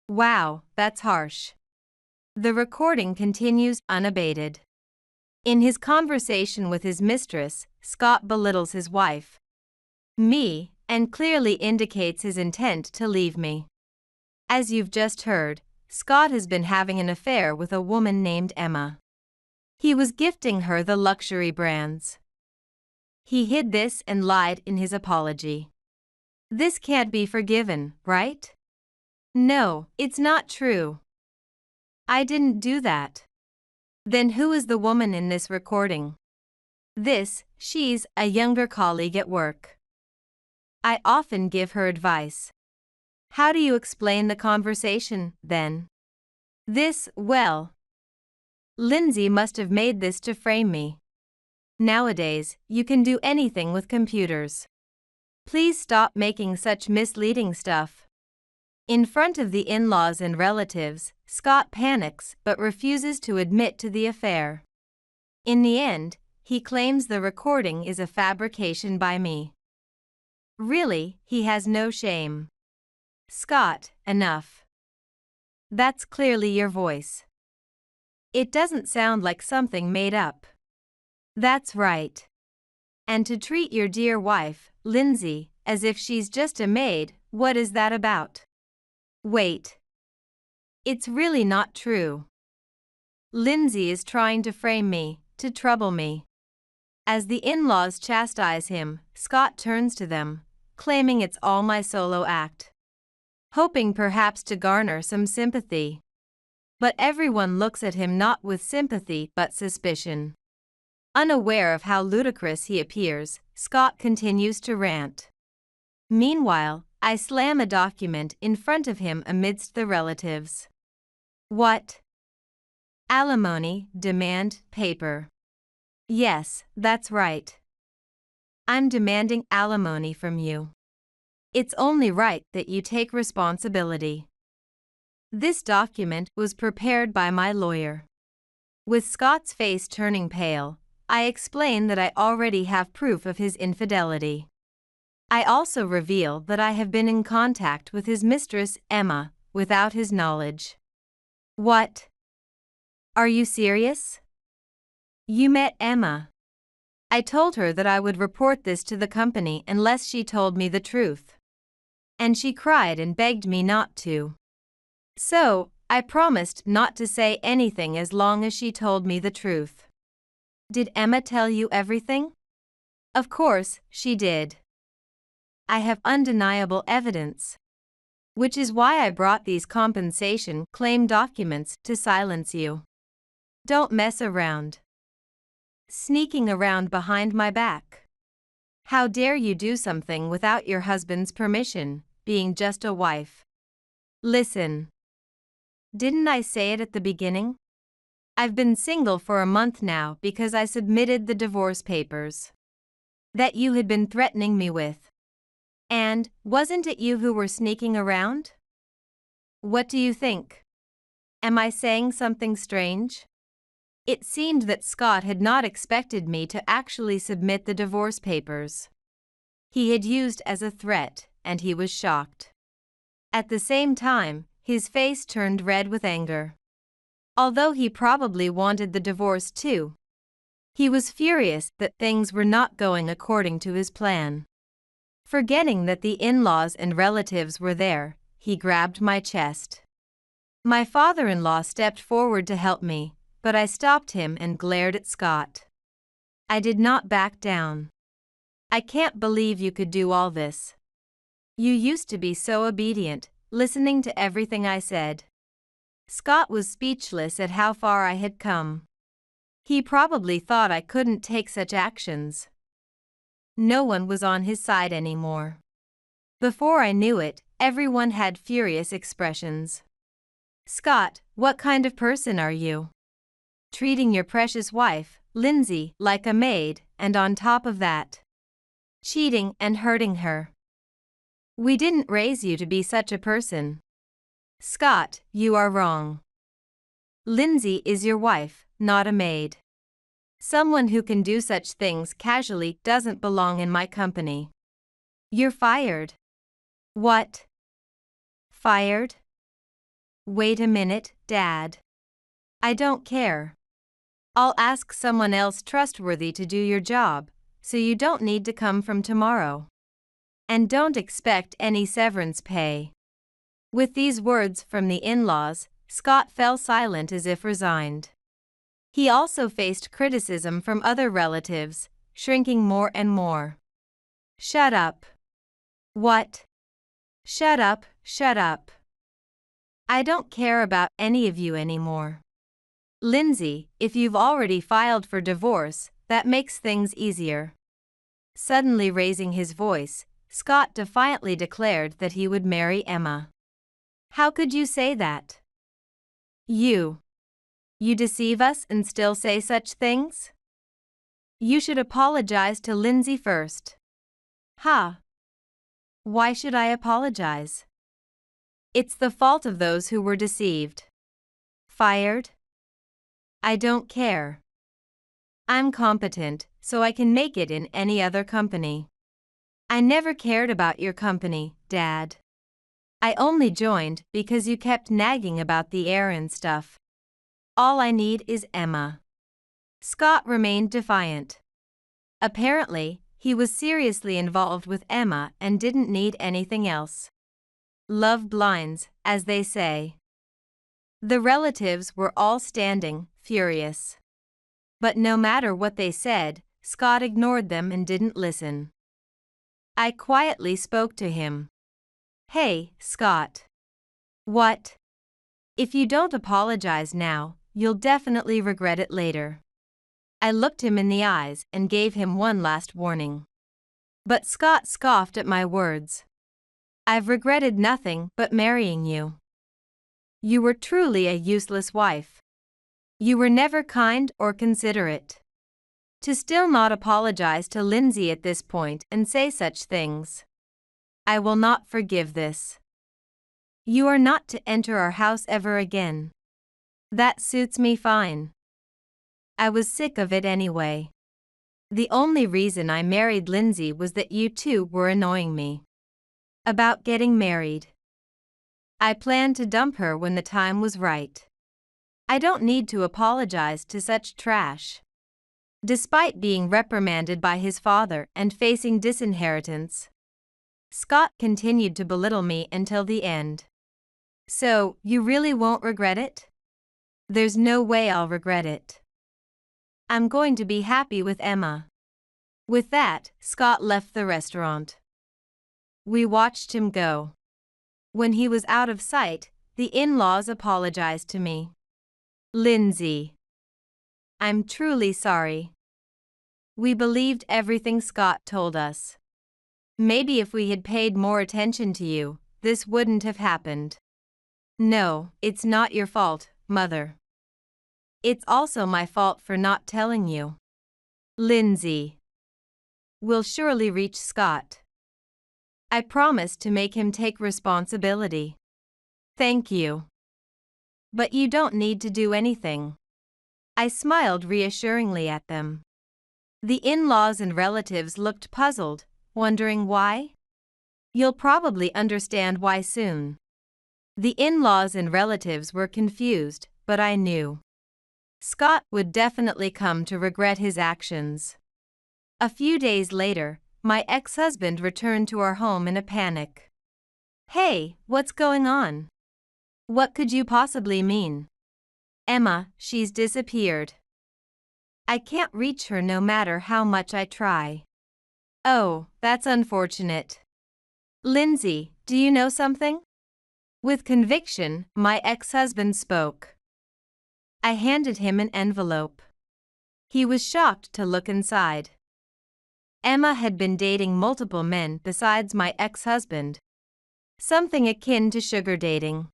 Wow, that's harsh. The recording continues unabated. In his conversation with his mistress, Scott belittles his wife, me, and clearly indicates his intent to leave me. As you've just heard, Scott has been having an affair with a woman named Emma. He was gifting her the luxury brands. He hid this and lied in his apology. This can't be forgiven, right? No, it's not true. I didn't do that. Then who is the woman in this recording? She's a younger colleague at work. I often give her advice. How do you explain the conversation, then? Lindsay must have made this to frame me. Nowadays, you can do anything with computers. Please stop making such misleading stuff. In front of the in-laws and relatives, Scott panics but refuses to admit to the affair. In the end, he claims the recording is a fabrication by me. Really, he has no shame. Scott, enough. That's clearly your voice. It doesn't sound like something made up. That's right. And to treat your dear wife, Lindsay, as if she's just a maid, what is that about? Wait. It's really not true. Lindsay is trying to frame me, to trouble me. As the in-laws chastise him, Scott turns to them, claiming it's all my solo act, hoping perhaps to garner some sympathy. But everyone looks at him not with sympathy but suspicion. Unaware of how ludicrous he appears, Scott continues to rant. Meanwhile, I slam a document in front of him amidst the relatives. What? Alimony demand paper. Yes, that's right. I'm demanding alimony from you. It's only right that you take responsibility. This document was prepared by my lawyer. With Scott's face turning pale, I explain that I already have proof of his infidelity. I also reveal that I have been in contact with his mistress, Emma, without his knowledge. What? Are you serious? You met Emma. I told her that I would report this to the company unless she told me the truth. And she cried and begged me not to. So, I promised not to say anything as long as she told me the truth. Did Emma tell you everything? Of course, she did. I have undeniable evidence. Which is why I brought these compensation claim documents to silence you. Don't mess around. Sneaking around behind my back. How dare you do something without your husband's permission, being just a wife? Listen. Didn't I say it at the beginning? I've been single for a month now because I submitted the divorce papers that you had been threatening me with. And, wasn't it you who were sneaking around? What do you think? Am I saying something strange? It seemed that Scott had not expected me to actually submit the divorce papers. He had used as a threat, and he was shocked. At the same time, his face turned red with anger. Although he probably wanted the divorce too, he was furious that things were not going according to his plan. Forgetting that the in-laws and relatives were there, he grabbed my chest. My father-in-law stepped forward to help me, but I stopped him and glared at Scott. I did not back down. I can't believe you could do all this. You used to be so obedient, listening to everything I said. Scott was speechless at how far I had come. He probably thought I couldn't take such actions. No one was on his side anymore. Before I knew it, everyone had furious expressions. Scott, what kind of person are you? Treating your precious wife, Lindsay, like a maid, and on top of that, cheating and hurting her. We didn't raise you to be such a person. Scott, you are wrong. Lindsay is your wife, not a maid. Someone who can do such things casually doesn't belong in my company. You're fired. What? Fired? Wait a minute, Dad. I don't care. I'll ask someone else trustworthy to do your job, so you don't need to come from tomorrow. And don't expect any severance pay. With these words from the in-laws, Scott fell silent as if resigned. He also faced criticism from other relatives, shrinking more and more. Shut up. What? Shut up, shut up. I don't care about any of you anymore. Lindsay, if you've already filed for divorce, that makes things easier. Suddenly raising his voice, Scott defiantly declared that he would marry Emma. How could you say that? You deceive us and still say such things? You should apologize to Lindsay first. Ha! Why should I apologize? It's the fault of those who were deceived. Fired? I don't care. I'm competent, so I can make it in any other company. I never cared about your company, Dad. I only joined because you kept nagging about the errand stuff. All I need is Emma. Scott remained defiant. Apparently, he was seriously involved with Emma and didn't need anything else. Love blinds, as they say. The relatives were all standing, furious. But no matter what they said, Scott ignored them and didn't listen. I quietly spoke to him. Hey, Scott. What? If you don't apologize now, you'll definitely regret it later. I looked him in the eyes and gave him one last warning. But Scott scoffed at my words. I've regretted nothing but marrying you. You were truly a useless wife. You were never kind or considerate. To still not apologize to Lindsay at this point and say such things. I will not forgive this. You are not to enter our house ever again. That suits me fine. I was sick of it anyway. The only reason I married Lindsay was that you two were annoying me. About getting married. I planned to dump her when the time was right. I don't need to apologize to such trash. Despite being reprimanded by his father and facing disinheritance, Scott continued to belittle me until the end. So, you really won't regret it? There's no way I'll regret it. I'm going to be happy with Emma. With that, Scott left the restaurant. We watched him go. When he was out of sight, the in-laws apologized to me. Lindsay. I'm truly sorry. We believed everything Scott told us. Maybe if we had paid more attention to you, this wouldn't have happened. No, it's not your fault, Mother. It's also my fault for not telling you. Lindsay. We'll surely reach Scott. I promised to make him take responsibility. Thank you. But you don't need to do anything. I smiled reassuringly at them. The in-laws and relatives looked puzzled, wondering why. You'll probably understand why soon. The in-laws and relatives were confused, but I knew. Scott would definitely come to regret his actions. A few days later, my ex-husband returned to our home in a panic. Hey, what's going on? What could you possibly mean? Emma, she's disappeared. I can't reach her no matter how much I try. Oh, that's unfortunate. Lindsay, do you know something? With conviction, my ex-husband spoke. I handed him an envelope. He was shocked to look inside. Emma had been dating multiple men besides my ex-husband. Something akin to sugar dating.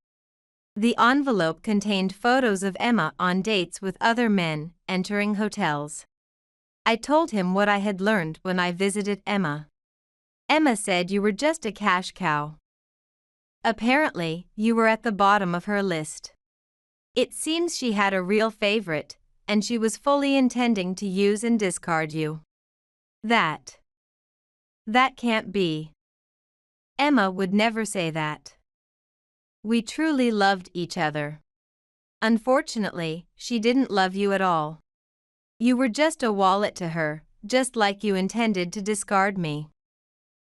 The envelope contained photos of Emma on dates with other men, entering hotels. I told him what I had learned when I visited Emma. Emma said you were just a cash cow. Apparently, you were at the bottom of her list. It seems she had a real favorite, and she was fully intending to use and discard you. That can't be. Emma would never say that. We truly loved each other. Unfortunately, she didn't love you at all. You were just a wallet to her, just like you intended to discard me.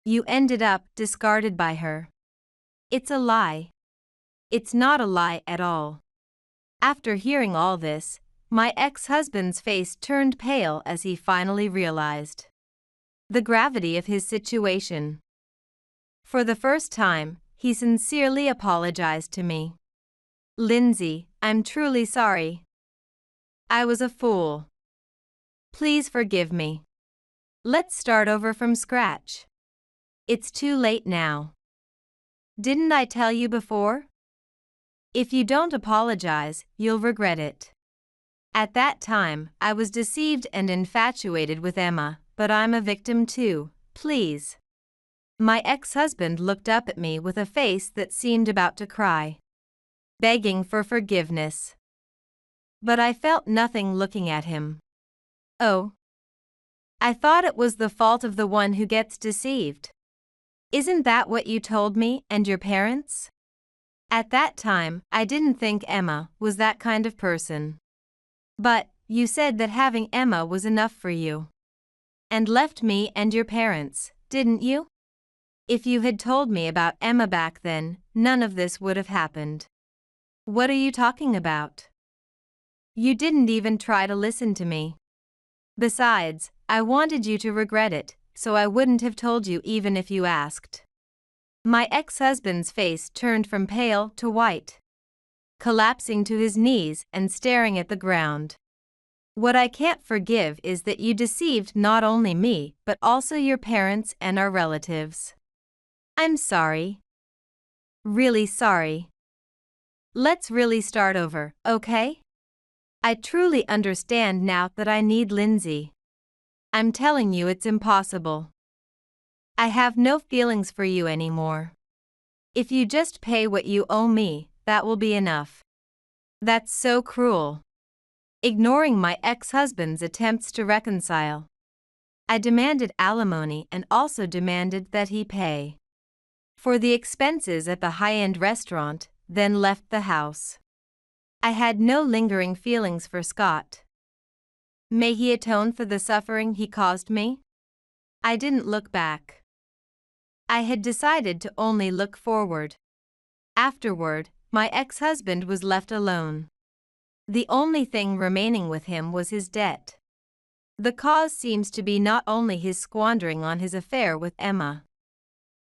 You ended up discarded by her. It's a lie. It's not a lie at all. After hearing all this, my ex-husband's face turned pale as he finally realized the gravity of his situation. For the first time, he sincerely apologized to me. Lindsay, I'm truly sorry. I was a fool. Please forgive me. Let's start over from scratch. It's too late now. Didn't I tell you before? If you don't apologize, you'll regret it. At that time, I was deceived and infatuated with Emma, but I'm a victim too, please. My ex-husband looked up at me with a face that seemed about to cry, begging for forgiveness. But I felt nothing looking at him. Oh. I thought it was the fault of the one who gets deceived. Isn't that what you told me and your parents? At that time, I didn't think Emma was that kind of person. But you said that having Emma was enough for you. And left me and your parents, didn't you? If you had told me about Emma back then, none of this would have happened. What are you talking about? You didn't even try to listen to me. Besides, I wanted you to regret it, so I wouldn't have told you even if you asked. My ex-husband's face turned from pale to white, collapsing to his knees and staring at the ground. What I can't forgive is that you deceived not only me, but also your parents and our relatives. I'm sorry. Really sorry. Let's really start over, okay? I truly understand now that I need Lindsay. I'm telling you it's impossible. I have no feelings for you anymore. If you just pay what you owe me, that will be enough. That's so cruel. Ignoring my ex-husband's attempts to reconcile, I demanded alimony and also demanded that he pay for the expenses at the high-end restaurant, then left the house. I had no lingering feelings for Scott. May he atone for the suffering he caused me? I didn't look back. I had decided to only look forward. Afterward, my ex-husband was left alone. The only thing remaining with him was his debt. The cause seems to be not only his squandering on his affair with Emma,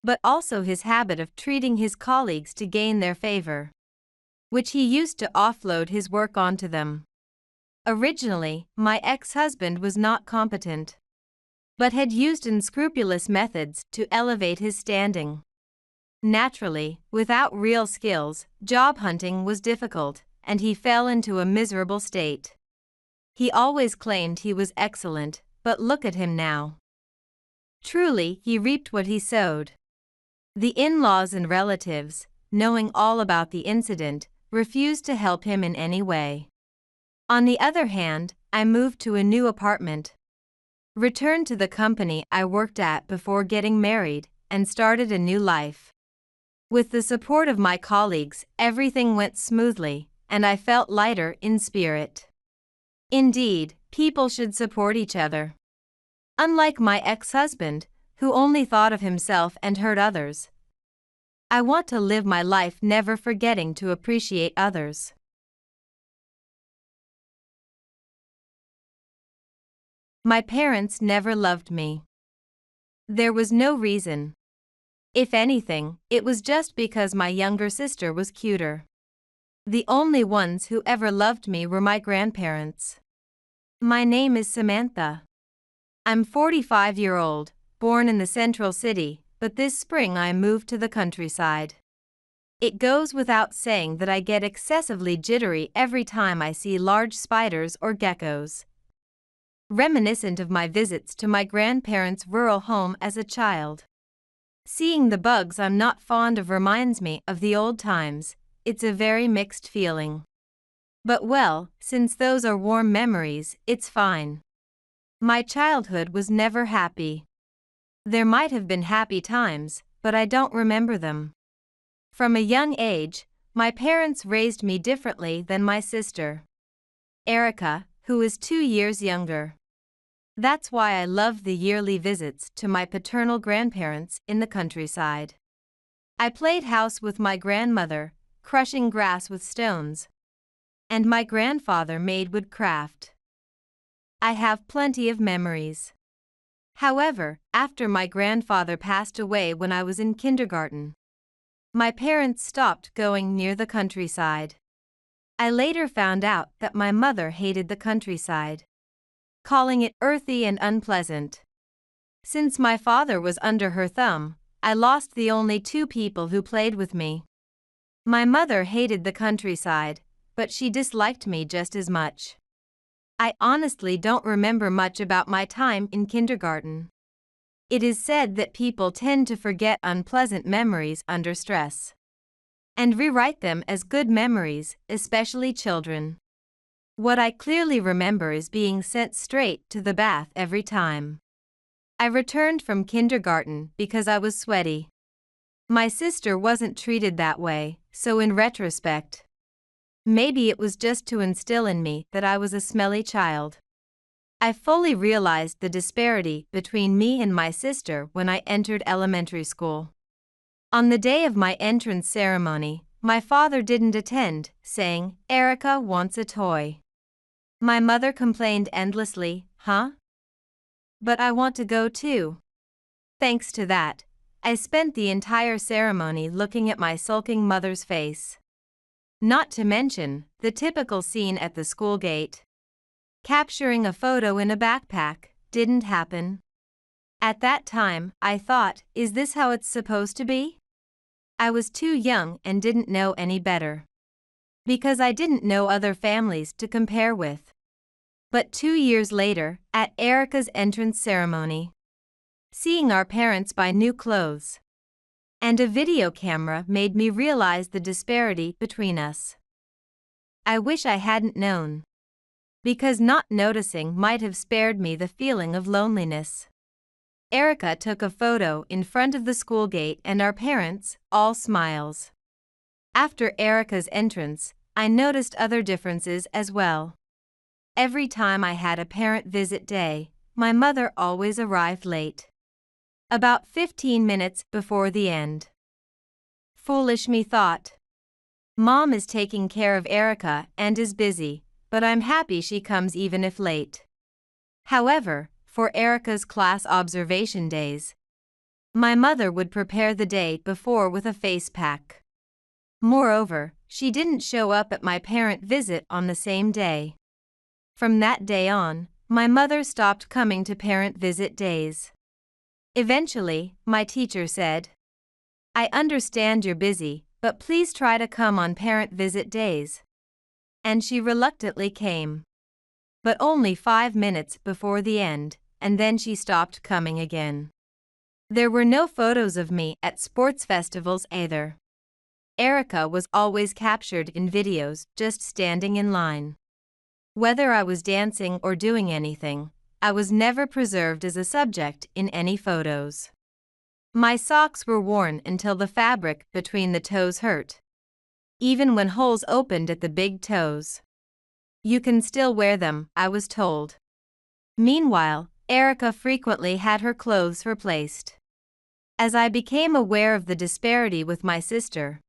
but also his habit of treating his colleagues to gain their favor, which he used to offload his work onto them. Originally, my ex-husband was not competent, but had used unscrupulous methods to elevate his standing. Naturally, without real skills, job hunting was difficult, and he fell into a miserable state. He always claimed he was excellent, but look at him now. Truly, he reaped what he sowed. The in-laws and relatives, knowing all about the incident, refused to help him in any way. On the other hand, I moved to a new apartment, returned to the company I worked at before getting married, and started a new life. With the support of my colleagues, everything went smoothly, and I felt lighter in spirit. Indeed, people should support each other. Unlike my ex-husband, who only thought of himself and hurt others, I want to live my life never forgetting to appreciate others. My parents never loved me. There was no reason. If anything, it was just because my younger sister was cuter. The only ones who ever loved me were my grandparents. My name is Samantha. I'm 45-year-old, born in the central city, but this spring I moved to the countryside. It goes without saying that I get excessively jittery every time I see large spiders or geckos, reminiscent of my visits to my grandparents' rural home as a child. Seeing the bugs I'm not fond of reminds me of the old times. It's a very mixed feeling. But well, since those are warm memories, it's fine. My childhood was never happy. There might have been happy times, but I don't remember them. From a young age, my parents raised me differently than my sister, Erica, who is 2 years younger. That's why I loved the yearly visits to my paternal grandparents in the countryside. I played house with my grandmother, crushing grass with stones, and my grandfather made woodcraft. I have plenty of memories. However, after my grandfather passed away when I was in kindergarten, my parents stopped going near the countryside. I later found out that my mother hated the countryside, calling it earthy and unpleasant. Since my father was under her thumb, I lost the only 2 people who played with me. My mother hated the countryside, but she disliked me just as much. I honestly don't remember much about my time in kindergarten. It is said that people tend to forget unpleasant memories under stress and rewrite them as good memories, especially children. What I clearly remember is being sent straight to the bath every time I returned from kindergarten because I was sweaty. My sister wasn't treated that way, so in retrospect, maybe it was just to instill in me that I was a smelly child. I fully realized the disparity between me and my sister when I entered elementary school. On the day of my entrance ceremony, my father didn't attend, saying, "Erica wants a toy." My mother complained endlessly, "Huh? But I want to go too." Thanks to that, I spent the entire ceremony looking at my sulking mother's face. Not to mention the typical scene at the school gate. Capturing a photo in a backpack didn't happen. At that time, I thought, is this how it's supposed to be? I was too young and didn't know any better, because I didn't know other families to compare with. But 2 years later, at Erica's entrance ceremony, seeing our parents buy new clothes and a video camera made me realize the disparity between us. I wish I hadn't known, because not noticing might have spared me the feeling of loneliness. Erica took a photo in front of the school gate and our parents, all smiles. After Erica's entrance, I noticed other differences as well. Every time I had a parent visit day, my mother always arrived late, about 15 minutes before the end. Foolish me thought. Mom is taking care of Erica and is busy, but I'm happy she comes even if late. However, for Erica's class observation days, my mother would prepare the day before with a face pack. Moreover, she didn't show up at my parent visit on the same day. From that day on, my mother stopped coming to parent visit days. Eventually, my teacher said, "I understand you're busy, but please try to come on parent visit days." And she reluctantly came. but only 5 minutes before the end, and then she stopped coming again. There were no photos of me at sports festivals either. Erica was always captured in videos just standing in line. Whether I was dancing or doing anything, I was never preserved as a subject in any photos. My socks were worn until the fabric between the toes hurt. Even when holes opened at the big toes. You can still wear them, I was told. Meanwhile, Erica frequently had her clothes replaced. As I became aware of the disparity with my sister,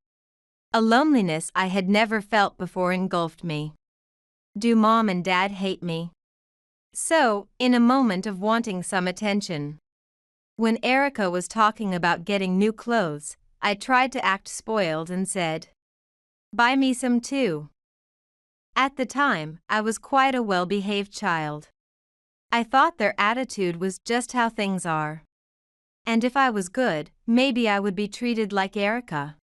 a loneliness I had never felt before engulfed me. Do Mom and Dad hate me? So, in a moment of wanting some attention, when Erica was talking about getting new clothes, I tried to act spoiled and said, "Buy me some too." At the time, I was quite a well-behaved child. I thought their attitude was just how things are. And if I was good, maybe I would be treated like Erica.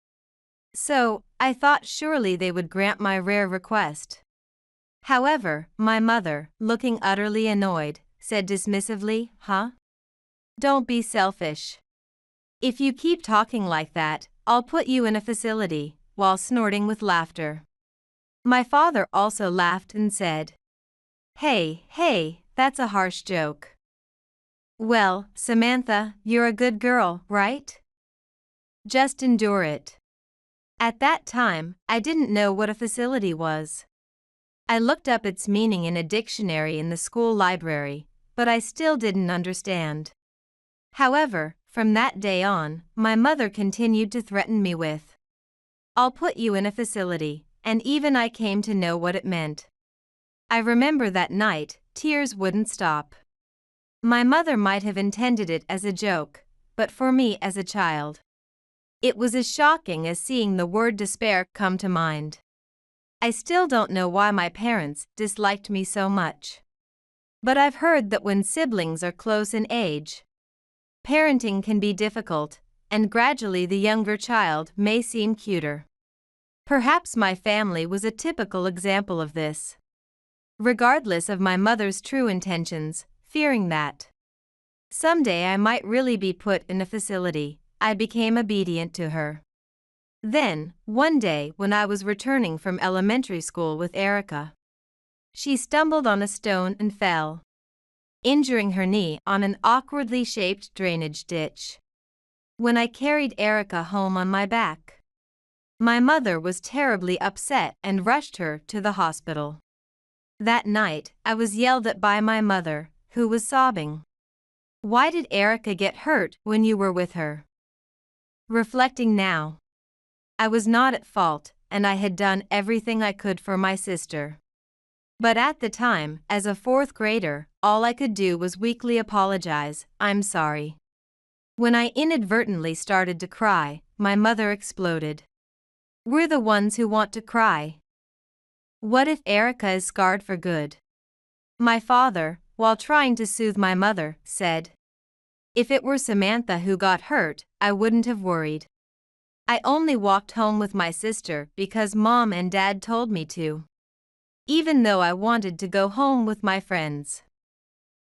So, I thought surely they would grant my rare request. However, my mother, looking utterly annoyed, said dismissively, "Huh? Don't be selfish. If you keep talking like that, I'll put you in a facility," while snorting with laughter. My father also laughed and said, Hey, that's a harsh joke." "Well, Samantha, you're a good girl, right? Just endure it." At that time, I didn't know what a facility was. I looked up its meaning in a dictionary in the school library, but I still didn't understand. However, from that day on, my mother continued to threaten me with, "I'll put you in a facility," and even I came to know what it meant. I remember that night, tears wouldn't stop. My mother might have intended it as a joke, but for me as a child, it was as shocking as seeing the word despair come to mind. I still don't know why my parents disliked me so much. But I've heard that when siblings are close in age, parenting can be difficult, and gradually the younger child may seem cuter. Perhaps my family was a typical example of this. Regardless of my mother's true intentions, fearing that someday I might really be put in a facility, I became obedient to her. Then, one day when I was returning from elementary school with Erica, she stumbled on a stone and fell, injuring her knee on an awkwardly shaped drainage ditch. When I carried Erica home on my back, my mother was terribly upset and rushed her to the hospital. That night, I was yelled at by my mother, who was sobbing. "Why did Erica get hurt when you were with her?" Reflecting now, I was not at fault, and I had done everything I could for my sister. But at the time, as a 4th grader, all I could do was weakly apologize, "I'm sorry." When I inadvertently started to cry, my mother exploded. "We're the ones who want to cry. What if Erica is scarred for good?" My father, while trying to soothe my mother, said, "If it were Samantha who got hurt, I wouldn't have worried. I only walked home with my sister because Mom and Dad told me to, even though I wanted to go home with my friends."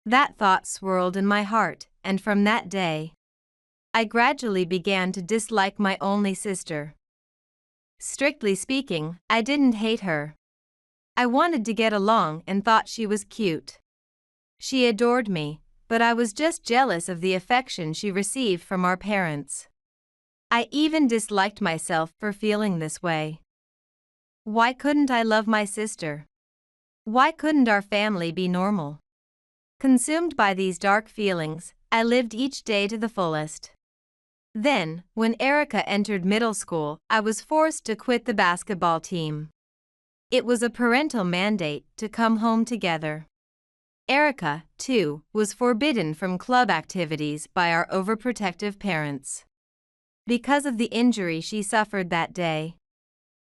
That thought swirled in my heart, and from that day, I gradually began to dislike my only sister. Strictly speaking, I didn't hate her. I wanted to get along and thought she was cute. She adored me, but I was just jealous of the affection she received from our parents. I even disliked myself for feeling this way. Why couldn't I love my sister? Why couldn't our family be normal? Consumed by these dark feelings, I lived each day to the fullest. Then, when Erica entered middle school, I was forced to quit the basketball team. It was a parental mandate to come home together. Erica, too, was forbidden from club activities by our overprotective parents because of the injury she suffered that day.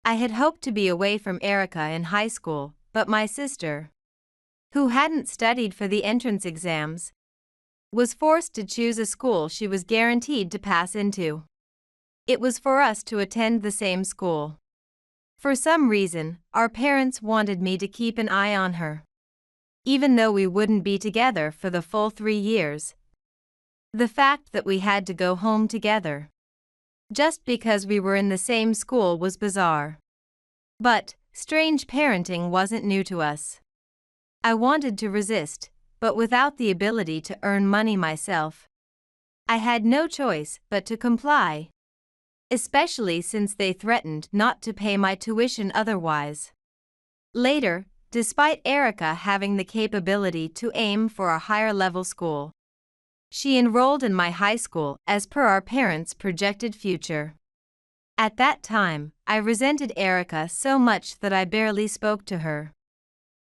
I had hoped to be away from Erica in high school, but my sister, who hadn't studied for the entrance exams, was forced to choose a school she was guaranteed to pass into. It was for us to attend the same school. For some reason, our parents wanted me to keep an eye on her. even though we wouldn't be together for the full 3 years. The fact that we had to go home together, just because we were in the same school, was bizarre. But strange parenting wasn't new to us. I wanted to resist, but without the ability to earn money myself, I had no choice but to comply, especially since they threatened not to pay my tuition otherwise. Later, despite Erica having the capability to aim for a higher level school, she enrolled in my high school as per our parents' projected future. At that time, I resented Erica so much that I barely spoke to her.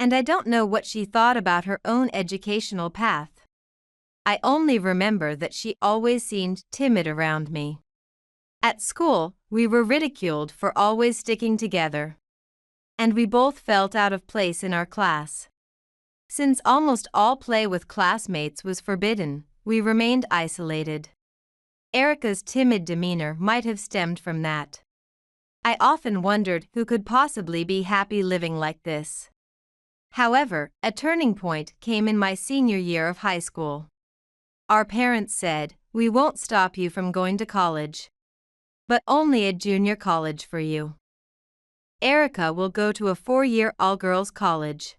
And I don't know what she thought about her own educational path. I only remember that she always seemed timid around me. At school, we were ridiculed for always sticking together. And we both felt out of place in our class. Since almost all play with classmates was forbidden, we remained isolated. Erica's timid demeanor might have stemmed from that. I often wondered who could possibly be happy living like this. However, a turning point came in my senior year of high school. Our parents said, "We won't stop you from going to college, but only a junior college for you. Erica will go to a 4-year all-girls college."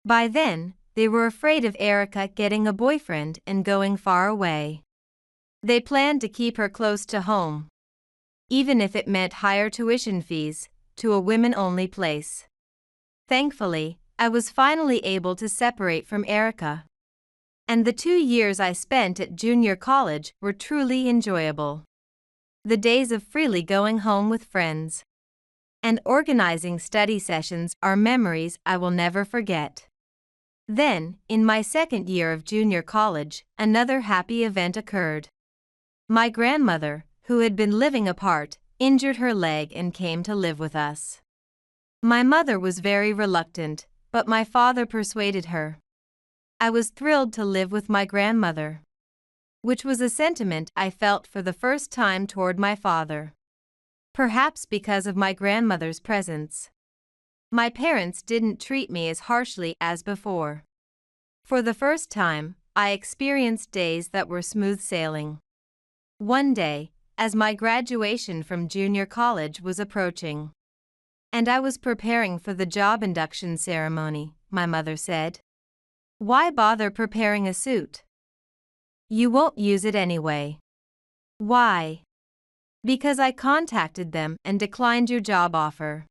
By then, they were afraid of Erica getting a boyfriend and going far away. They planned to keep her close to home, even if it meant higher tuition fees, to a women-only place. Thankfully, I was finally able to separate from Erica. And the 2 years I spent at junior college were truly enjoyable. The days of freely going home with friends and organizing study sessions are memories I will never forget. Then, in my second year of junior college, another happy event occurred. My grandmother, who had been living apart, injured her leg and came to live with us. My mother was very reluctant, but my father persuaded her. I was thrilled to live with my grandmother, which was a sentiment I felt for the first time toward my father. Perhaps because of my grandmother's presence, my parents didn't treat me as harshly as before. For the first time, I experienced days that were smooth sailing. One day, as my graduation from junior college was approaching, and I was preparing for the job induction ceremony, my mother said, "Why bother preparing a suit? You won't use it anyway." "Why?" "Because I contacted them and declined your job offer.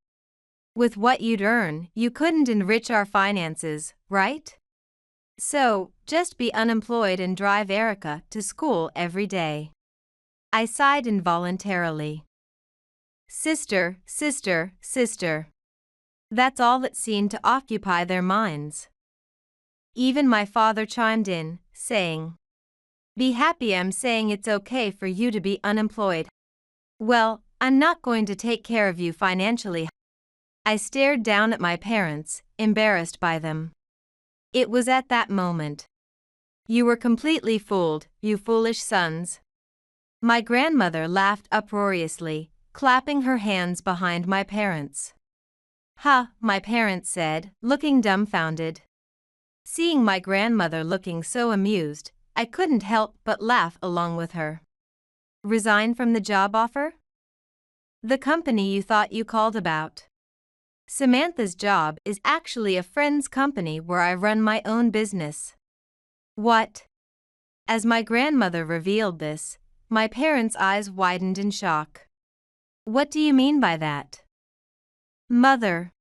With what you'd earn, you couldn't enrich our finances, right? So, just be unemployed and drive Erica to school every day." I sighed involuntarily. Sister, sister, sister. That's all that seemed to occupy their minds. Even my father chimed in, saying, "Be happy I'm saying it's okay for you to be unemployed." "Well, I'm not going to take care of you financially." I stared down at my parents, embarrassed by them. It was at that moment. "You were completely fooled, you foolish sons." My grandmother laughed uproariously, clapping her hands behind my parents. "Ha," my parents said, looking dumbfounded. Seeing my grandmother looking so amused, I couldn't help but laugh along with her. "Resign from the job offer? The company you thought you called about? Samantha's job is actually a friend's company where I run my own business." "What?" As my grandmother revealed this, my parents' eyes widened in shock. "What do you mean by that?" "Mother,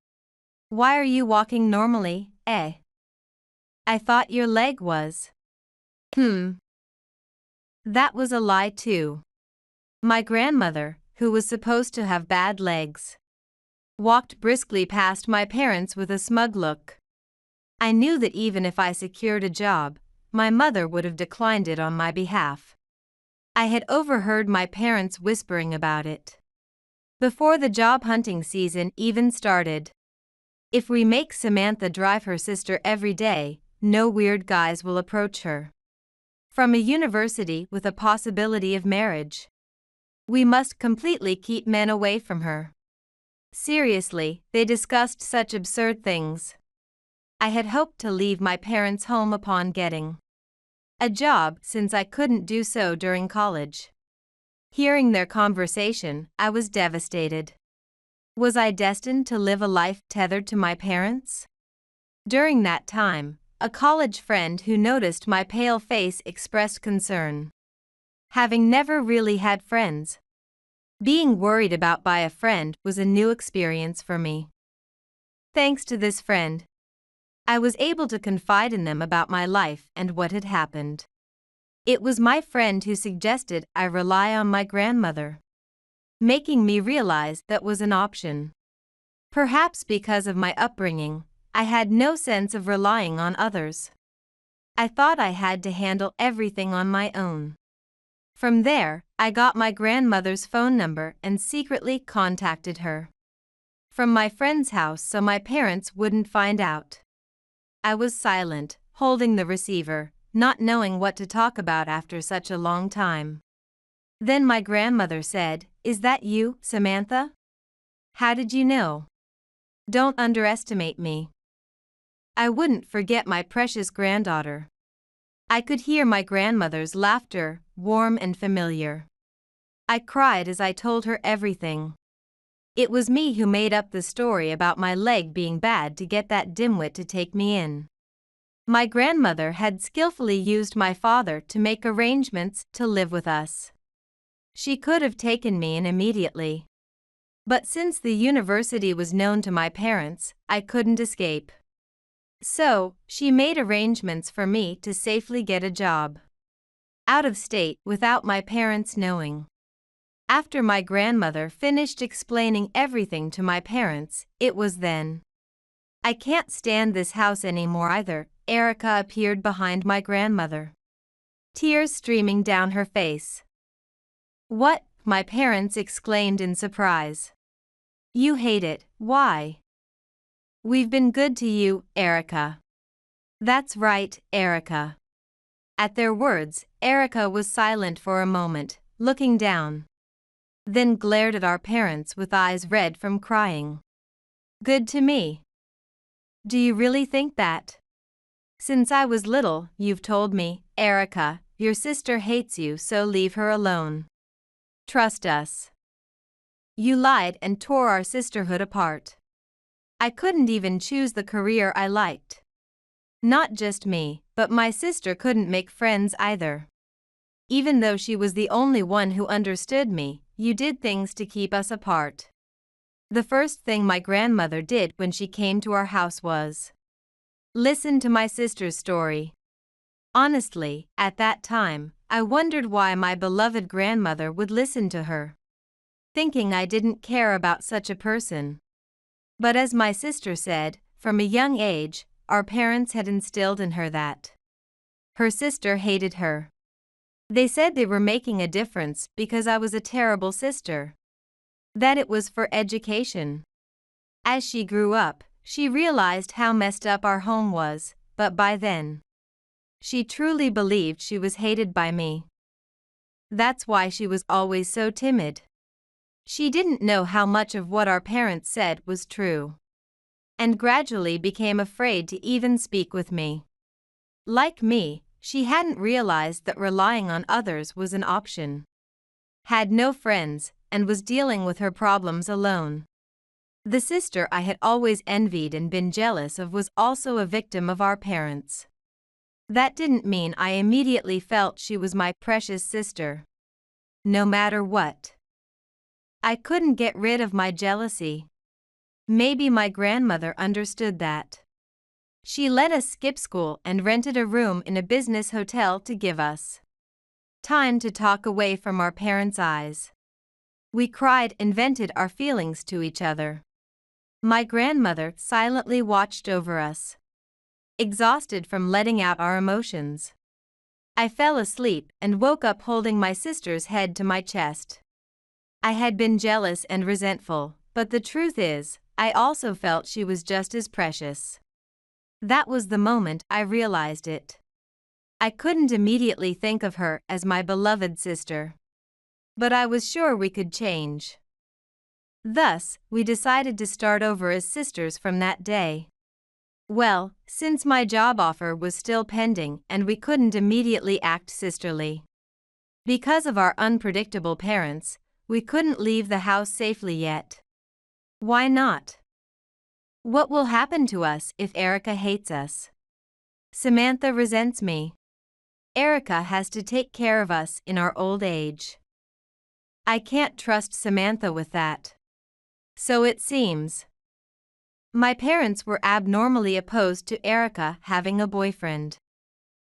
why are you walking normally, eh? I thought your leg was." That was a lie too. My grandmother, who was supposed to have bad legs, walked briskly past my parents with a smug look. I knew that even if I secured a job, my mother would have declined it on my behalf. I had overheard my parents whispering about it before the job hunting season even started. "If we make Samantha drive her sister every day, no weird guys will approach her from a university with a possibility of marriage. We must completely keep men away from her." Seriously, they discussed such absurd things. I had hoped to leave my parents' home upon getting a job since I couldn't do so during college. Hearing their conversation, I was devastated. Was I destined to live a life tethered to my parents? During that time, a college friend who noticed my pale face expressed concern. Having never really had friends, being worried about by a friend was a new experience for me. Thanks to this friend, I was able to confide in them about my life and what had happened. It was my friend who suggested I rely on my grandmother, making me realize that was an option. Perhaps because of my upbringing, I had no sense of relying on others. I thought I had to handle everything on my own. From there, I got my grandmother's phone number and secretly contacted her from my friend's house so my parents wouldn't find out. I was silent, holding the receiver, not knowing what to talk about after such a long time. Then my grandmother said, "Is that you, Samantha? How did you know? Don't underestimate me. I wouldn't forget my precious granddaughter." I could hear my grandmother's laughter, warm and familiar. I cried as I told her everything. It was me who made up the story about my leg being bad to get that dimwit to take me in. My grandmother had skillfully used my father to make arrangements to live with us. She could have taken me in immediately. But since the university was known to my parents, I couldn't escape. So, she made arrangements for me to safely get a job out of state without my parents knowing. After my grandmother finished explaining everything to my parents, it was then. "I can't stand this house anymore either." Erica appeared behind my grandmother, tears streaming down her face. "What?" my parents exclaimed in surprise. "You hate it, why?" "We've been good to you, Erica." "That's right, Erica." At their words, Erica was silent for a moment, looking down, then glared at our parents with eyes red from crying. "Good to me? Do you really think that? Since I was little, you've told me, Erica, your sister hates you, so leave her alone. Trust us. You lied and tore our sisterhood apart. I couldn't even choose the career I liked. Not just me, but my sister couldn't make friends either. Even though she was the only one who understood me, you did things to keep us apart." The first thing my grandmother did when she came to our house was listen to my sister's story. Honestly, at that time, I wondered why my beloved grandmother would listen to her, thinking I didn't care about such a person. But as my sister said, from a young age, our parents had instilled in her that her sister hated her. They said they were making a difference because I was a terrible sister, that it was for education. As she grew up, she realized how messed up our home was, but by then, she truly believed she was hated by me. That's why she was always so timid. She didn't know how much of what our parents said was true, and gradually became afraid to even speak with me. Like me, she hadn't realized that relying on others was an option. Had no friends, and was dealing with her problems alone. The sister I had always envied and been jealous of was also a victim of our parents. That didn't mean I immediately felt she was my precious sister. No matter what, I couldn't get rid of my jealousy. Maybe my grandmother understood that. She let us skip school and rented a room in a business hotel to give us time to talk away from our parents' eyes. We cried and vented our feelings to each other. My grandmother silently watched over us, exhausted from letting out our emotions. I fell asleep and woke up holding my sister's head to my chest. I had been jealous and resentful, but the truth is, I also felt she was just as precious. That was the moment I realized it. I couldn't immediately think of her as my beloved sister, but I was sure we could change. Thus, we decided to start over as sisters from that day. Well, since my job offer was still pending and we couldn't immediately act sisterly. Because of our unpredictable parents, we couldn't leave the house safely yet. Why not? What will happen to us if Erica hates us? Samantha resents me. Erica has to take care of us in our old age. I can't trust Samantha with that. So it seems. My parents were abnormally opposed to Erica having a boyfriend.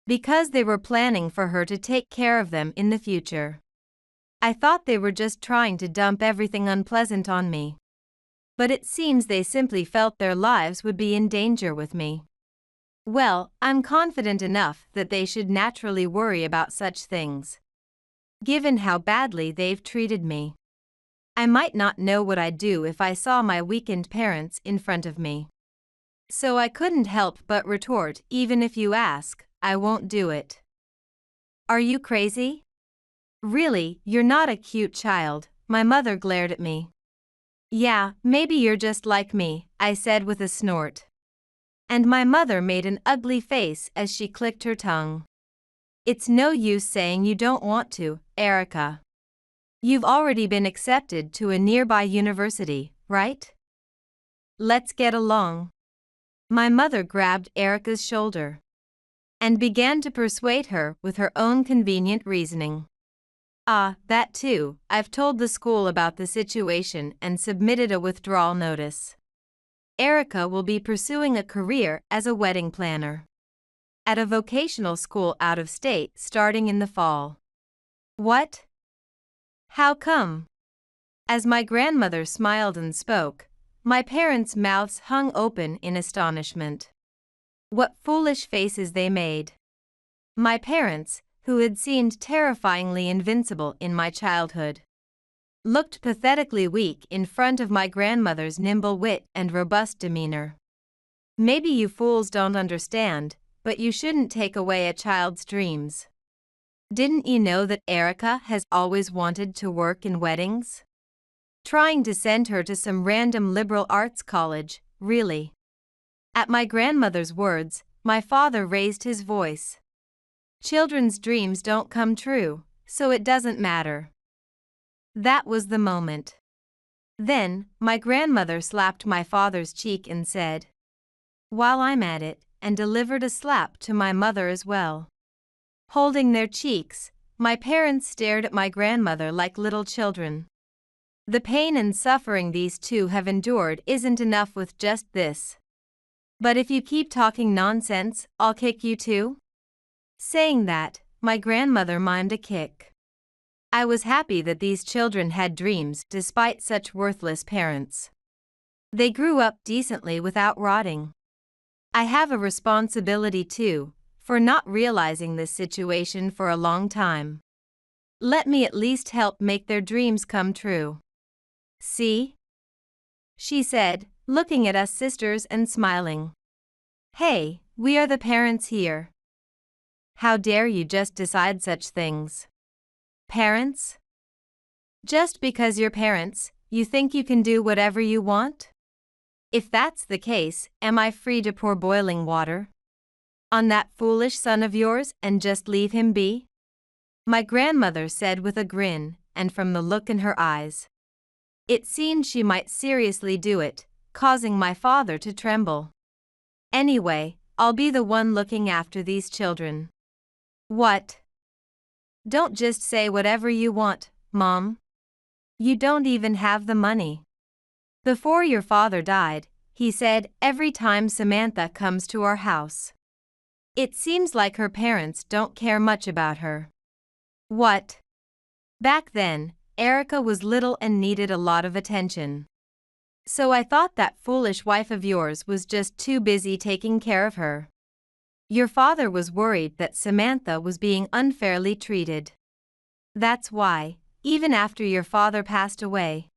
Because they were planning for her to take care of them in the future. I thought they were just trying to dump everything unpleasant on me. But it seems they simply felt their lives would be in danger with me. Well, I'm confident enough that they should naturally worry about such things. Given how badly they've treated me. I might not know what I'd do if I saw my weakened parents in front of me. So I couldn't help but retort, even if you ask, I won't do it. Are you crazy? Really, you're not a cute child, my mother glared at me. Yeah, maybe you're just like me, I said with a snort. And my mother made an ugly face as she clicked her tongue. It's no use saying you don't want to, Erica. You've already been accepted to a nearby university, right? Let's get along. My mother grabbed Erica's shoulder and began to persuade her with her own convenient reasoning. Ah, that too, I've told the school about the situation and submitted a withdrawal notice. Erica will be pursuing a career as a wedding planner at a vocational school out of state starting in the fall. What? How come? As my grandmother smiled and spoke, my parents' mouths hung open in astonishment. What foolish faces they made. My parents, who had seemed terrifyingly invincible in my childhood, looked pathetically weak in front of my grandmother's nimble wit and robust demeanor. Maybe you fools don't understand, but you shouldn't take away a child's dreams. Didn't you know that Erica has always wanted to work in weddings? Trying to send her to some random liberal arts college, really? At my grandmother's words, my father raised his voice. Children's dreams don't come true, so it doesn't matter. That was the moment. Then, my grandmother slapped my father's cheek and said, "While I'm at it," and delivered a slap to my mother as well. Holding their cheeks, my parents stared at my grandmother like little children. The pain and suffering these two have endured isn't enough with just this. But if you keep talking nonsense, I'll kick you too? Saying that, my grandmother mimed a kick. I was happy that these children had dreams despite such worthless parents. They grew up decently without rotting. I have a responsibility too, for not realizing this situation for a long time. Let me at least help make their dreams come true. See? She said, looking at us sisters and smiling. Hey, we are the parents here. How dare you just decide such things? Parents? Just because you're parents, you think you can do whatever you want? If that's the case, am I free to pour boiling water on that foolish son of yours and just leave him be? My grandmother said with a grin, and from the look in her eyes, it seemed she might seriously do it, causing my father to tremble. Anyway, I'll be the one looking after these children. What? Don't just say whatever you want, Mom. You don't even have the money. Before your father died, he said every time Samantha comes to our house, it seems like her parents don't care much about her. What? Back then, Erica was little and needed a lot of attention. So I thought that foolish wife of yours was just too busy taking care of her. Your father was worried that Samantha was being unfairly treated. That's why, even after your father passed away,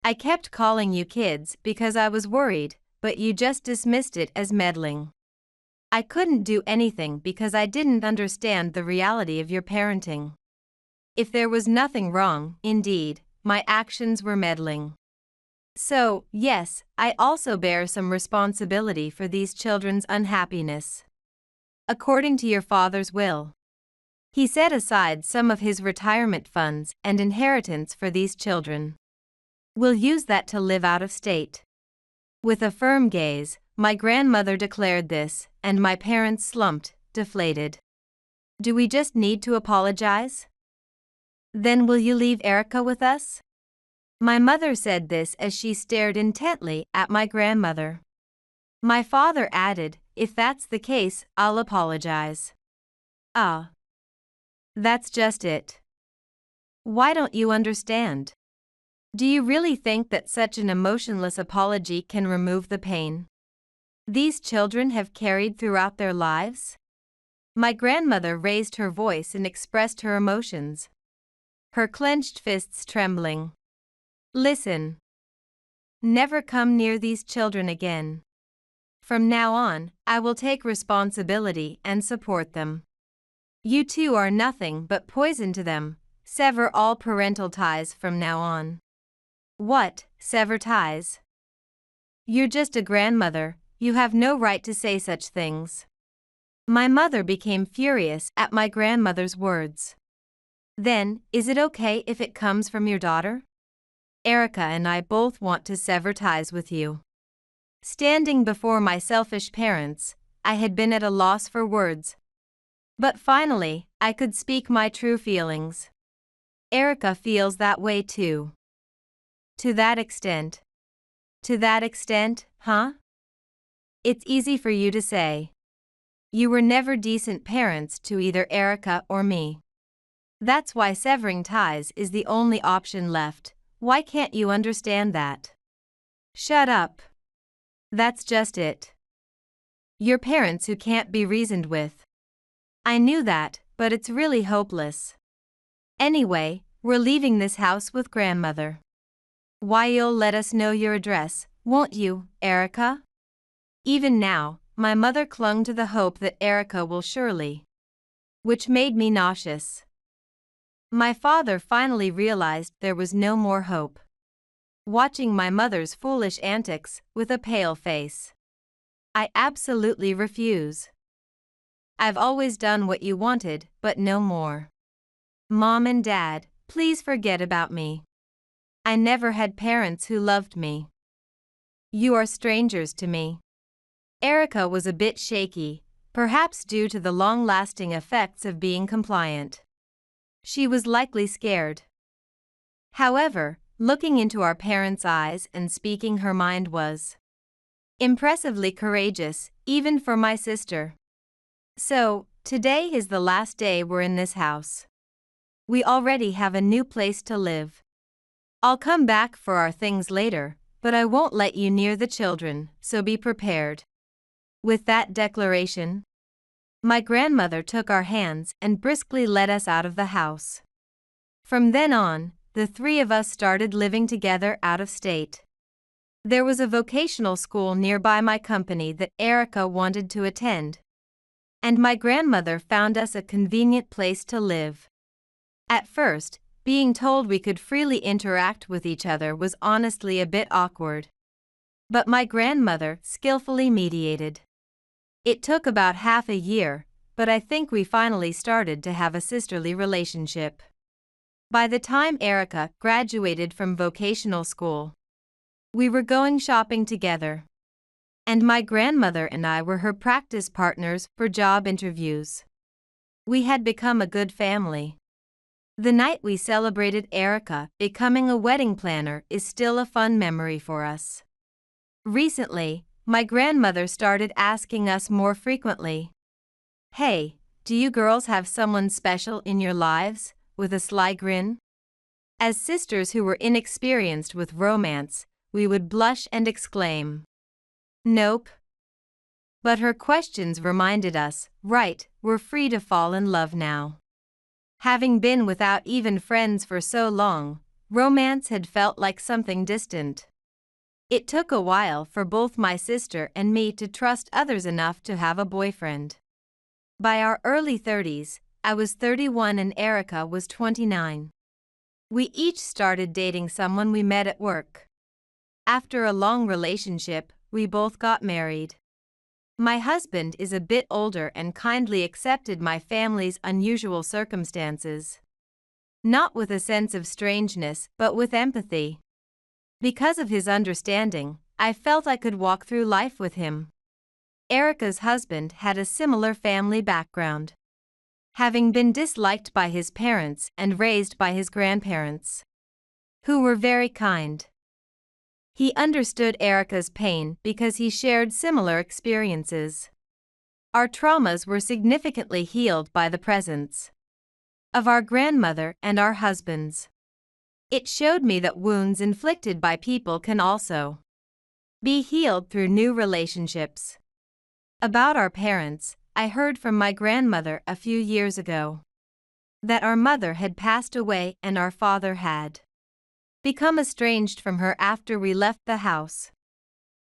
I kept calling you kids because I was worried, but you just dismissed it as meddling. I couldn't do anything because I didn't understand the reality of your parenting. If there was nothing wrong, indeed, my actions were meddling. So, yes, I also bear some responsibility for these children's unhappiness. According to your father's will, he set aside some of his retirement funds and inheritance for these children. We'll use that to live out of state. With a firm gaze, my grandmother declared this, and my parents slumped, deflated. Do we just need to apologize? Then will you leave Erica with us? My mother said this as she stared intently at my grandmother. My father added, if that's the case, I'll apologize. Ah. That's just it. Why don't you understand? Do you really think that such an emotionless apology can remove the pain these children have carried throughout their lives? My grandmother raised her voice and expressed her emotions, her clenched fists trembling. Listen. Never come near these children again. From now on, I will take responsibility and support them. You two are nothing but poison to them. Sever all parental ties from now on. What, sever ties? You're just a grandmother, you have no right to say such things. My mother became furious at my grandmother's words. Then, is it okay if it comes from your daughter? Erica and I both want to sever ties with you. Standing before my selfish parents, I had been at a loss for words. But finally, I could speak my true feelings. Erica feels that way too. To that extent. To that extent, huh? It's easy for you to say. You were never decent parents to either Erica or me. That's why severing ties is the only option left. Why can't you understand that? Shut up. That's just it. You're parents who can't be reasoned with. I knew that, but it's really hopeless. Anyway, we're leaving this house with grandmother. Why, you'll let us know your address, won't you, Erica? Even now, my mother clung to the hope that Erica will surely. Which made me nauseous. My father finally realized there was no more hope. Watching my mother's foolish antics with a pale face. I absolutely refuse. I've always done what you wanted, but no more. Mom and Dad, please forget about me. I never had parents who loved me. You are strangers to me. Erica was a bit shaky, perhaps due to the long-lasting effects of being compliant. She was likely scared. However, looking into our parents' eyes and speaking her mind was impressively courageous, even for my sister. So, today is the last day we're in this house. We already have a new place to live. I'll come back for our things later, but I won't let you near the children, so be prepared. With that declaration, my grandmother took our hands and briskly led us out of the house. From then on, the three of us started living together out of state. There was a vocational school nearby my company that Erica wanted to attend, and my grandmother found us a convenient place to live. At first, being told we could freely interact with each other was honestly a bit awkward. But my grandmother skillfully mediated. It took about half a year, but I think we finally started to have a sisterly relationship. By the time Erica graduated from vocational school, we were going shopping together. And my grandmother and I were her practice partners for job interviews. We had become a good family. The night we celebrated Erica becoming a wedding planner is still a fun memory for us. Recently, my grandmother started asking us more frequently, "Hey, do you girls have someone special in your lives?" with a sly grin. As sisters who were inexperienced with romance, we would blush and exclaim, "Nope." But her questions reminded us, right, we're free to fall in love now. Having been without even friends for so long, romance had felt like something distant. It took a while for both my sister and me to trust others enough to have a boyfriend. By our early 30s, I was 31 and Erica was 29. We each started dating someone we met at work. After a long relationship, we both got married. My husband is a bit older and kindly accepted my family's unusual circumstances. Not with a sense of strangeness, but with empathy. Because of his understanding, I felt I could walk through life with him. Erica's husband had a similar family background, having been disliked by his parents and raised by his grandparents, who were very kind. He understood Erica's pain because he shared similar experiences. Our traumas were significantly healed by the presence of our grandmother and our husbands. It showed me that wounds inflicted by people can also be healed through new relationships. About our parents, I heard from my grandmother a few years ago that our mother had passed away and our father had become estranged from her after we left the house.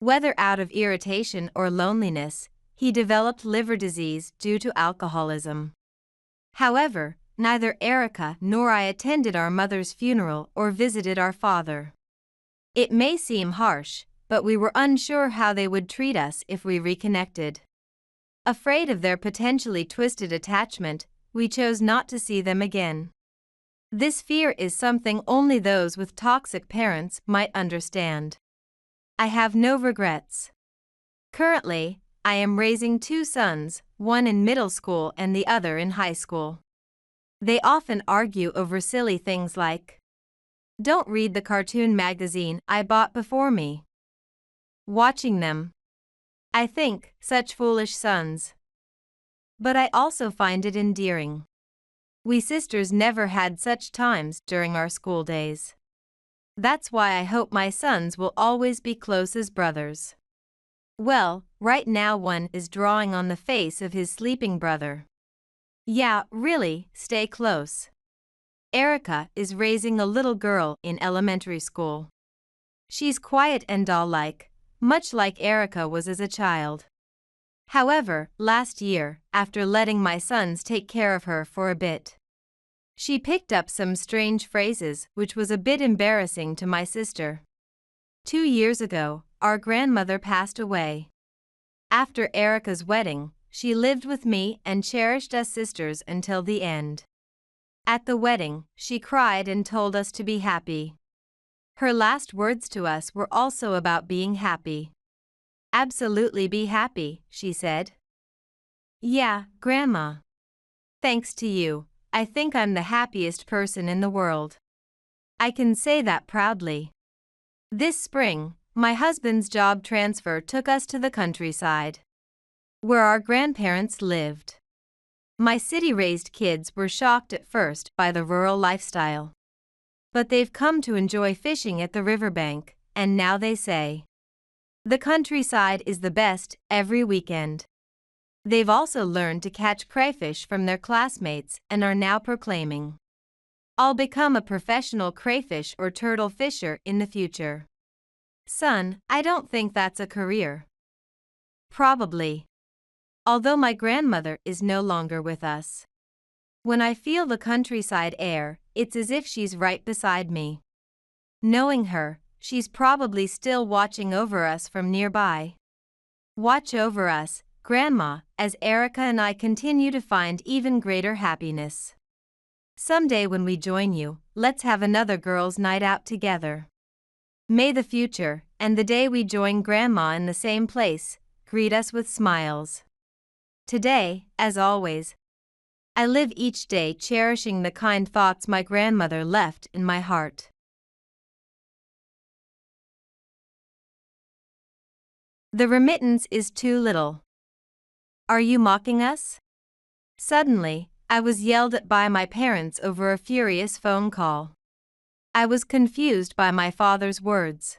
Whether out of irritation or loneliness, he developed liver disease due to alcoholism. However, neither Erica nor I attended our mother's funeral or visited our father. It may seem harsh, but we were unsure how they would treat us if we reconnected. Afraid of their potentially twisted attachment, we chose not to see them again. This fear is something only those with toxic parents might understand. I have no regrets. Currently, I am raising two sons, one in middle school and the other in high school. They often argue over silly things like, "Don't read the cartoon magazine I bought before me." Watching them, I think, such foolish sons. But I also find it endearing. We sisters never had such times during our school days. That's why I hope my sons will always be close as brothers. Well, right now one is drawing on the face of his sleeping brother. Yeah, really, stay close. Erica is raising a little girl in elementary school. She's quiet and doll-like, much like Erica was as a child. However, last year, after letting my sons take care of her for a bit, she picked up some strange phrases which was a bit embarrassing to my sister. 2 years ago, our grandmother passed away. After Erica's wedding, she lived with me and cherished us sisters until the end. At the wedding, she cried and told us to be happy. Her last words to us were also about being happy. "Absolutely be happy," she said. "Yeah, Grandma. Thanks to you, I think I'm the happiest person in the world. I can say that proudly." This spring, my husband's job transfer took us to the countryside, where our grandparents lived. My city-raised kids were shocked at first by the rural lifestyle, but they've come to enjoy fishing at the riverbank, and now they say the countryside is the best every weekend. They've also learned to catch crayfish from their classmates and are now proclaiming, "I'll become a professional crayfish or turtle fisher in the future." Son, I don't think that's a career. Probably. Although my grandmother is no longer with us. When I feel the countryside air, it's as if she's right beside me. Knowing her, she's probably still watching over us from nearby. Watch over us, Grandma, as Erica and I continue to find even greater happiness. Someday when we join you, let's have another girls' night out together. May the future, and the day we join Grandma in the same place, greet us with smiles. Today, as always, I live each day cherishing the kind thoughts my grandmother left in my heart. The remittance is too little. Are you mocking us? Suddenly, I was yelled at by my parents over a furious phone call. I was confused by my father's words.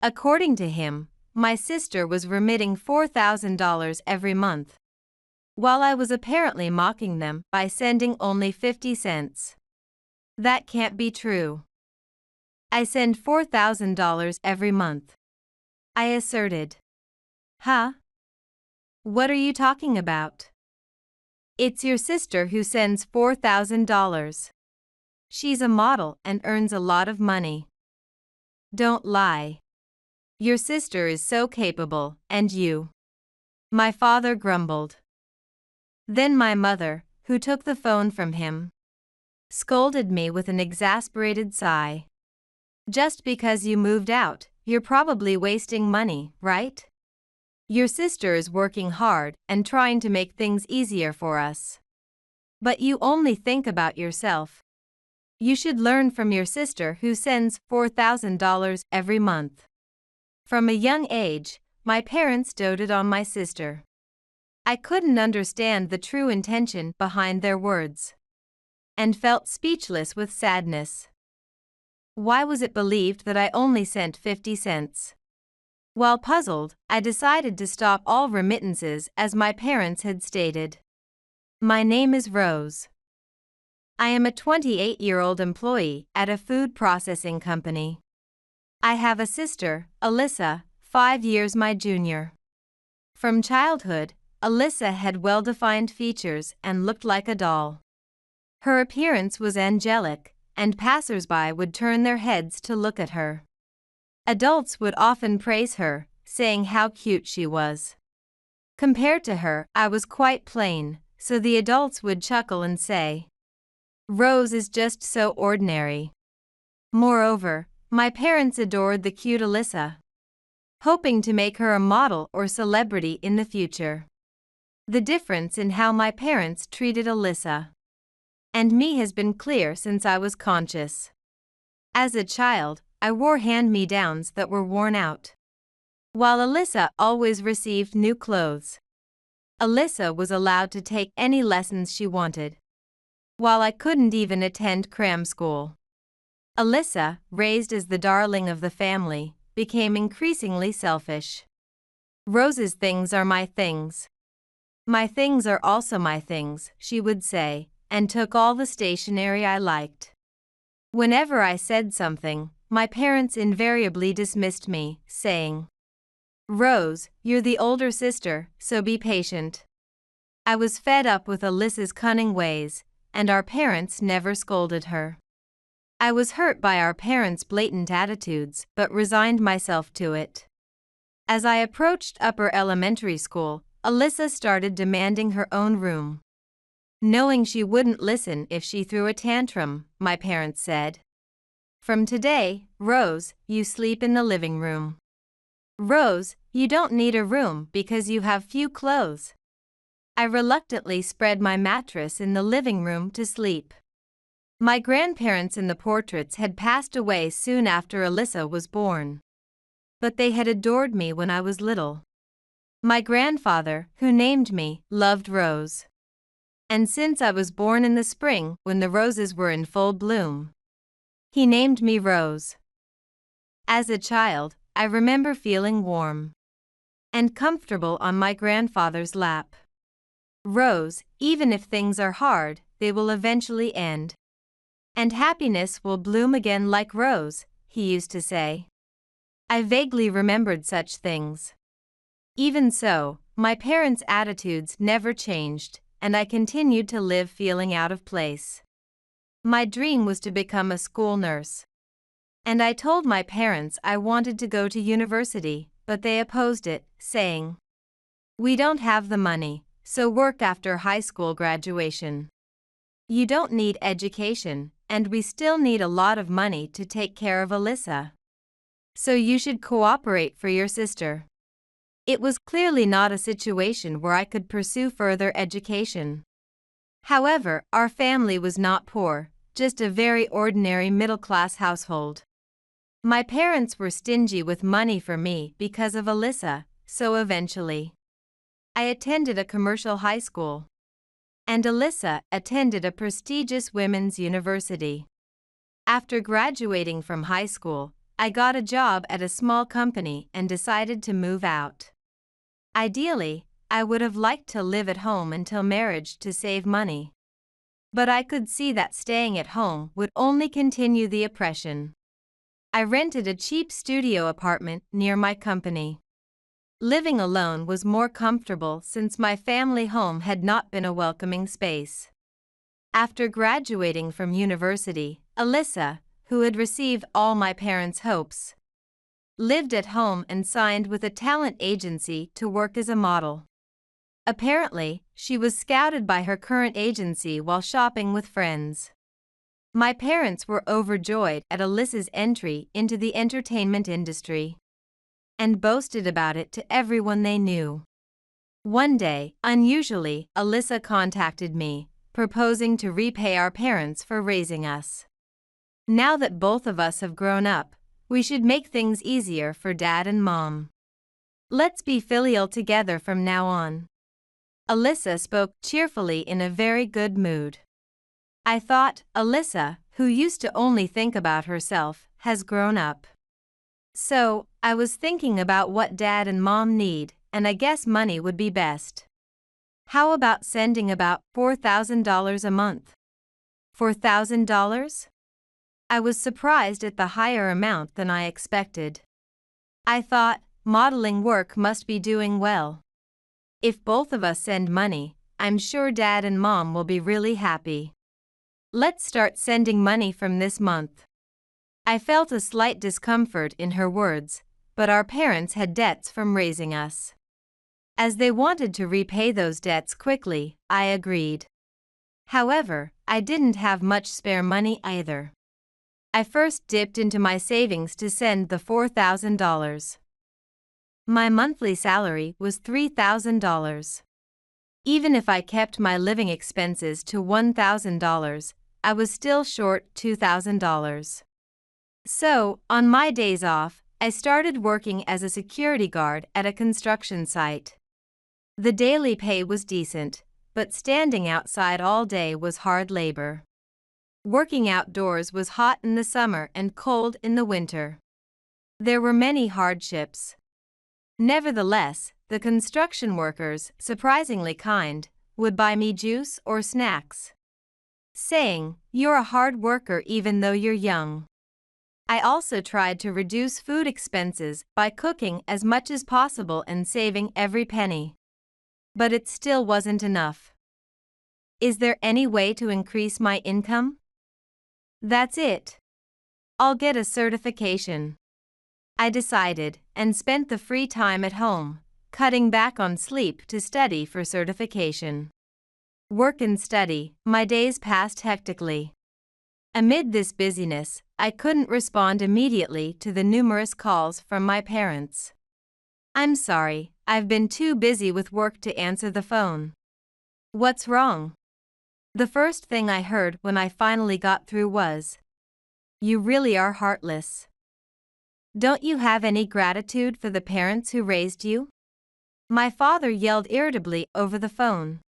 According to him, my sister was remitting $4,000 every month, while I was apparently mocking them by sending only 50 cents. That can't be true. I send $4,000 every month, I asserted. Huh? What are you talking about? It's your sister who sends $4,000. She's a model and earns a lot of money. Don't lie. Your sister is so capable, and you. My father grumbled. Then my mother, who took the phone from him, scolded me with an exasperated sigh. Just because you moved out, you're probably wasting money, right? Your sister is working hard and trying to make things easier for us. But you only think about yourself. You should learn from your sister who sends $4,000 every month. From a young age, my parents doted on my sister. I couldn't understand the true intention behind their words, and felt speechless with sadness. Why was it believed that I only sent 50 cents? While puzzled, I decided to stop all remittances as my parents had stated. My name is Rose. I am a 28-year-old employee at a food processing company. I have a sister, Alyssa, 5 years my junior. From childhood, Alyssa had well-defined features and looked like a doll. Her appearance was angelic, and passers-by would turn their heads to look at her. Adults would often praise her, saying how cute she was. Compared to her, I was quite plain, so the adults would chuckle and say, "Rose is just so ordinary." Moreover, my parents adored the cute Alyssa, hoping to make her a model or celebrity in the future. The difference in how my parents treated Alyssa and me has been clear since I was conscious. As a child, I wore hand-me-downs that were worn out, while Alyssa always received new clothes. Alyssa was allowed to take any lessons she wanted, while I couldn't even attend cram school. Alyssa, raised as the darling of the family, became increasingly selfish. Rose's things are my things. My things are also my things, she would say, and took all the stationery I liked. Whenever I said something, my parents invariably dismissed me, saying, "Rose, you're the older sister, so be patient." I was fed up with Alyssa's cunning ways, and our parents never scolded her. I was hurt by our parents' blatant attitudes, but resigned myself to it. As I approached upper elementary school, Alyssa started demanding her own room. Knowing she wouldn't listen if she threw a tantrum, my parents said, "From today, Rose, you sleep in the living room. Rose, you don't need a room because you have few clothes." I reluctantly spread my mattress in the living room to sleep. My grandparents in the portraits had passed away soon after Alyssa was born, but they had adored me when I was little. My grandfather, who named me, loved Rose. And since I was born in the spring when the roses were in full bloom, he named me Rose. As a child, I remember feeling warm and comfortable on my grandfather's lap. Rose, even if things are hard, they will eventually end. And happiness will bloom again like Rose, he used to say. I vaguely remembered such things. Even so, my parents' attitudes never changed, and I continued to live feeling out of place. My dream was to become a school nurse. And I told my parents I wanted to go to university, but they opposed it, saying, "We don't have the money, so work after high school graduation. You don't need education, and we still need a lot of money to take care of Alyssa. So you should cooperate for your sister." It was clearly not a situation where I could pursue further education. However, our family was not poor, just a very ordinary middle-class household. My parents were stingy with money for me because of Alyssa, so eventually, I attended a commercial high school, and Alyssa attended a prestigious women's university. After graduating from high school, I got a job at a small company and decided to move out. Ideally, I would have liked to live at home until marriage to save money. But I could see that staying at home would only continue the oppression. I rented a cheap studio apartment near my company. Living alone was more comfortable since my family home had not been a welcoming space. After graduating from university, Alyssa, who had received all my parents' hopes, lived at home and signed with a talent agency to work as a model. Apparently, she was scouted by her current agency while shopping with friends. My parents were overjoyed at Alyssa's entry into the entertainment industry and boasted about it to everyone they knew. One day, unusually, Alyssa contacted me, proposing to repay our parents for raising us. Now that both of us have grown up, we should make things easier for Dad and Mom. Let's be filial together from now on. Alyssa spoke cheerfully in a very good mood. I thought, Alyssa, who used to only think about herself, has grown up. So, I was thinking about what Dad and Mom need, and I guess money would be best. How about sending about $4,000 a month? $4,000? I was surprised at the higher amount than I expected. I thought, modeling work must be doing well. If both of us send money, I'm sure Dad and Mom will be really happy. Let's start sending money from this month. I felt a slight discomfort in her words, but our parents had debts from raising us. As they wanted to repay those debts quickly, I agreed. However, I didn't have much spare money either. I first dipped into my savings to send the $4,000. My monthly salary was $3,000. Even if I kept my living expenses to $1,000, I was still short $2,000. So, on my days off, I started working as a security guard at a construction site. The daily pay was decent, but standing outside all day was hard labor. Working outdoors was hot in the summer and cold in the winter. There were many hardships. Nevertheless, the construction workers, surprisingly kind, would buy me juice or snacks, saying, "You're a hard worker even though you're young." I also tried to reduce food expenses by cooking as much as possible and saving every penny. But it still wasn't enough. Is there any way to increase my income? That's it. I'll get a certification. I decided, and spent the free time at home, cutting back on sleep to study for certification. Work and study, my days passed hectically. Amid this busyness, I couldn't respond immediately to the numerous calls from my parents. "I'm sorry, I've been too busy with work to answer the phone." "What's wrong?" The first thing I heard when I finally got through was, "You really are heartless. Don't you have any gratitude for the parents who raised you?" My father yelled irritably over the phone,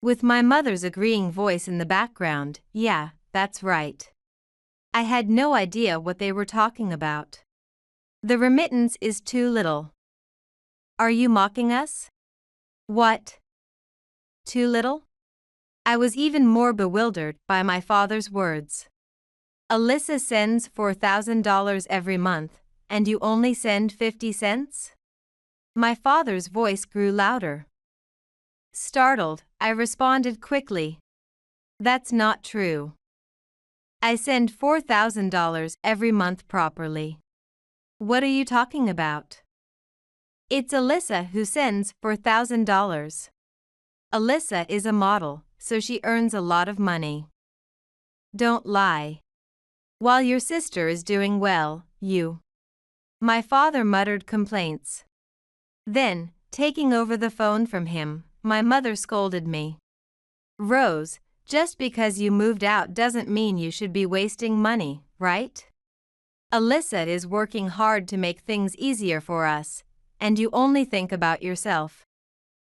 with my mother's agreeing voice in the background, "Yeah, that's right." I had no idea what they were talking about. "The remittance is too little." Are you mocking us? What? Too little? I was even more bewildered by my father's words. Alyssa sends $4,000 every month, and you only send 50 cents? My father's voice grew louder. Startled, I responded quickly. That's not true. I send $4,000 every month properly. What are you talking about? It's Alyssa who sends $4,000. Alyssa is a model, so she earns a lot of money. Don't lie. While your sister is doing well, you. My father muttered complaints. Then, taking over the phone from him, my mother scolded me. "Rose, just because you moved out doesn't mean you should be wasting money, right? Alyssa is working hard to make things easier for us, and you only think about yourself.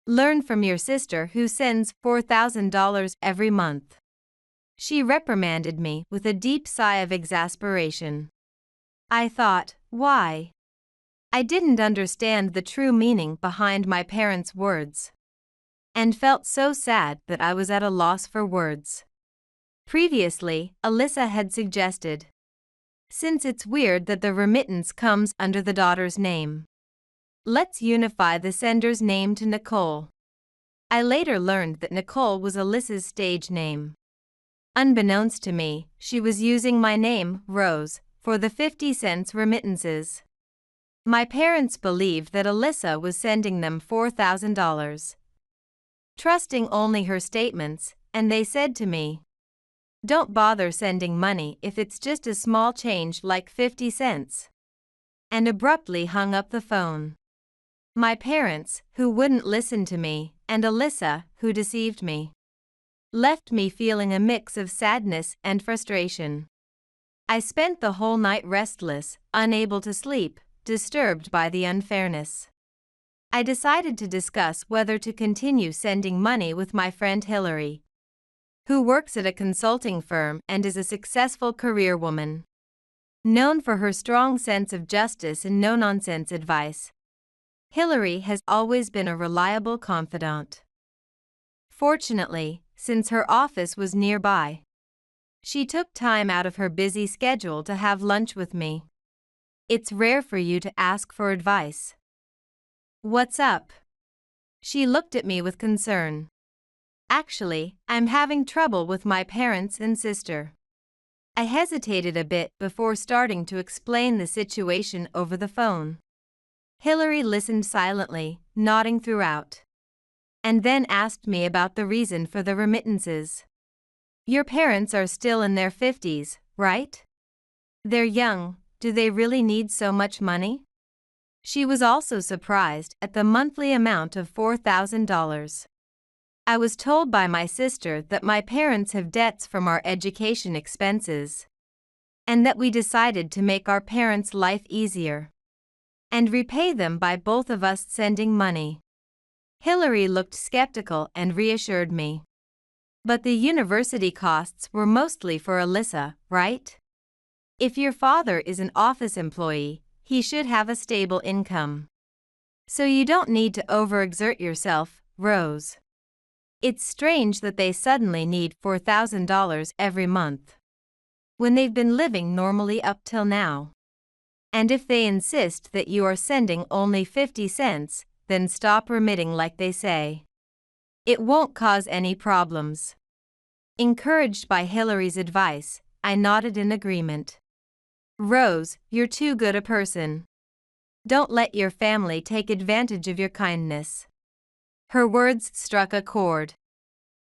Learn from your sister who sends $4,000 every month." She reprimanded me with a deep sigh of exasperation. I thought, why? I didn't understand the true meaning behind my parents' words, and felt so sad that I was at a loss for words. Previously, Alyssa had suggested, "Since it's weird that the remittance comes under the daughter's name, let's unify the sender's name to Nicole." I later learned that Nicole was Alyssa's stage name. Unbeknownst to me, she was using my name, Rose, for the 50 cents remittances. My parents believed that Alyssa was sending them $4,000. Trusting only her statements, and they said to me, "Don't bother sending money if it's just a small change like 50 cents. And abruptly hung up the phone. My parents, who wouldn't listen to me, and Alyssa, who deceived me, left me feeling a mix of sadness and frustration. I spent the whole night restless, unable to sleep, disturbed by the unfairness. I decided to discuss whether to continue sending money with my friend Hillary, who works at a consulting firm and is a successful career woman, known for her strong sense of justice and no-nonsense advice. Hillary has always been a reliable confidant. Fortunately, since her office was nearby, she took time out of her busy schedule to have lunch with me. It's rare for you to ask for advice. What's up? She looked at me with concern. Actually, I'm having trouble with my parents and sister. I hesitated a bit before starting to explain the situation over the phone. Hillary listened silently, nodding throughout, and then asked me about the reason for the remittances. Your parents are still in their 50s, right? They're young. Do they really need so much money? She was also surprised at the monthly amount of $4,000. I was told by my sister that my parents have debts from our education expenses, and that we decided to make our parents' life easier and repay them by both of us sending money. Hillary looked skeptical and reassured me. But the university costs were mostly for Alyssa, right? If your father is an office employee, he should have a stable income. So you don't need to overexert yourself, Rose. It's strange that they suddenly need $4,000 every month, when they've been living normally up till now. And if they insist that you are sending only 50 cents, then stop remitting like they say. It won't cause any problems. Encouraged by Hillary's advice, I nodded in agreement. Rose, you're too good a person. Don't let your family take advantage of your kindness. Her words struck a chord.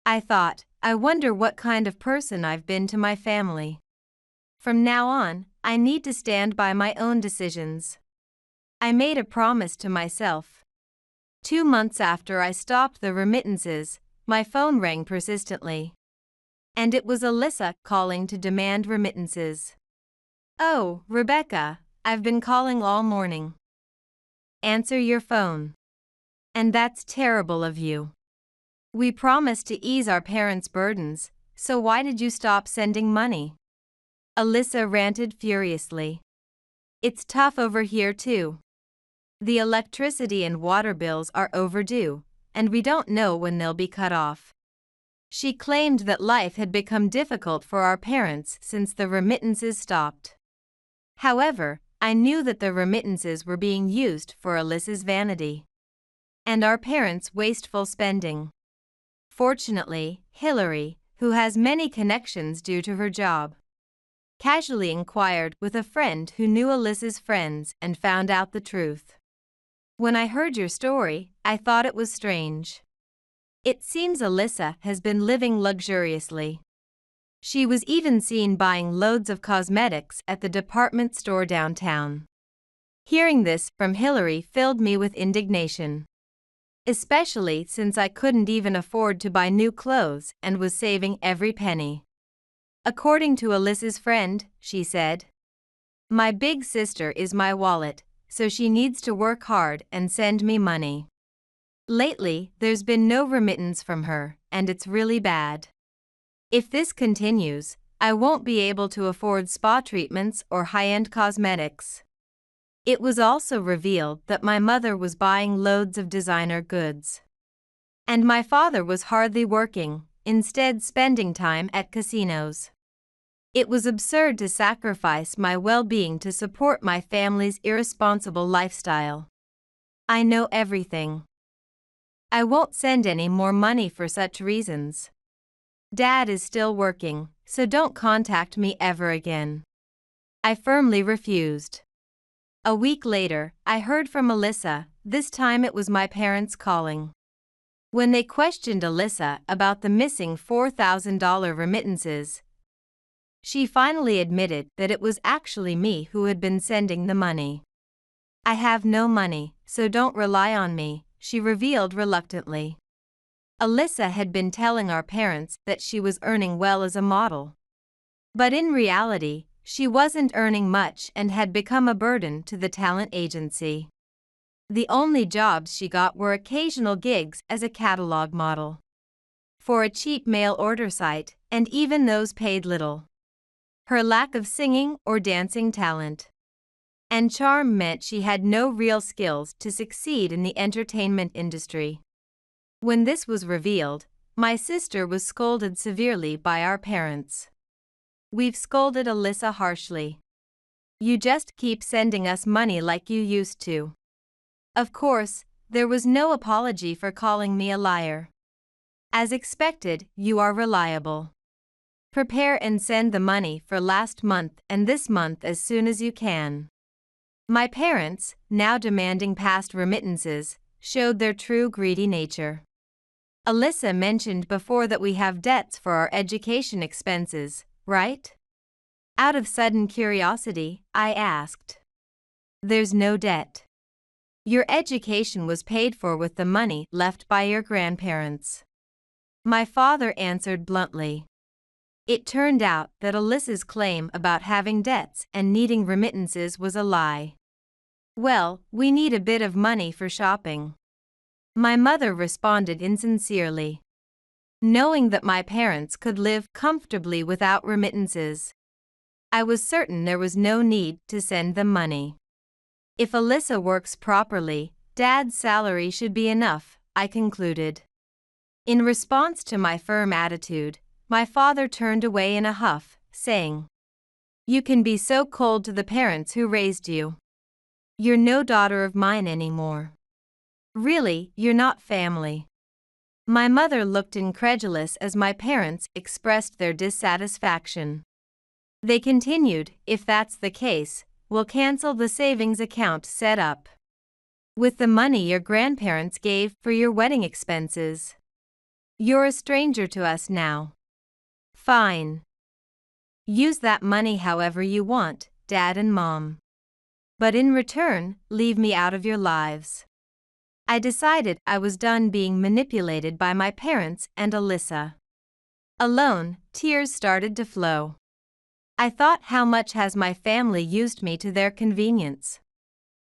I thought, I wonder what kind of person I've been to my family. From now on, I need to stand by my own decisions. I made a promise to myself. 2 months after I stopped the remittances, my phone rang persistently. And it was Alyssa calling to demand remittances. Oh, Rebecca, I've been calling all morning. Answer your phone. And that's terrible of you. We promised to ease our parents' burdens, so why did you stop sending money? Alyssa ranted furiously. It's tough over here too. The electricity and water bills are overdue, and we don't know when they'll be cut off. She claimed that life had become difficult for our parents since the remittances stopped. However, I knew that the remittances were being used for Alyssa's vanity and our parents' wasteful spending. Fortunately, Hillary, who has many connections due to her job, casually inquired with a friend who knew Alyssa's friends and found out the truth. When I heard your story, I thought it was strange. It seems Alyssa has been living luxuriously. She was even seen buying loads of cosmetics at the department store downtown. Hearing this from Hillary filled me with indignation, especially since I couldn't even afford to buy new clothes and was saving every penny. According to Alyssa's friend, she said, "My big sister is my wallet, so she needs to work hard and send me money. Lately, there's been no remittance from her, and it's really bad. If this continues, I won't be able to afford spa treatments or high-end cosmetics." It was also revealed that my mother was buying loads of designer goods, and my father was hardly working, instead spending time at casinos. It was absurd to sacrifice my well-being to support my family's irresponsible lifestyle. I know everything. I won't send any more money for such reasons. Dad is still working, so don't contact me ever again. I firmly refused. A week later, I heard from Alyssa. This time it was my parents calling. When they questioned Alyssa about the missing $4,000 remittances, she finally admitted that it was actually me who had been sending the money. "I have no money, so don't rely on me," she revealed reluctantly. Alyssa had been telling our parents that she was earning well as a model. But in reality, she wasn't earning much and had become a burden to the talent agency. The only jobs she got were occasional gigs as a catalog model for a cheap mail order site, and even those paid little. Her lack of singing or dancing talent and charm meant she had no real skills to succeed in the entertainment industry. When this was revealed, my sister was scolded severely by our parents. "We've scolded Alyssa harshly. You just keep sending us money like you used to." Of course, there was no apology for calling me a liar. "As expected, you are reliable. Prepare and send the money for last month and this month as soon as you can." My parents, now demanding past remittances, showed their true greedy nature. "Alyssa mentioned before that we have debts for our education expenses, right?" Out of sudden curiosity, I asked. "There's no debt. Your education was paid for with the money left by your grandparents," my father answered bluntly. It turned out that Alyssa's claim about having debts and needing remittances was a lie. "Well, we need a bit of money for shopping," my mother responded insincerely. Knowing that my parents could live comfortably without remittances, I was certain there was no need to send them money. If Alyssa works properly, Dad's salary should be enough, I concluded. In response to my firm attitude, my father turned away in a huff, saying, "You can be so cold to the parents who raised you. You're no daughter of mine anymore. Really, you're not family." My mother looked incredulous as my parents expressed their dissatisfaction. They continued, "If that's the case, we'll cancel the savings account set up with the money your grandparents gave for your wedding expenses. You're a stranger to us now. Fine. Use that money however you want, Dad and Mom. But in return, leave me out of your lives." I decided I was done being manipulated by my parents and Alyssa. Alone, tears started to flow. I thought, how much has my family used me to their convenience?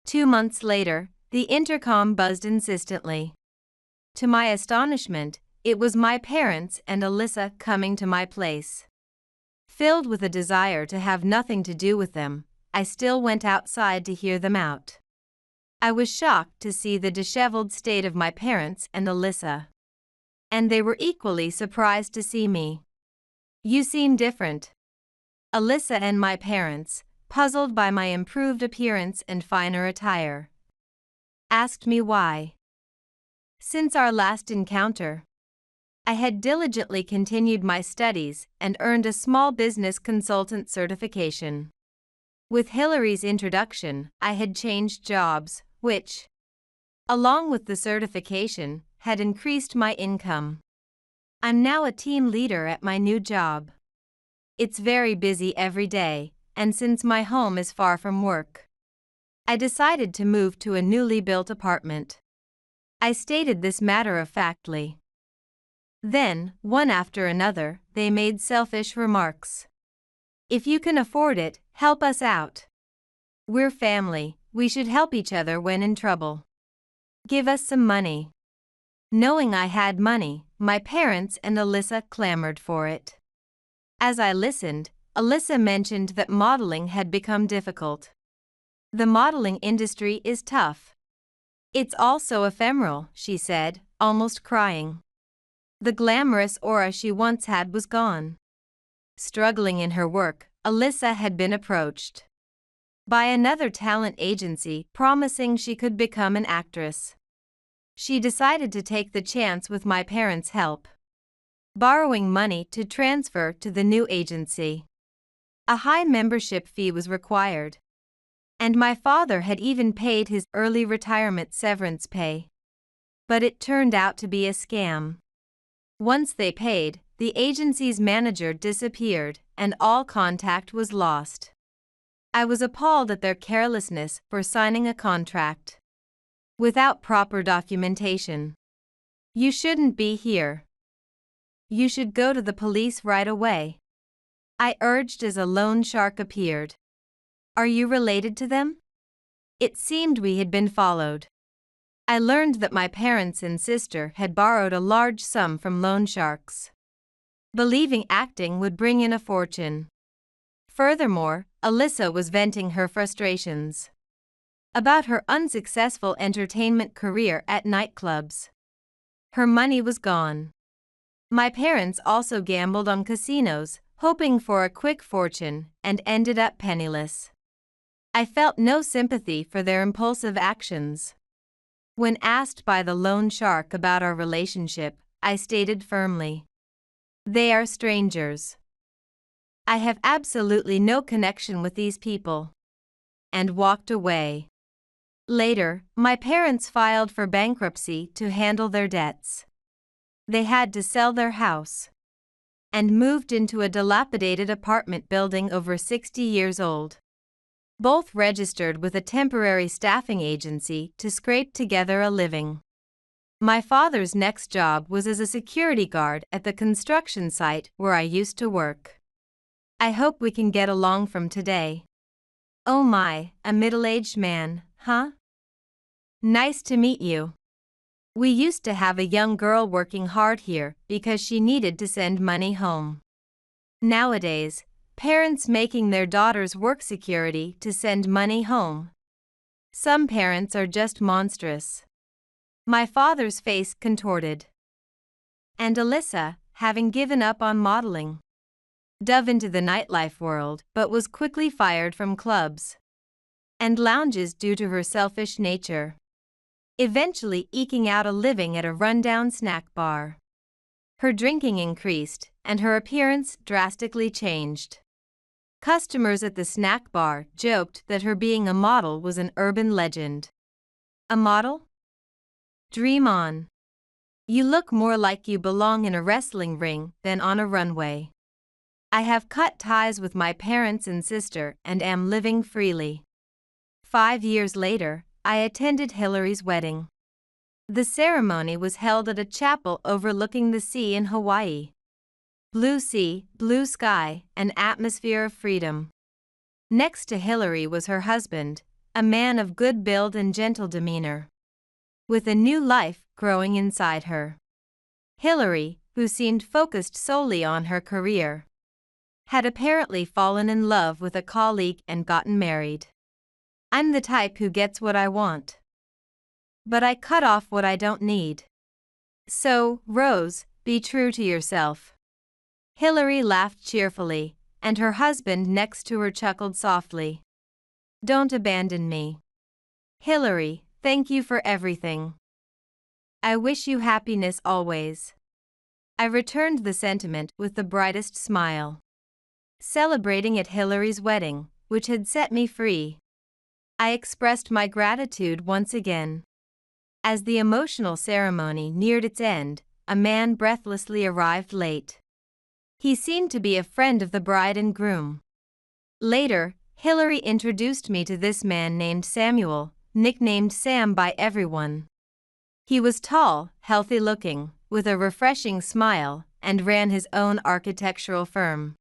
2 months later, the intercom buzzed insistently. To my astonishment, it was my parents and Alyssa coming to my place. Filled with a desire to have nothing to do with them, I still went outside to hear them out. I was shocked to see the disheveled state of my parents and Alyssa. And they were equally surprised to see me. "You seem different." Alyssa and my parents, puzzled by my improved appearance and finer attire, asked me why. Since our last encounter, I had diligently continued my studies and earned a small business consultant certification. With Hillary's introduction, I had changed jobs, which, along with the certification, had increased my income. I'm now a team leader at my new job. It's very busy every day, and since my home is far from work, I decided to move to a newly built apartment. I stated this matter-of-factly. Then, one after another, they made selfish remarks. "If you can afford it, help us out. We're family, we should help each other when in trouble. Give us some money." Knowing I had money, my parents and Alyssa clamored for it. As I listened, Alyssa mentioned that modeling had become difficult. "The modeling industry is tough. It's also ephemeral," she said, almost crying. The glamorous aura she once had was gone. Struggling in her work, Alyssa had been approached by another talent agency promising she could become an actress. She decided to take the chance with my parents' help, borrowing money to transfer to the new agency. A high membership fee was required, And my father had even paid his early retirement severance pay. But it turned out to be a scam. Once they paid, the agency's manager disappeared, and all contact was lost. I was appalled at their carelessness for signing a contract without proper documentation. You shouldn't be here. You should go to the police right away, I urged as a loan shark appeared. Are you related to them? It seemed we had been followed. I learned that my parents and sister had borrowed a large sum from loan sharks, believing acting would bring in a fortune. Furthermore, Alyssa was venting her frustrations about her unsuccessful entertainment career at nightclubs. Her money was gone. My parents also gambled on casinos, hoping for a quick fortune, and ended up penniless. I felt no sympathy for their impulsive actions. When asked by the loan shark about our relationship, I stated firmly, "They are strangers. I have absolutely no connection with these people," and walked away. Later, my parents filed for bankruptcy to handle their debts. They had to sell their house and moved into a dilapidated apartment building over 60 years old. Both registered with a temporary staffing agency to scrape together a living. My father's next job was as a security guard at the construction site where I used to work. I hope we can get along from today. Oh my, a middle-aged man, huh? Nice to meet you. We used to have a young girl working hard here because she needed to send money home. Nowadays, parents making their daughters work security to send money home. Some parents are just monstrous. My father's face contorted. And Alyssa, having given up on modeling, dove into the nightlife world but was quickly fired from clubs and lounges due to her selfish nature, eventually eking out a living at a rundown snack bar. Her drinking increased, and her appearance drastically changed. Customers at the snack bar joked that her being a model was an urban legend. A model? Dream on. You look more like you belong in a wrestling ring than on a runway. I have cut ties with my parents and sister and am living freely. 5 years later, I attended Hillary's wedding. The ceremony was held at a chapel overlooking the sea in Hawaii. Blue sea, blue sky, an atmosphere of freedom. Next to Hillary was her husband, a man of good build and gentle demeanor, with a new life growing inside her. Hillary, who seemed focused solely on her career, had apparently fallen in love with a colleague and gotten married. I'm the type who gets what I want, but I cut off what I don't need. So, Rose, be true to yourself. Hillary laughed cheerfully, and her husband next to her chuckled softly. Don't abandon me. Hillary, thank you for everything. I wish you happiness always. I returned the sentiment with the brightest smile. Celebrating at Hillary's wedding, which had set me free, I expressed my gratitude once again. As the emotional ceremony neared its end, a man breathlessly arrived late. He seemed to be a friend of the bride and groom. Later, Hillary introduced me to this man named Samuel, nicknamed Sam by everyone. He was tall, healthy-looking, with a refreshing smile, and ran his own architectural firm.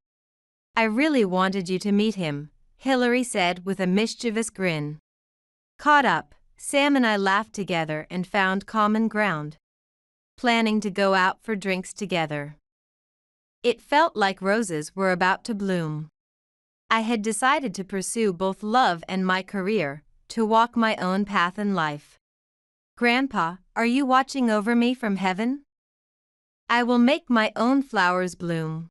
I really wanted you to meet him, Hillary said with a mischievous grin. Caught up, Sam and I laughed together and found common ground, planning to go out for drinks together. It felt like roses were about to bloom. I had decided to pursue both love and my career, to walk my own path in life. Grandpa, are you watching over me from heaven? I will make my own flowers bloom.